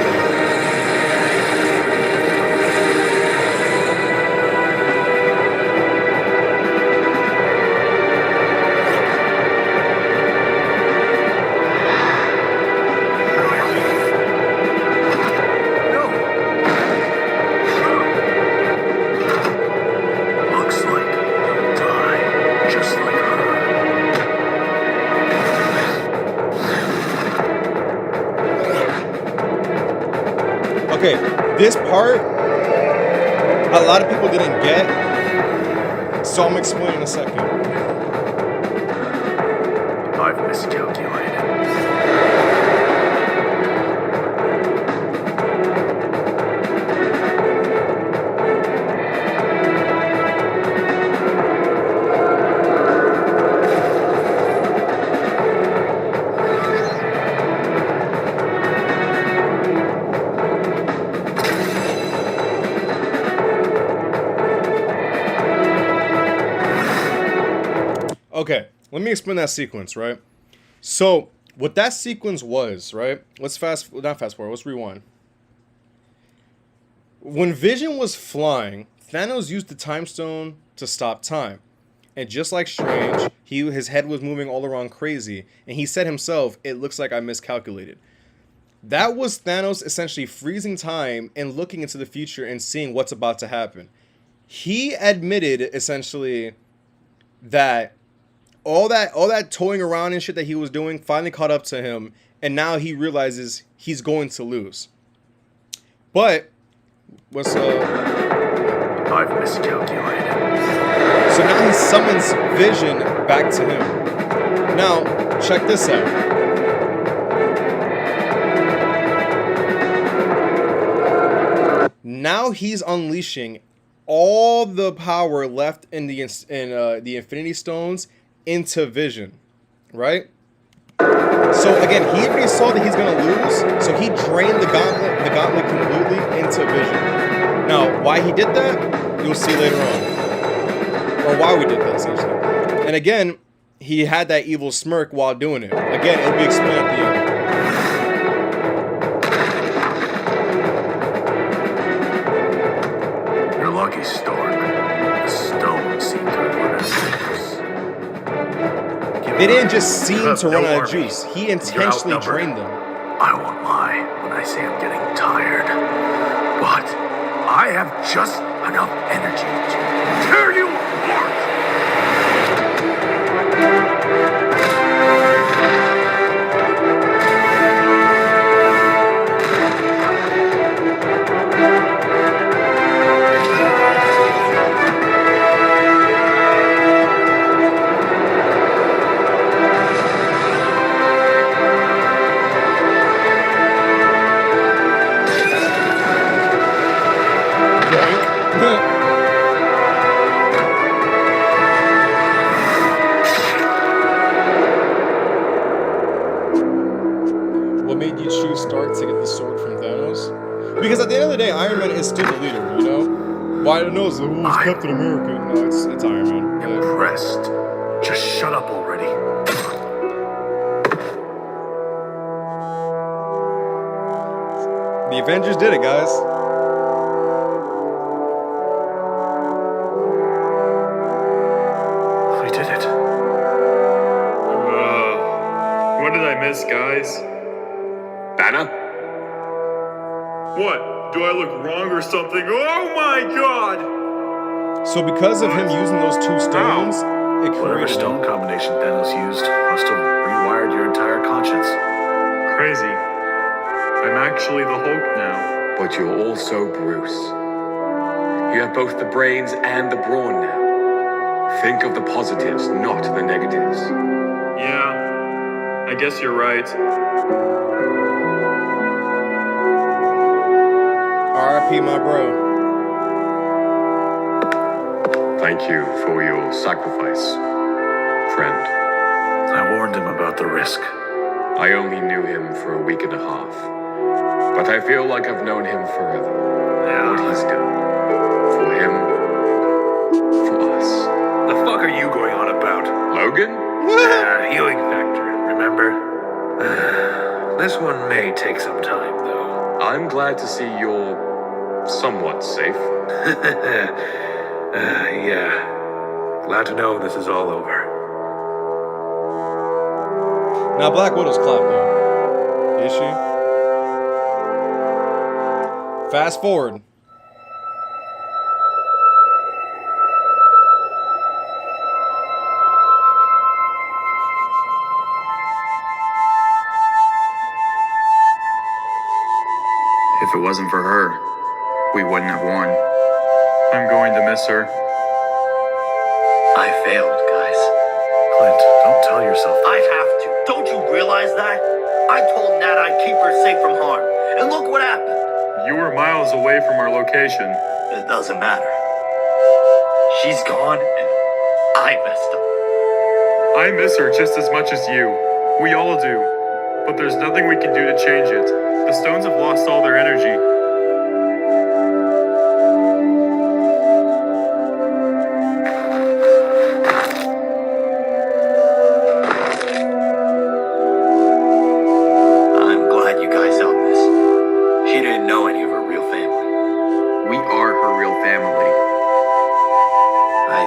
Looks like you'll die, just like her. Okay, this part, a lot of people didn't get, so I'm explaining in a second. I've miscalculated. Okay, let me explain that sequence, right? So, what that sequence was, right? Let's not fast forward, let's rewind. When Vision was flying, Thanos used the Time Stone to stop time. And just like Strange, his head was moving all around crazy. And he said himself, it looks like I miscalculated. That was Thanos essentially freezing time and looking into the future and seeing what's about to happen. He admitted essentially that all that toying around and shit that he was doing finally caught up to him, and now he realizes he's going to lose. But What's I've miscalculated. So now he summons Vision back to him. Now, check this out. Now he's unleashing all the power left in the Infinity Stones into Vision, right? So again, he already saw that he's gonna lose, so he drained the gauntlet completely into Vision. Now, why he did that, you'll see later on, or why we did that essentially. And again, he had that evil smirk while doing it. Again, it'll be explained at the end. You're lucky, Storm. The stones seem to have run out of juice. They didn't just seem to run out of juice. He intentionally drained them. I won't lie when I say I'm getting tired. But I have just enough energy to tear you apart! What made you choose Stark to get the sword from Thanos? Because at the end of the day, Iron Man is still the leader, you know? Why the nose? Who's Captain America? No, it's Iron Man. Impressed. Just shut up already. The Avengers did it, guys. We did it. What did I miss, guys? Banner? What? Do I look wrong or something? Oh my god! So because of him using those two stones, it Whatever created stone combination Thanos used must have rewired your entire conscience. Crazy. I'm actually the Hulk now. But you're also Bruce. You have both the brains and the brawn now. Think of the positives, not the negatives. Yeah, I guess you're right. R.I.P. my bro. Thank you for your sacrifice, friend. I warned him about the risk. I only knew him for a week and a half, but I feel like I've known him forever. What he's done. For him. For us. The fuck are you going on about? Logan? Healing factor, remember? This one may take some time, though. I'm glad to see you're somewhat safe. Yeah. Glad to know this is all over. Now Black Widow's clapped though. Is she? Fast forward. If it wasn't for her, we wouldn't have won. I'm going to miss her. I failed, guys. Clint, don't tell yourself that. I have to. Don't you realize that? I told Nat I'd keep her safe from harm. And look what happened. You were miles away from our location. It doesn't matter. She's gone and I messed up. I miss her just as much as you. We all do. But there's nothing we can do to change it. The stones have lost all their energy. I'm glad you guys helped this. She didn't know any of her real family. We are her real family. I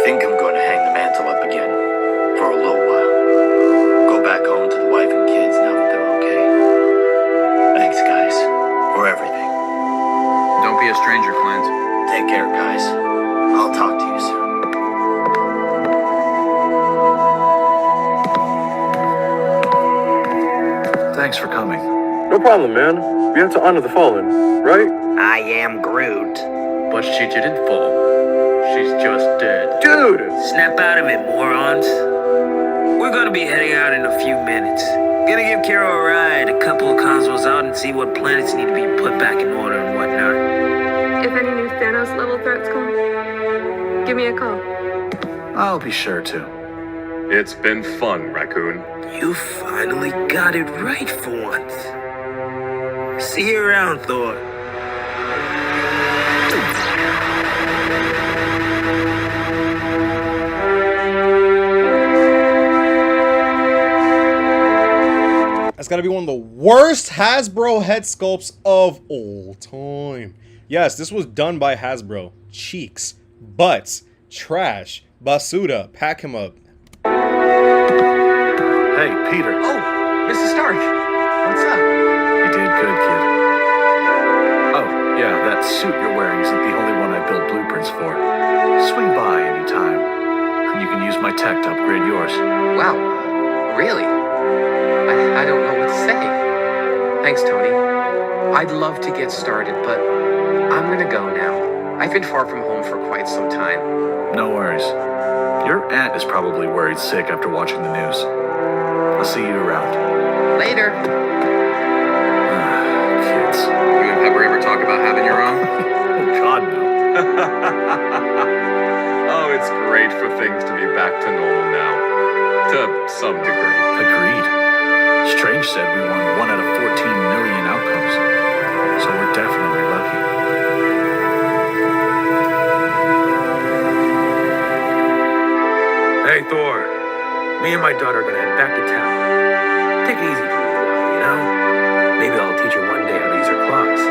think I'm going to hang the mantle up again. For a little while. Go back home to the wife and kids now that they're okay. Thanks, guys. For everything. Don't be a stranger, Clint. Take care, guys. I'll talk to you soon. Thanks for coming. No problem, man. We have to honor the fallen, right? I am Groot. But she didn't fall. She's just dead. Dude! Snap out of it, morons. We're gonna be heading out in a few minutes. Gonna give Carol a ride, a couple of consoles out, and see what planets need to be put back in order and whatnot. If any new Thanos level threats come, give me a call. I'll be sure to. It's been fun, Raccoon. You finally got it right for once. See you around, Thor. That's gotta be one of the worst Hasbro head sculpts of all time. Yes, this was done by Hasbro. Cheeks, butts, trash, basura, pack him up. Hey, Peter. Oh, Mr. Stark. What's up? You did good, kid. Oh, yeah, that suit you're wearing isn't the only one I built blueprints for. Swing by anytime, and you can use my tech to upgrade yours. Wow, really? I don't know what to say. Thanks, Tony. I'd love to get started, but I'm gonna go now. I've been far from home for quite some time. No worries. Your aunt is probably worried sick after watching the news. I'll see you around. Later. Kids. You and Pepper ever talk about having your own? Oh, God, no. Oh, it's great for things to be back to normal now. To some degree. Agreed. Strange said we won 1 out of 14 million outcomes. So we're definitely lucky. Hey, Thor. Me and my daughter are gonna head back to town. Take it easy for a little while, you know? Maybe I'll teach her one day how to use her claws.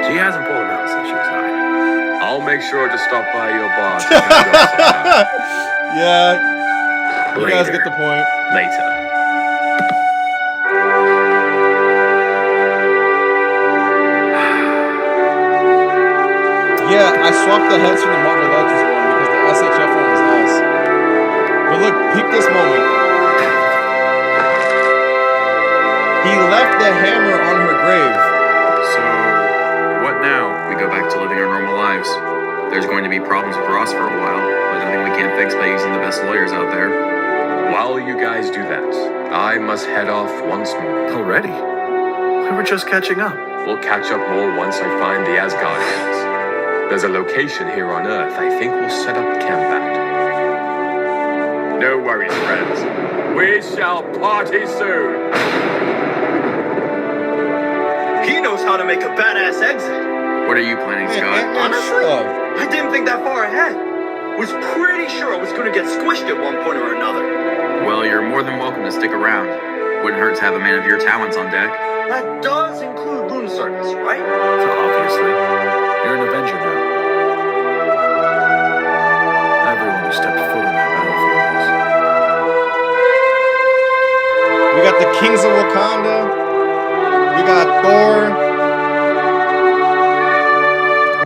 She hasn't pulled them out since she was 9. I'll make sure to stop by your bar. To catch up sometime. Yeah, you guys Later. get the point. Later. Yeah, I swapped the heads from the Marvel Legends one because the SHF one was ass. But look, peep this moment. He left the hammer on her grave. So, what now? We go back to living our normal lives. There's going to be problems with Ross for a while, but nothing we can't fix by using the best lawyers out there. While you guys do that, I must head off once more. Already? We were just catching up. We'll catch up more once I find the Asgardians. There's a location here on Earth I think we'll set up camp at. No worries, friends. We shall party soon. He knows how to make a badass exit. What are you planning, Scott? Honestly, I didn't think that far ahead. Was pretty sure I was going to get squished at one point or another. Well, you're more than welcome to stick around. Wouldn't hurt to have a man of your talents on deck. That does include room service, right? Obviously. You're an Avenger now. Everyone who stepped foot on that battlefield is. We got the Kings of Wakanda. We got Thor.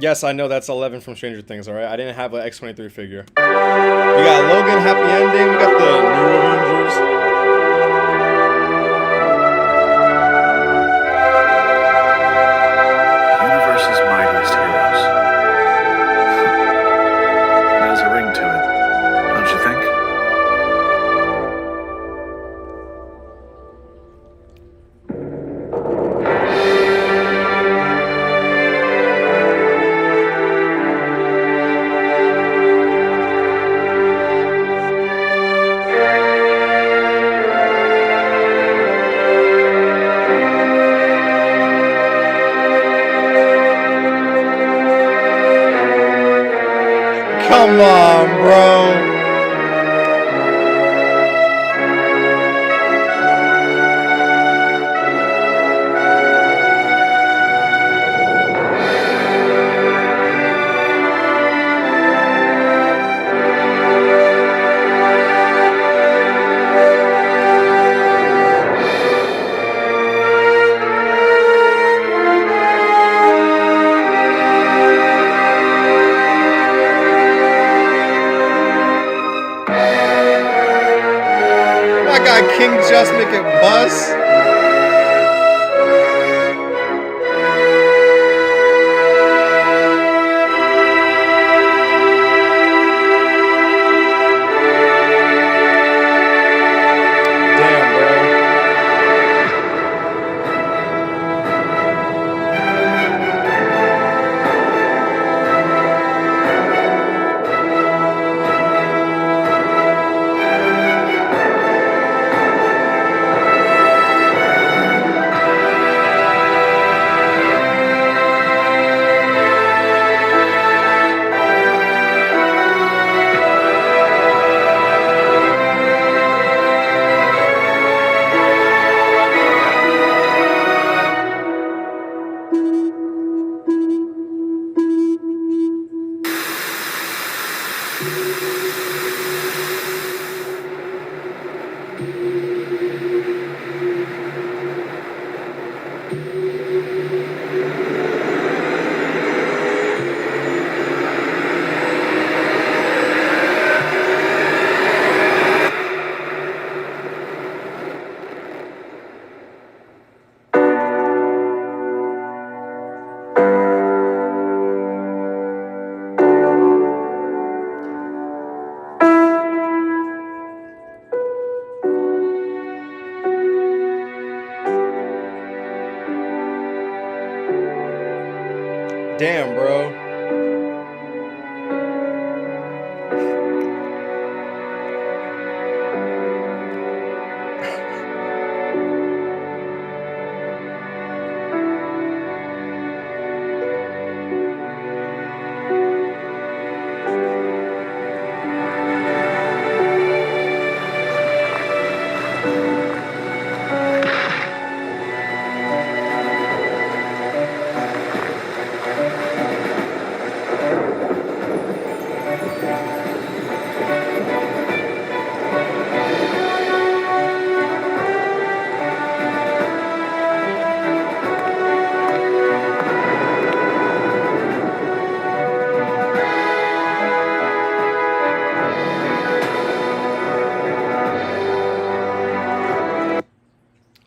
Yes, I know that's 11 from Stranger Things, alright? I didn't have an X-23 figure. We got Logan, Happy Ending. We got the new Avengers. Universe's mightiest heroes. It has a ring to it, don't you think? Come on, bro. My guy. My guy King just make it bust. Damn, bro.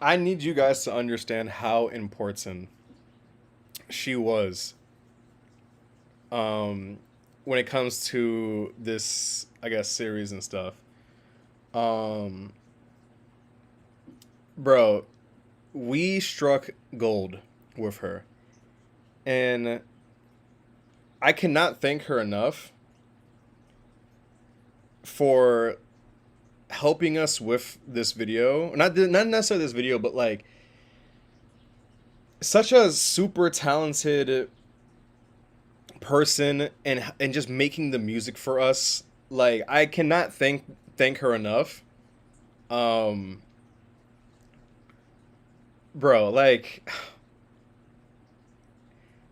I need you guys to understand how important she was when it comes to this, I guess, series and stuff. Um, bro, we struck gold with her. And I cannot thank her enough for helping us with this video. Not necessarily this video, but like such a super talented person and just making the music for us. Like I cannot thank her enough. Bro,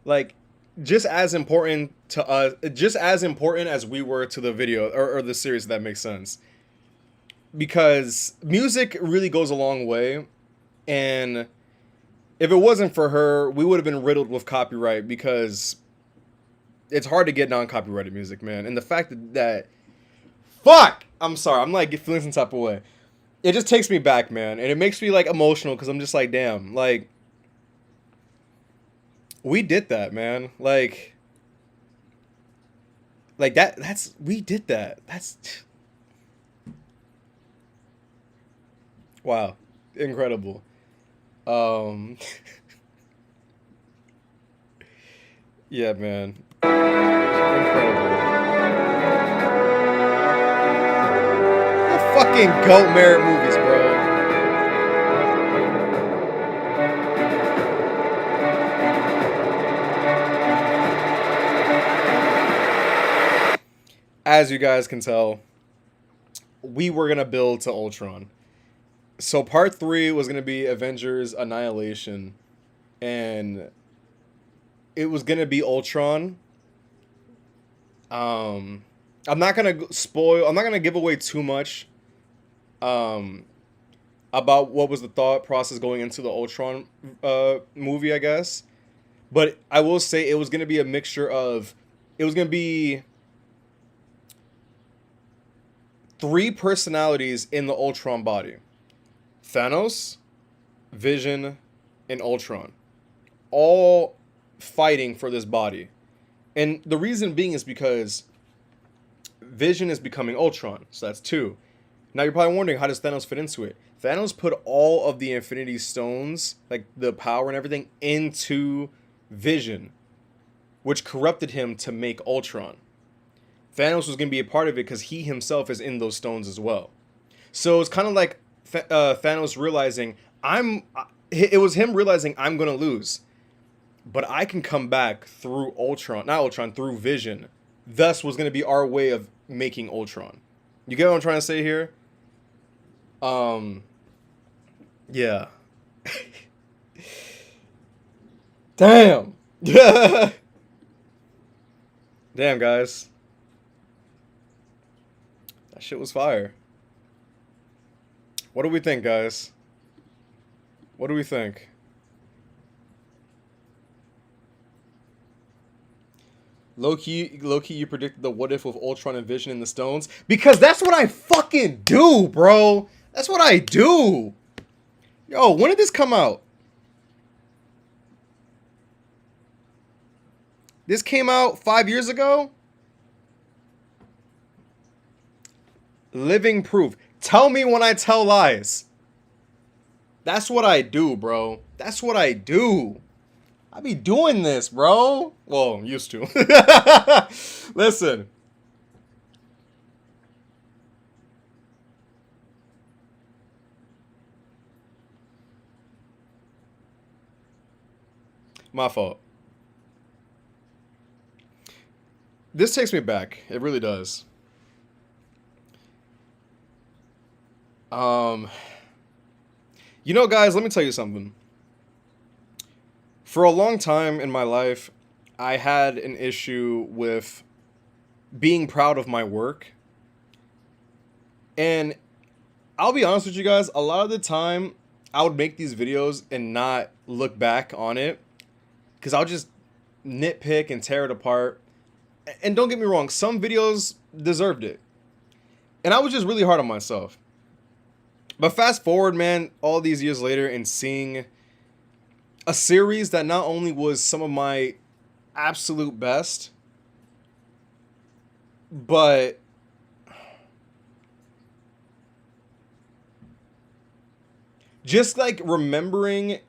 like just as important to us, just as important as we were to the video or the series, if that makes sense. Because music really goes a long way, and if it wasn't for her, we would have been riddled with copyright because it's hard to get non-copyrighted music, man. And the fact that fuck, I'm sorry, I'm like feeling some type of way. It just takes me back, man, and it makes me like emotional because I'm just like, damn, like we did that, man. Like that's we did that. That's wow, incredible. Yeah, man. Incredible. The fucking GOAT merit movies, bro. As you guys can tell, we were gonna build to Ultron. So part 3 was gonna be Avengers Annihilation, and it was gonna be Ultron. I'm not gonna spoil. I'm not gonna give away too much. About what was the thought process going into the Ultron movie, I guess. But I will say it was gonna be a mixture of. It was gonna be 3 personalities in the Ultron body: Thanos, Vision, and Ultron, all fighting for this body. And the reason being is because Vision is becoming Ultron, so that's 2. Now you're probably wondering, how does Thanos fit into it? Thanos put all of the Infinity Stones, like the power and everything, into Vision, which corrupted him to make Ultron. Thanos was going to be a part of it because he himself is in those stones as well. So it's kind of like Thanos realizing, it was him realizing, I'm going to lose. But I can come back through through Vision. Thus was going to be our way of making Ultron. You get what I'm trying to say here? Yeah. Damn. Damn, guys. That shit was fire. What do we think, guys? What do we think? Low-key, you predicted the what if with Ultron and Vision in the stones? Because that's what I fucking do, bro. That's what I do. Yo, when did this come out? This came out 5 years ago? Living proof. Tell me when I tell lies. That's what I do, bro. That's what I do. I be doing this, bro. Well, used to. Listen. My fault. This takes me back. It really does. You know, guys, let me tell you something. For a long time in my life, I had an issue with being proud of my work. And I'll be honest with you guys, a lot of the time I would make these videos and not look back on it because I'll just nitpick and tear it apart. And don't get me wrong, some videos deserved it. And I was just really hard on myself. But fast forward, man, all these years later and seeing a series that not only was some of my absolute best, but just like remembering,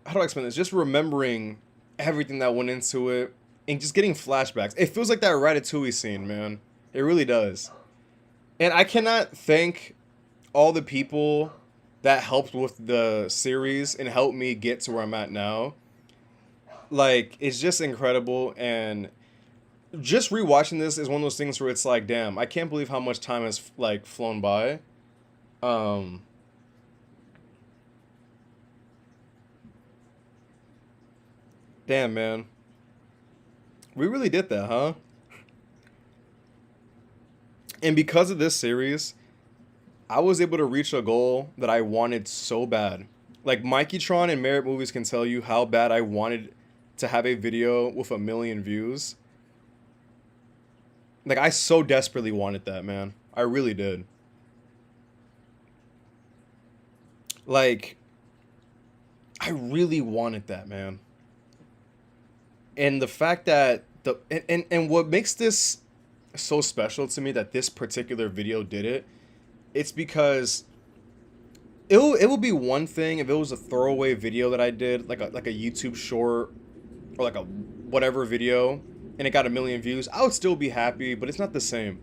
how do I explain this? Just remembering everything that went into it and just getting flashbacks. It feels like that Ratatouille scene, man. It really does. And I cannot thank all the people that helped with the series and helped me get to where I'm at now. Like, it's just incredible. And just rewatching this is one of those things where it's like, damn, I can't believe how much time has like flown by. Damn, man. We really did that, huh? And because of this series, I was able to reach a goal that I wanted so bad. Like, Mikeytron and Merit Movies can tell you how bad I wanted to have a video with 1 million views. Like, I so desperately wanted that, man. I really did. Like, I really wanted that, man. And the fact that and what makes this so special to me that this particular video did it, it's because it would be one thing if it was a throwaway video that I did, like a YouTube short or like a whatever video, and it got 1 million views. I would still be happy, but it's not the same.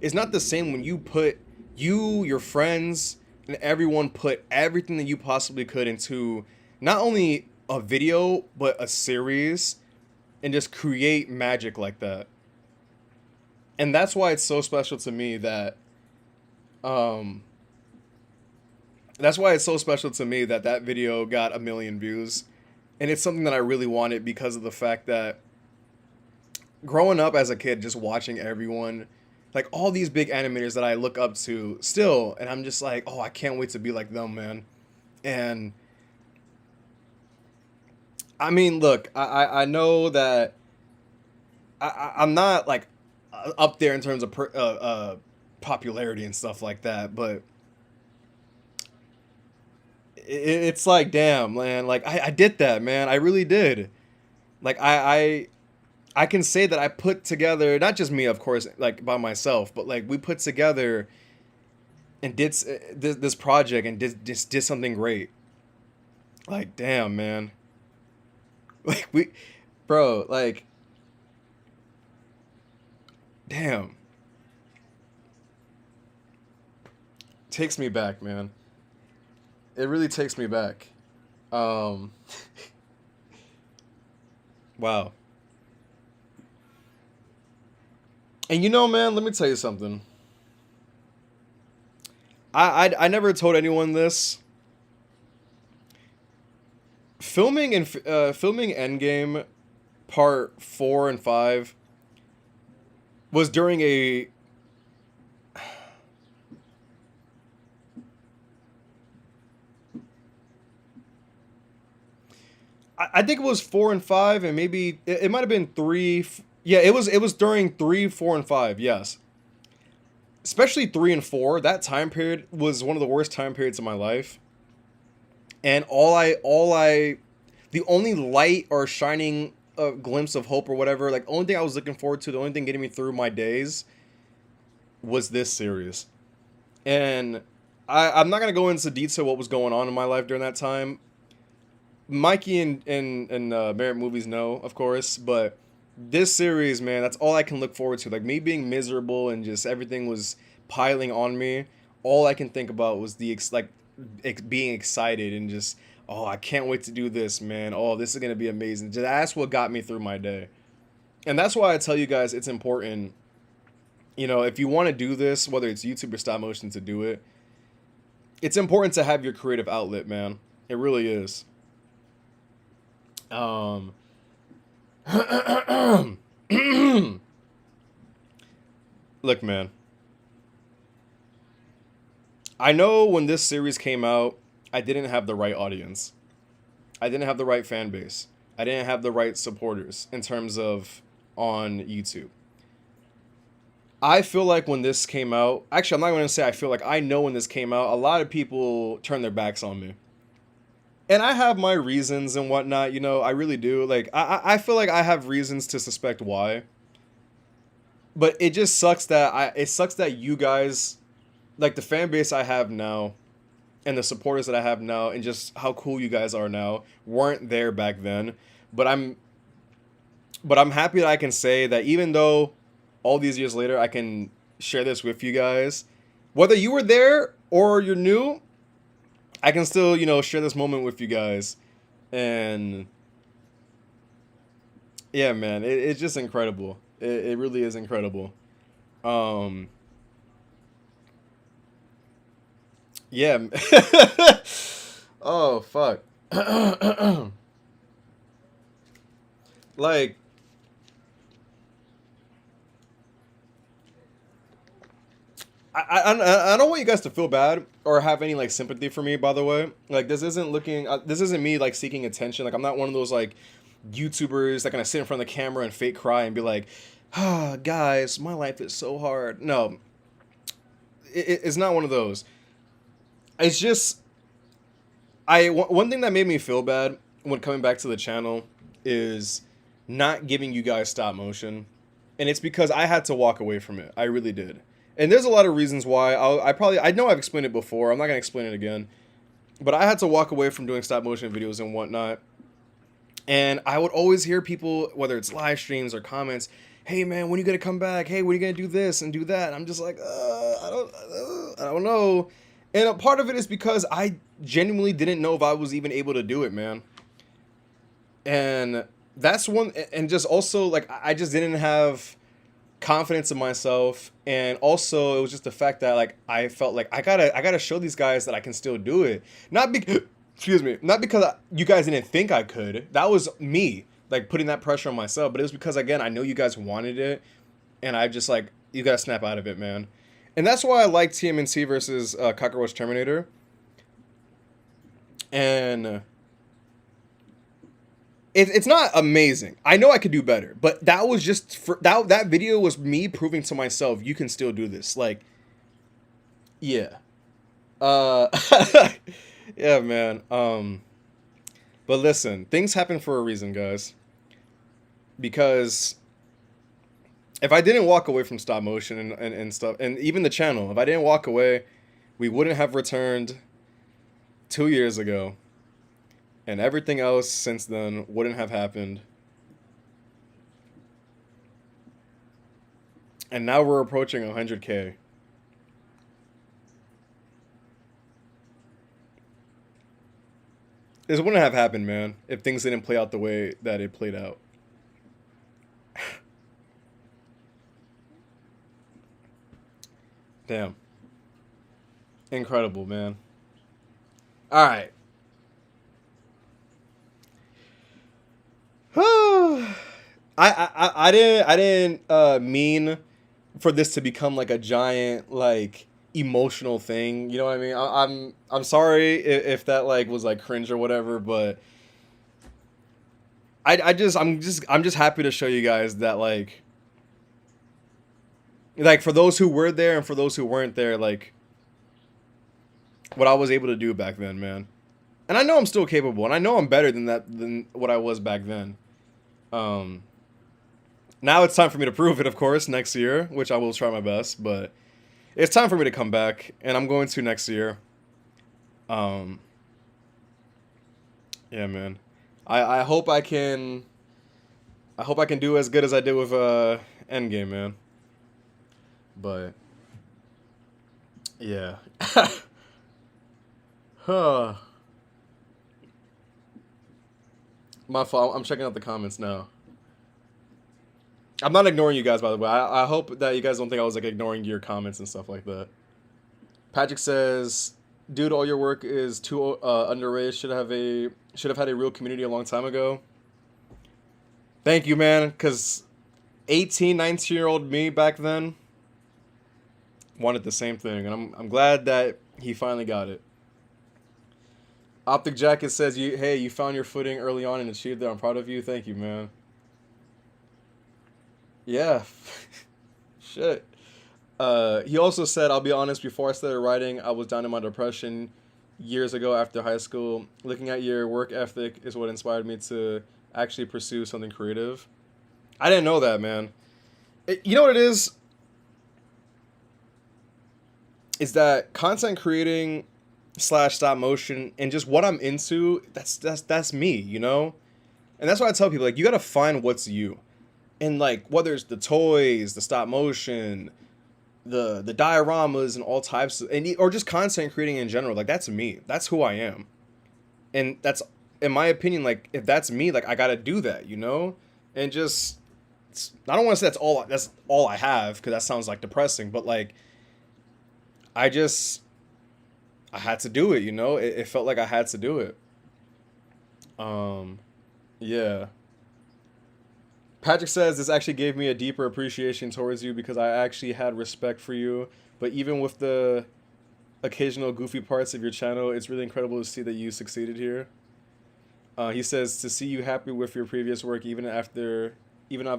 It's not the same when you put your friends, and everyone put everything that you possibly could into not only a video but a series, and just create magic like that. And that's why it's so special to me that that video got 1 million views. And it's something that I really wanted because of the fact that growing up as a kid, just watching everyone, like all these big animators that I look up to still, and I'm just like, oh, I can't wait to be like them, man. And I mean, look, I know that I'm not like up there in terms of popularity and stuff like that, but it's like, damn, man, like I did that, man. I really did. Like I can say that I put together, not just me, of course, like by myself, but like we put together and did this project and did something great. Like, damn, man. Like bro, like, damn. Takes me back, man. It really takes me back. Wow. And you know, man, let me tell you something. I never told anyone this. Filming Endgame part 4 and 5 was during a I think it was 4 and 5, and maybe it might have been 3. Yeah, it was during 3, 4, and 5. Yes, especially 3 and 4. That time period was one of the worst time periods of my life. And the only light or shining glimpse of hope or whatever, like only thing I was looking forward to, the only thing getting me through my days was this series. And I'm not gonna go into detail what was going on in my life during that time, Mikey and Merit Movies know, of course, but this series, man, that's all I can look forward to. Like me being miserable and just everything was piling on me. All I can think about was being excited and just, oh, I can't wait to do this, man. Oh, this is gonna be amazing. That's what got me through my day, and that's why I tell you guys it's important. You know, if you want to do this, whether it's YouTube or stop motion, to do it, it's important to have your creative outlet, man. It really is. Look, man. I know when this series came out, I didn't have the right audience. I didn't have the right fan base. I didn't have the right supporters in terms of on YouTube. I feel like when this came out, actually, I'm not going to say I feel like, I know when this came out, a lot of people turned their backs on me. And I have my reasons and whatnot, you know, I really do. Like, I feel like I have reasons to suspect why. But it just sucks that it sucks that you guys, like the fan base I have now and the supporters that I have now and just how cool you guys are now weren't there back then. But I'm happy that I can say that even though all these years later I can share this with you guys, whether you were there or you're new, I can still, you know, share this moment with you guys. And yeah, man, it's just incredible. It really is incredible. Yeah. Oh, fuck. Like, I don't want you guys to feel bad or have any like sympathy for me, by the way. Like, this isn't me like seeking attention. Like, I'm not one of those like YouTubers that gonna sit in front of the camera and fake cry and be like, ah, guys, my life is so hard. No, it's not one of those. It's just one thing that made me feel bad when coming back to the channel is not giving you guys stop motion, and it's because I had to walk away from it. I really did. And there's a lot of reasons why. I know I've explained it before. I'm not gonna explain it again. But I had to walk away from doing stop motion videos and whatnot. And I would always hear people, whether it's live streams or comments, hey man, when are you gonna come back? Hey, when are you gonna do this and do that? And I'm just like, I don't know. And a part of it is because I genuinely didn't know if I was even able to do it, man. And that's one, and just also like I just didn't have confidence in myself, and also it was just the fact that like I felt like I gotta show these guys that I can still do it. Not because excuse me, not because you guys didn't think I could. That was me like putting that pressure on myself. But it was because again I know you guys wanted it, and I just like, you gotta snap out of it, man. And that's why I like TMNT versus Cockroach Terminator. And it's not amazing. I know I could do better, but that was just that video was me proving to myself you can still do this. Like, yeah, yeah, man. But listen, things happen for a reason, guys. Because if I didn't walk away from stop motion and stuff, and even the channel, if I didn't walk away, we wouldn't have returned 2 years ago. And everything else since then wouldn't have happened. And now we're approaching 100K. This wouldn't have happened, man, if things didn't play out the way that it played out. Damn. Incredible, man. All right. I didn't mean for this to become like a giant like emotional thing, you know what I mean? I'm sorry if that like was like cringe or whatever, but I'm just happy to show you guys that like for those who were there and for those who weren't there, like what I was able to do back then, man. And I know I'm still capable, and I know I'm better than what I was back then. Now it's time for me to prove it, of course, next year, which I will try my best, but it's time for me to come back, and I'm going to next year. Yeah, man. I hope I can. I hope I can do as good as I did with Endgame, man. But yeah. Huh. My fault. I'm checking out the comments now. I'm not ignoring you guys, by the way. I hope that you guys don't think I was like ignoring your comments and stuff like that. Patrick says, "Dude, all your work is too underrated. Should have had a real community a long time ago." Thank you, man. Cause 18, 19-year-old me back then wanted the same thing, and I'm glad that he finally got it. Optic Jacket says, you found your footing early on and achieved it. I'm proud of you. Thank you, man." Yeah. Shit. He also said, "I'll be honest, before I started writing, I was down in my depression years ago after high school. Looking at your work ethic is what inspired me to actually pursue something creative." I didn't know that, man. You know what it is? Is that content creating / stop motion and just what I'm into, that's me, you know? And that's why I tell people, like, you gotta find what's you. And like whether it's the toys, the stop motion, the dioramas and all types of, and or just content creating in general, like that's me. That's who I am. And that's, in my opinion, like if that's me, like I gotta do that, you know? And just, I don't want to say that's all I have, because that sounds like depressing, but like I had to do it, you know? It felt like I had to do it. Yeah. Patrick says, "This actually gave me a deeper appreciation towards you because I actually had respect for you. But even with the occasional goofy parts of your channel, it's really incredible to see that you succeeded here." He says, "To see you happy with your previous work, even I've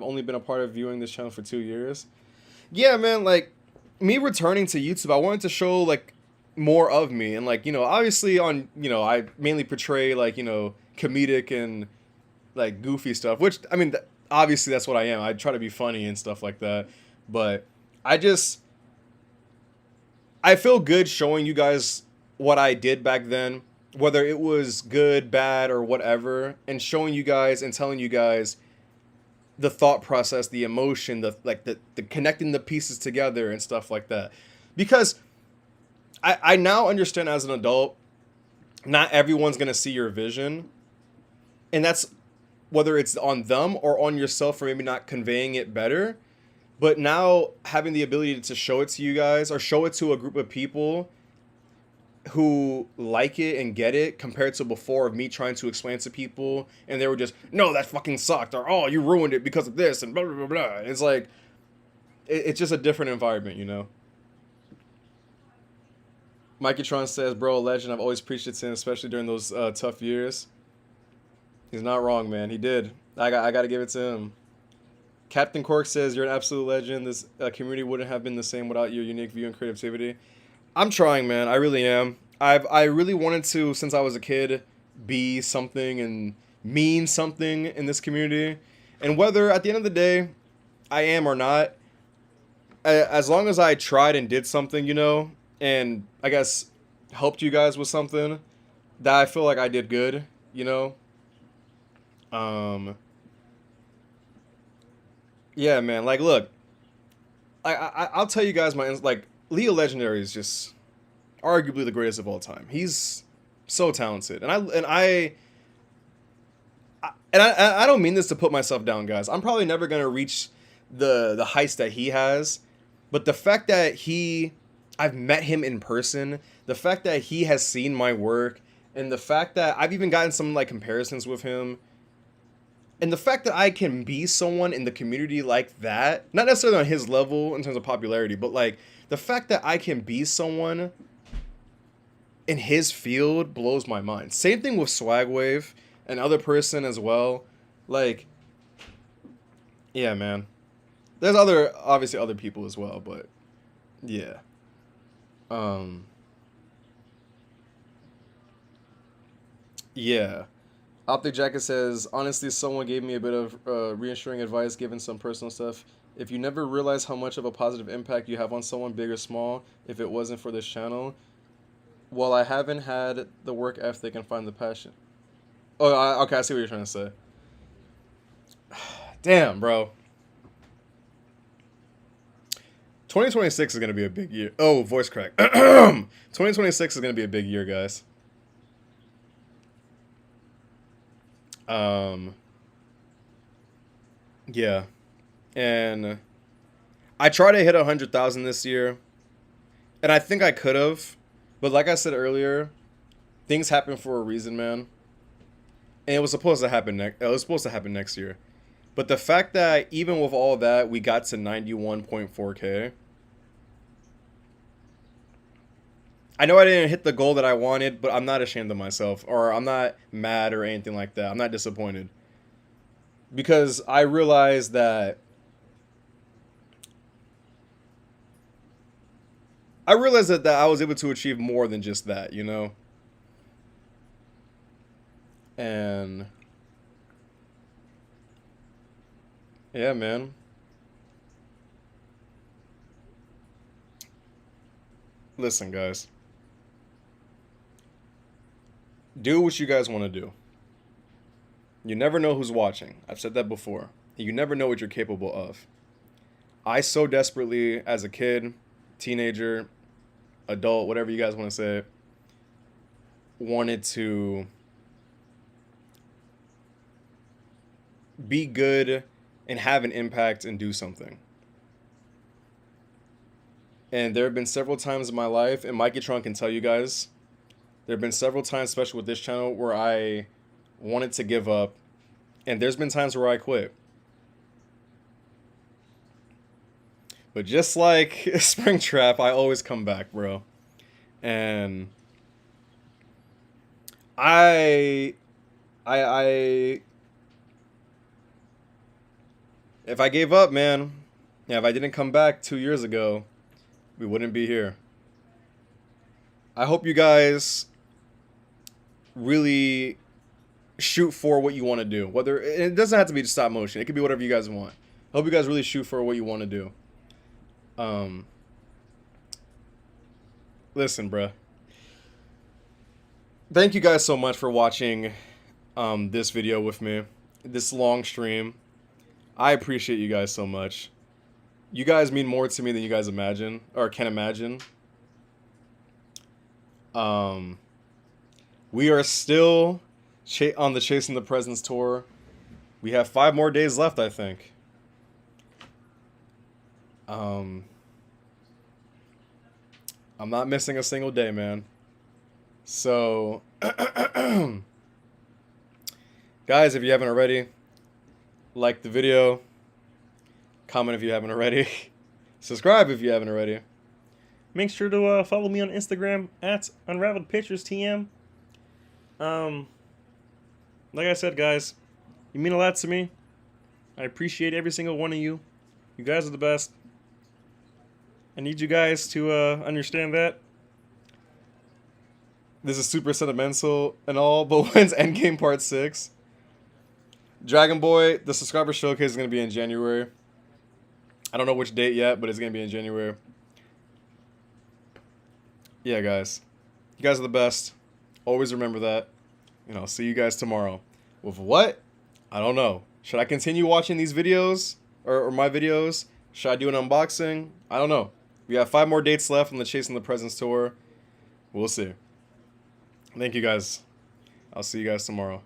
only been a part of viewing this channel for 2 years." Yeah, man, like me returning to YouTube, I wanted to show like more of me, and like, you know, obviously on, you know, I mainly portray like, you know, comedic and like goofy stuff, which I mean, obviously that's what I am. I try to be funny and stuff like that, but I feel good showing you guys what I did back then, whether it was good, bad, or whatever, and showing you guys and telling you guys the thought process, the emotion, the connecting the pieces together and stuff like that. Because I now understand as an adult, not everyone's gonna see your vision, and that's whether it's on them or on yourself for maybe not conveying it better. But now having the ability to show it to you guys or show it to a group of people who like it and get it, compared to before of me trying to explain to people and they were just, "No, that fucking sucked," or, "Oh, you ruined it because of this," and blah blah blah blah. It's like it's just a different environment, you know. Mikeytron says, "Bro, a legend. I've always preached it to him, especially during those tough years." He's not wrong, man. He did. I got to give it to him. Captain Cork says, "You're an absolute legend. This community wouldn't have been the same without your unique view and creativity." I'm trying, man. I really am. I really wanted to, since I was a kid, be something and mean something in this community. And whether at the end of the day I am or not, as long as I tried and did something, you know, and I guess helped you guys with something, that I feel like I did good, you know. Yeah, man. Like, look, I'll tell you guys like Leo Legendary is just arguably the greatest of all time. He's so talented, and I don't mean this to put myself down, guys. I'm probably never gonna reach the heights that he has, but the fact that I've met him in person, the fact that he has seen my work, and the fact that I've even gotten some like comparisons with him. And the fact that I can be someone in the community like that, not necessarily on his level in terms of popularity, but like the fact that I can be someone in his field blows my mind. Same thing with Swagwave, another person as well. Like, yeah, man. There's obviously other people as well, but yeah. Yeah. Optic Jacket says, "Honestly, someone gave me a bit of reassuring advice given some personal stuff. If you never realize how much of a positive impact you have on someone, big or small, if it wasn't for this channel, well, I haven't had the work ethic and find the passion." Oh, okay, I see what you're trying to say. Damn, bro. 2026 is going to be a big year. Oh, voice crack. 2026 is going to be a big year, guys. Yeah. And I tried to hit 100,000 this year. And I think I could have. But like I said earlier, things happen for a reason, man. And it was supposed to happen next year. But the fact that even with all that, we got to 91.4K. I know I didn't hit the goal that I wanted, but I'm not ashamed of myself. Or I'm not mad or anything like that. I'm not disappointed. Because I realized that that I was able to achieve more than just that, you know? And yeah, man. Listen, guys. Do what you guys want to do. You never know who's watching. I've said that before. You never know what you're capable of. I so desperately, as a kid, teenager, adult, whatever you guys want to say, wanted to be good and have an impact and do something. And there have been several times in my life, and Mikey Tron can tell you guys, there have been several times, especially with this channel, where I wanted to give up. And there's been times where I quit. But just like Springtrap, I always come back, bro. And if I gave up, man, yeah, if I didn't come back 2 years ago, we wouldn't be here. I hope you guys really shoot for what you want to do. Whether it doesn't have to be just stop motion. It could be whatever you guys want. I hope you guys really shoot for what you want to do. Listen, bruh. Thank you guys so much for watching this video with me. This long stream. I appreciate you guys so much. You guys mean more to me than you guys imagine or can imagine. We are still on the Chasing the Presents tour. We have 5 more days left, I think. I'm not missing a single day, man. So, guys, if you haven't already, like the video, comment if you haven't already, subscribe if you haven't already. Make sure to follow me on Instagram at UnraveledPicturesTM. Like I said, guys, you mean a lot to me. I appreciate every single one of you. You guys are the best. I need you guys to understand that. This is super sentimental and all, but when's Endgame Part 6? Dragon Boy, the subscriber showcase is going to be in January. I don't know which date yet, but it's going to be in January. Yeah, guys. You guys are the best. Always remember that. And I'll see you guys tomorrow. With what? I don't know. Should I continue watching these videos? Or my videos? Should I do an unboxing? I don't know. We have 5 more dates left on the Chasing the Presents tour. We'll see. Thank you guys. I'll see you guys tomorrow.